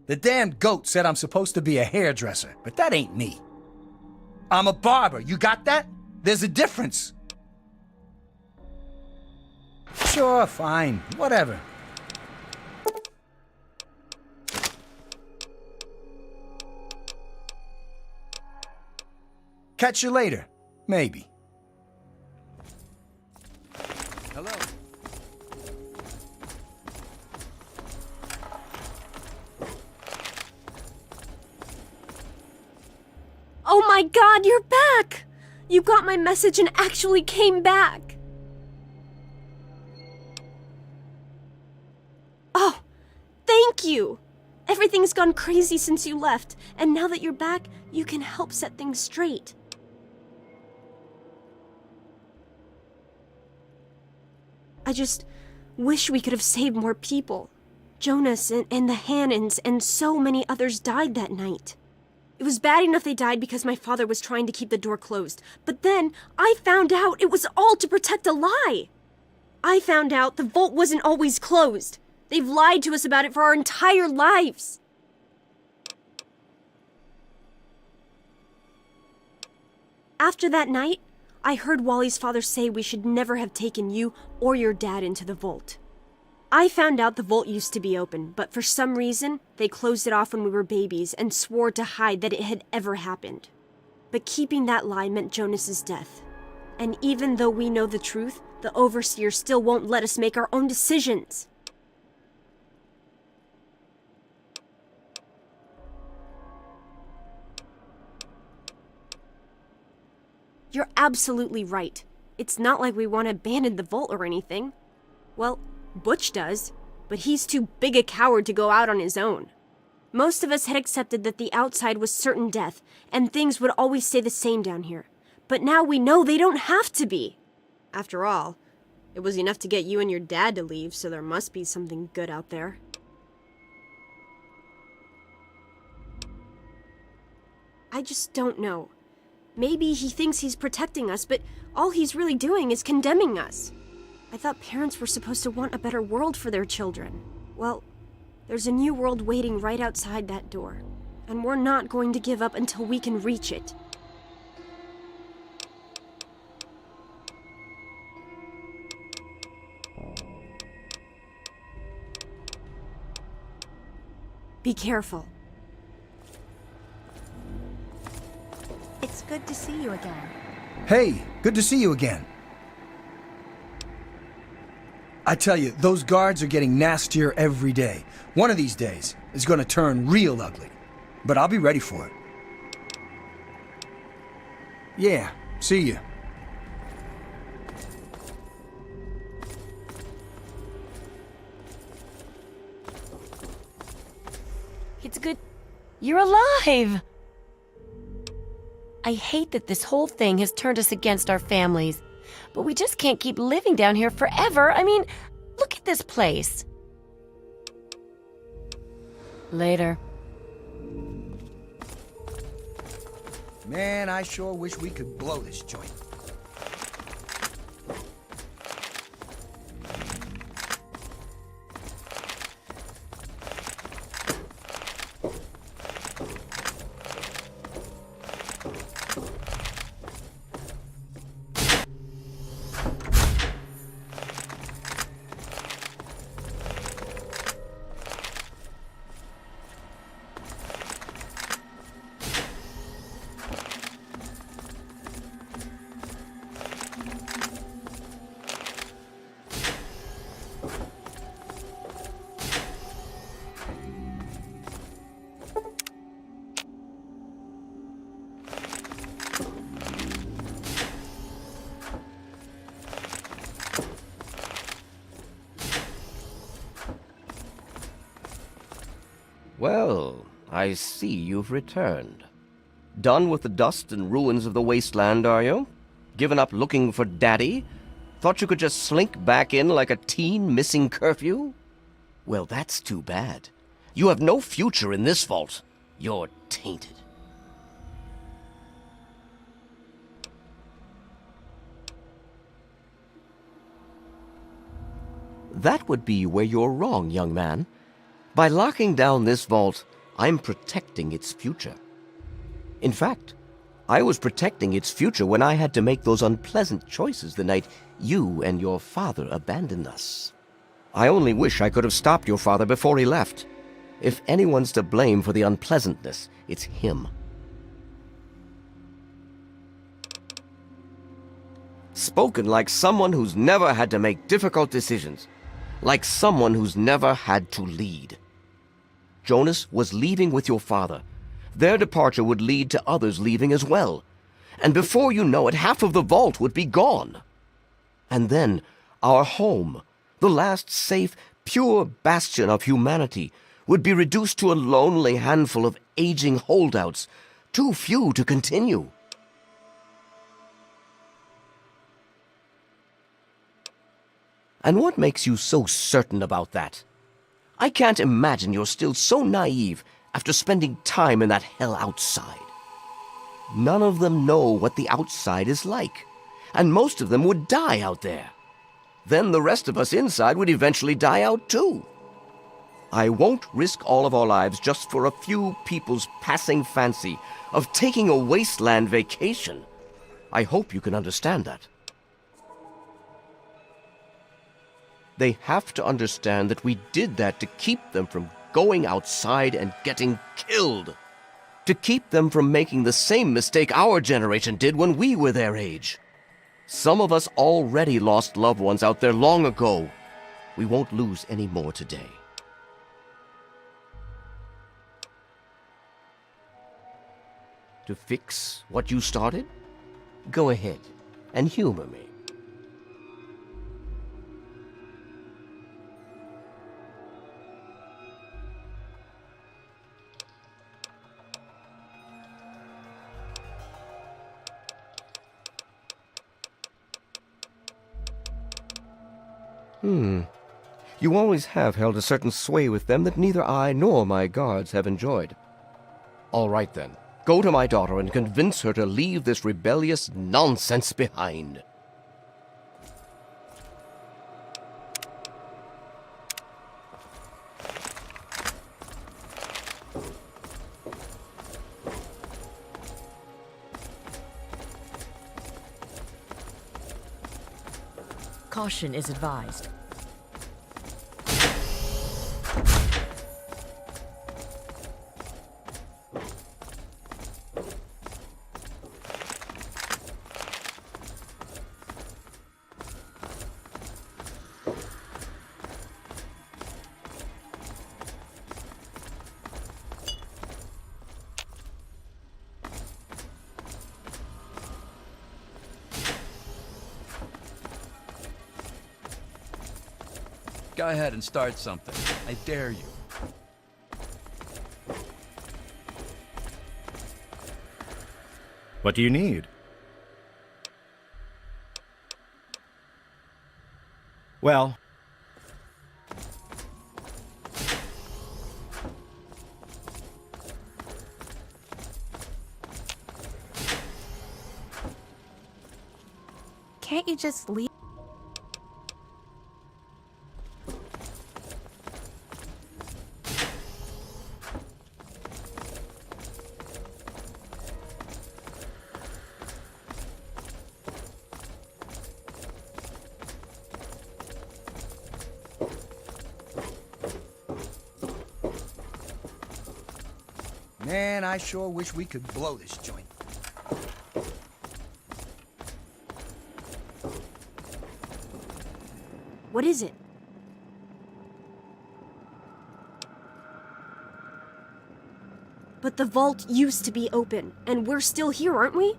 The damn goat said I'm supposed to be a hairdresser, but that ain't me. I'm a barber, you got that? There's a difference. Sure, fine, whatever. Catch you later. Maybe. Hello. Oh my God, you're back! You got my message and actually came back. Oh, thank you! Everything's gone crazy since you left, and now that you're back, you can help set things straight. I just wish we could have saved more people. Jonas and the Hannons and so many others died that night. It was bad enough they died because my father was trying to keep the door closed. But then I found out it was all to protect a lie. I found out the vault wasn't always closed. They've lied to us about it for our entire lives. After that night, I heard Wally's father say we should never have taken you or your dad into the vault. I found out the vault used to be open, but for some reason, they closed it off when we were babies and swore to hide that it had ever happened. But keeping that lie meant Jonas's death. And even though we know the truth, the Overseer still won't let us make our own decisions. You're absolutely right. It's not like we want to abandon the vault or anything. Well, Butch does, but he's too big a coward to go out on his own. Most of us had accepted that the outside was certain death, and things would always stay the same down here. But now we know they don't have to be. After all, It was enough to get you and your dad to leave, so there must be something good out there. I just don't know. Maybe he thinks he's protecting us, but all he's really doing is condemning us. I thought parents were supposed to want a better world for their children. Well, there's a new world waiting right outside that door, and we're not going to give up until we can reach it. Be careful. It's good to see you again. Hey, good to see you again. I tell you, those guards are getting nastier every day. One of these days is going to turn real ugly. But I'll be ready for it. Yeah, see you. It's good. You're alive! I hate that this whole thing has turned us against our families. But we just can't keep living down here forever. I mean, look at this place. Later. Man, I sure wish we could blow this joint. Well, I see you've returned. Done with the dust and ruins of the wasteland, are you? Given up looking for Daddy? Thought you could just slink back in like a teen missing curfew? Well, that's too bad. You have no future in this vault. You're tainted. That would be where you're wrong, young man. By locking down this vault, I'm protecting its future. In fact, I was protecting its future when I had to make those unpleasant choices the night you and your father abandoned us. I only wish I could have stopped your father before he left. If anyone's to blame for the unpleasantness, it's him. Spoken like someone who's never had to make difficult decisions. Like someone who's never had to lead. Jonas was leaving with your father. Their departure would lead to others leaving as well. And before you know it, half of the vault would be gone. And then our home, the last safe, pure bastion of humanity, would be reduced to a lonely handful of aging holdouts, too few to continue. And what makes you so certain about that? I can't imagine you're still so naive after spending time in that hell outside. None of them know what the outside is like, and most of them would die out there. Then the rest of us inside would eventually die out too. I won't risk all of our lives just for a few people's passing fancy of taking a wasteland vacation. I hope you can understand that. They have to understand that we did that to keep them from going outside and getting killed. To keep them from making the same mistake our generation did when we were their age. Some of us already lost loved ones out there long ago. We won't lose any more today. To fix what you started? Go ahead and humor me. You always have held a certain sway with them that neither I nor my guards have enjoyed. All right, then. Go to my daughter and convince her to leave this rebellious nonsense behind. Caution is advised. Go ahead and start something. I dare you. What do you need? Well, Can't you just leave? Man, I sure wish we could blow this joint. What is it? But the vault used to be open, and we're still here, aren't we?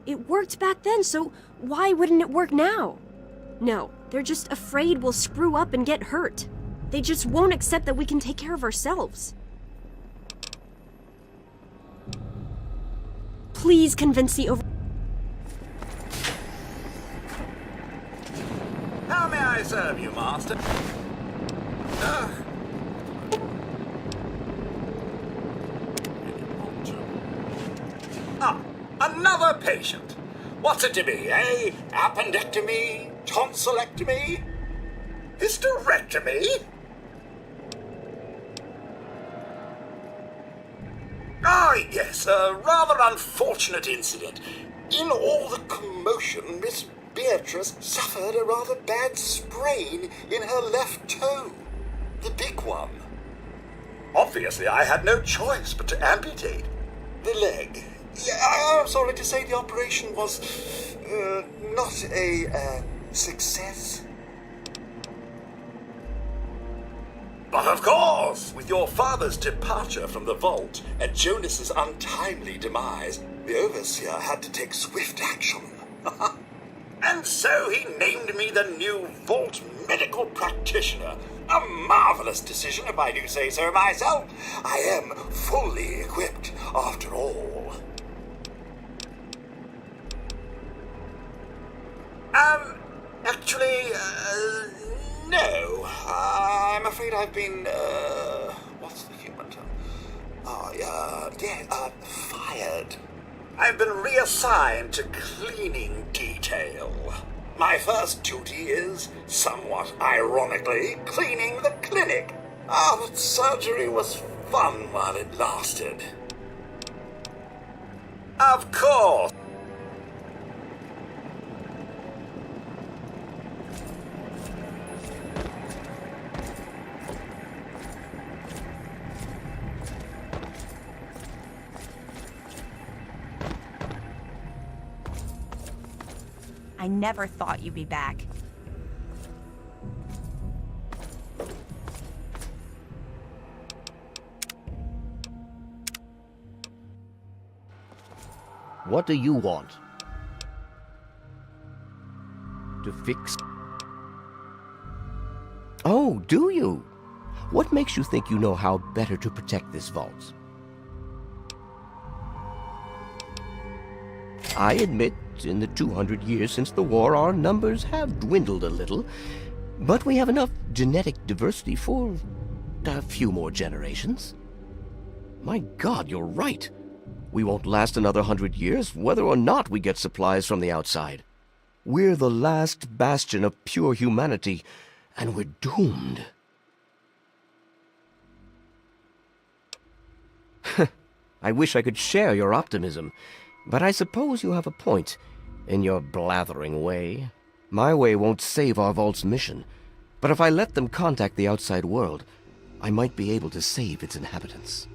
It worked back then, so why wouldn't it work now? No, they're just afraid we'll screw up and get hurt. They just won't accept that we can take care of ourselves. Please convince the How may I serve you, Master? Another patient. What's it to be, eh? Appendectomy? Tonsillectomy? Hysterectomy? Ah, yes, a rather unfortunate incident. In all the commotion, Miss Beatrice suffered a rather bad sprain in her left toe. The big one. Obviously, I had no choice but to amputate the leg. Yeah, I'm sorry to say the operation was not a success. But of course, with your father's departure from the vault and Jonas's untimely demise, the overseer had to take swift action. And so he named me the new vault medical practitioner. A marvelous decision, if I do say so myself. I am fully equipped, after all. Actually, no. I'm afraid I've been, what's the human term? Fired. I've been reassigned to cleaning detail. My first duty is, somewhat ironically, cleaning the clinic. But surgery was fun while it lasted. Of course. I never thought you'd be back. What do you want? To fix... Oh, do you? What makes you think you know how better to protect this vault? I admit, in the 200 years since the war, our numbers have dwindled a little. But we have enough genetic diversity for a few more generations. My God, you're right. We won't last another 100 years, whether or not we get supplies from the outside. We're the last bastion of pure humanity, and we're doomed. I wish I could share your optimism, but I suppose you have a point in your blathering way. My way won't save our vault's mission, but if I let them contact the outside world, I might be able to save its inhabitants.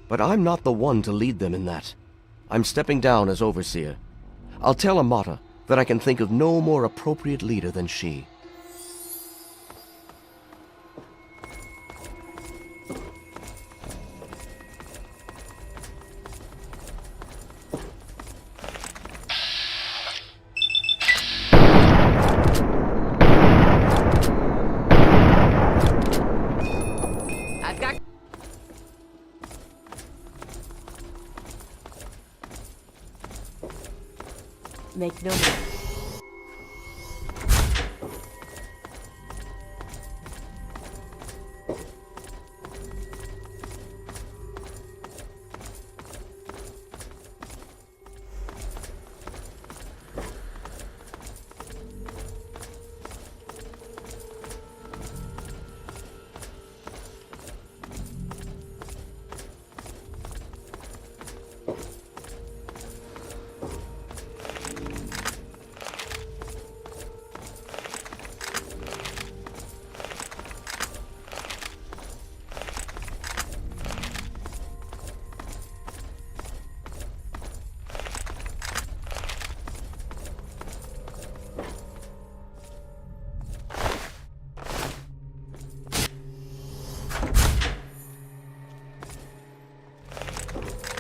But I'm not the one to lead them in that. I'm stepping down as overseer. I'll tell Amata that I can think of no more appropriate leader than she. Make no mistake.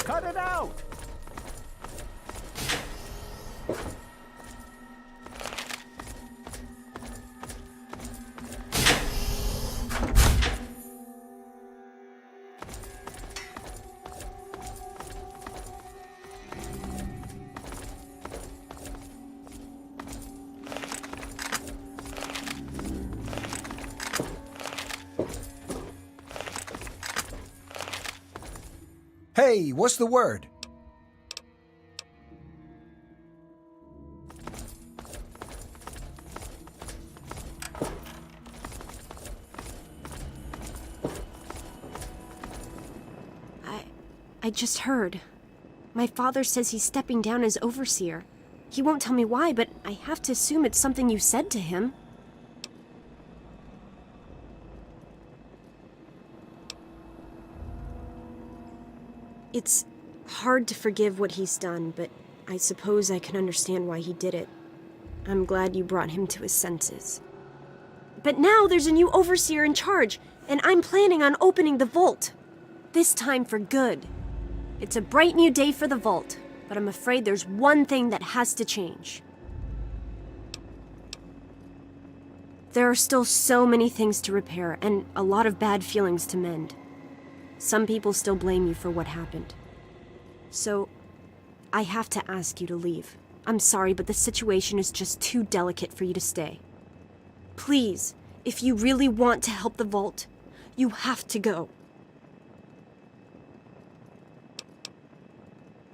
Cut it out! Hey, what's the word? I just heard. My father says he's stepping down as overseer. He won't tell me why, but I have to assume it's something you said to him. It's hard to forgive what he's done, but I suppose I can understand why he did it. I'm glad you brought him to his senses. But now there's a new overseer in charge, and I'm planning on opening the vault. This time for good. It's a bright new day for the vault, but I'm afraid there's one thing that has to change. There are still so many things to repair, and a lot of bad feelings to mend. Some people still blame you for what happened. So, I have to ask you to leave. I'm sorry, but the situation is just too delicate for you to stay. Please, if you really want to help the vault, you have to go.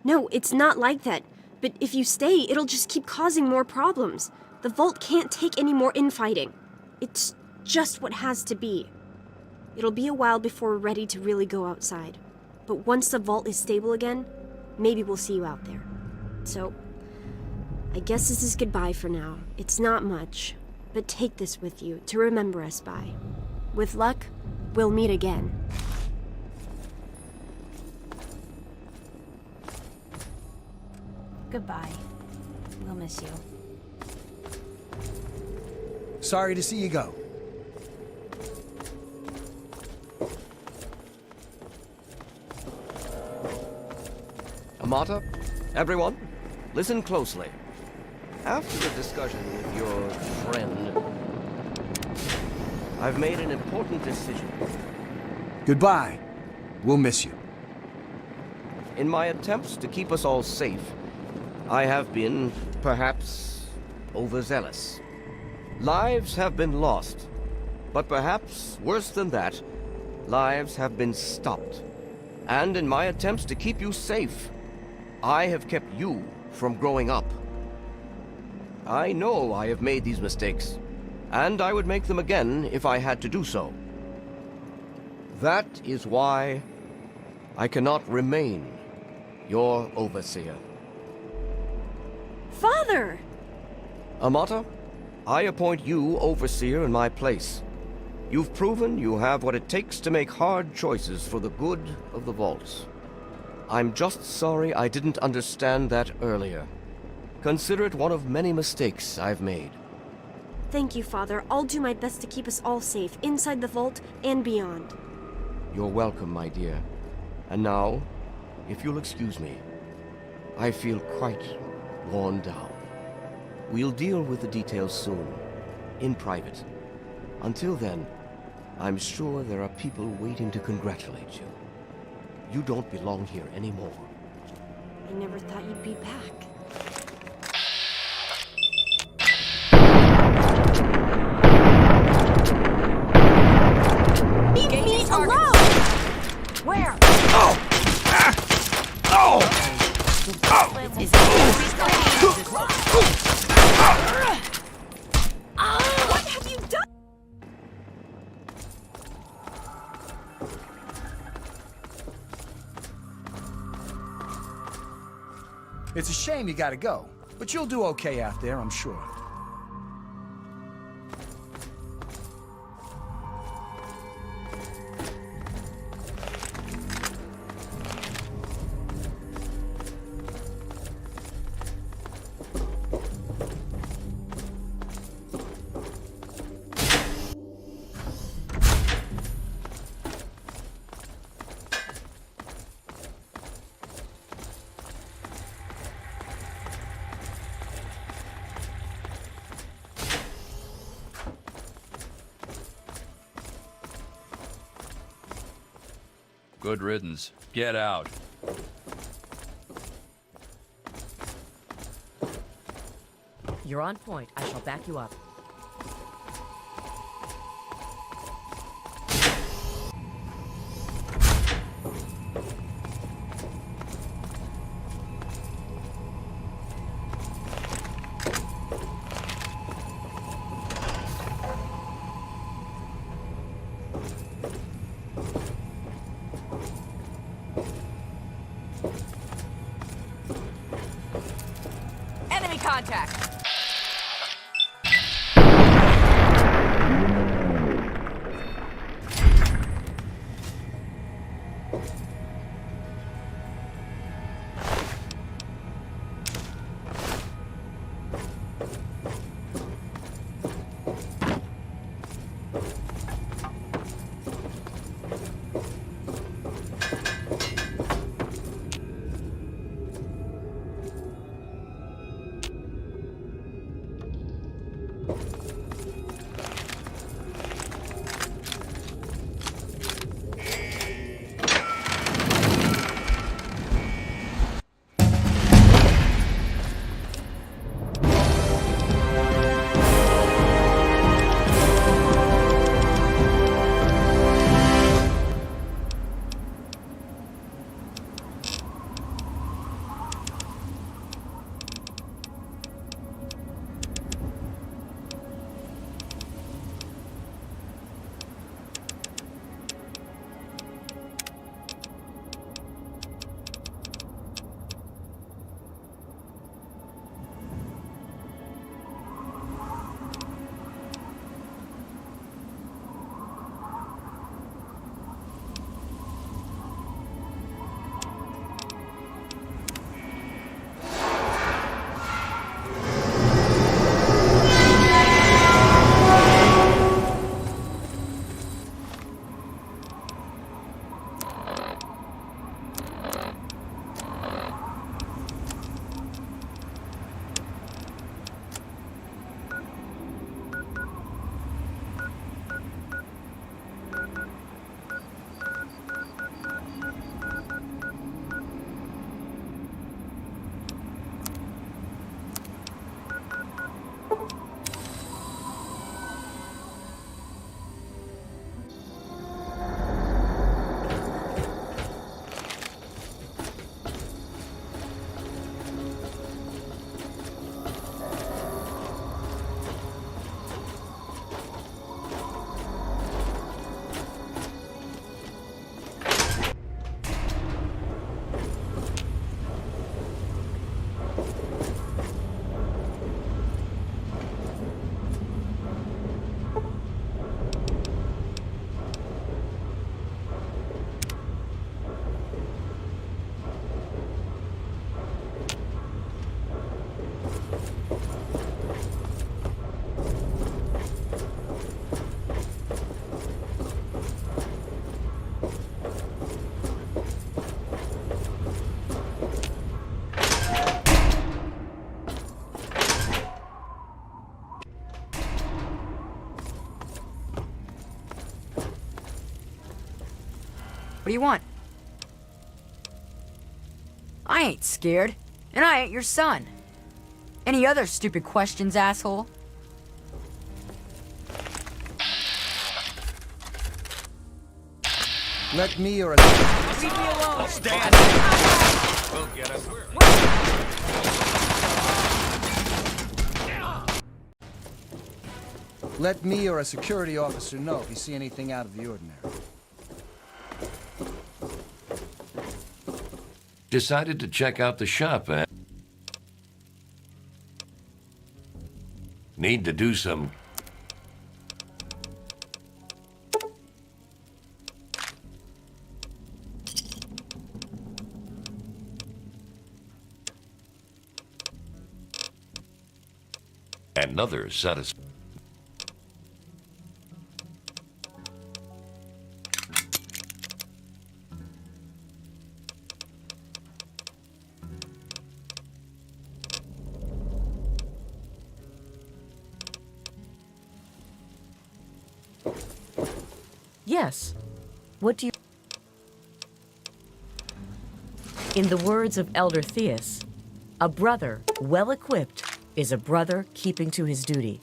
No, it's not like that. But if you stay, it'll just keep causing more problems. The vault can't take any more infighting. It's just what has to be. It'll be a while before we're ready to really go outside. But once the vault is stable again, maybe we'll see you out there. So, I guess this is goodbye for now. It's not much, but take this with you to remember us by. With luck, we'll meet again. Goodbye. We'll miss you. Sorry to see you go. Amata, everyone, listen closely. After a discussion with your friend, I've made an important decision. Goodbye. We'll miss you. In my attempts to keep us all safe, I have been, perhaps, overzealous. Lives have been lost. But perhaps worse than that, lives have been stopped. And in my attempts to keep you safe, I have kept you from growing up. I know I have made these mistakes, and I would make them again if I had to do so. That is why I cannot remain your overseer. Father! Amata, I appoint you overseer in my place. You've proven you have what it takes to make hard choices for the good of the vaults. I'm just sorry I didn't understand that earlier. Consider it one of many mistakes I've made. Thank you, Father. I'll do my best to keep us all safe, inside the vault and beyond. You're welcome, my dear. And now, if you'll excuse me, I feel quite worn down. We'll deal with the details soon, in private. Until then, I'm sure there are people waiting to congratulate you. You don't belong here anymore. I never thought you'd be back. Leave me alone! Where? Oh! Oh! What have you done? It's a shame you gotta go, but you'll do okay out there, I'm sure. Good riddance. Get out. You're on point. I shall back you up. Enemy contact! do you want? I ain't scared, and I ain't your son. Any other stupid questions, asshole? Let me or a... Leave me alone! Stand! We'll get us. Let me or a security officer know if you see anything out of the ordinary. Decided to check out the shop, eh? Need to do some... Another satisfaction. Yes. What do you... In the words of Elder Theus, a brother well equipped is a brother keeping to his duty.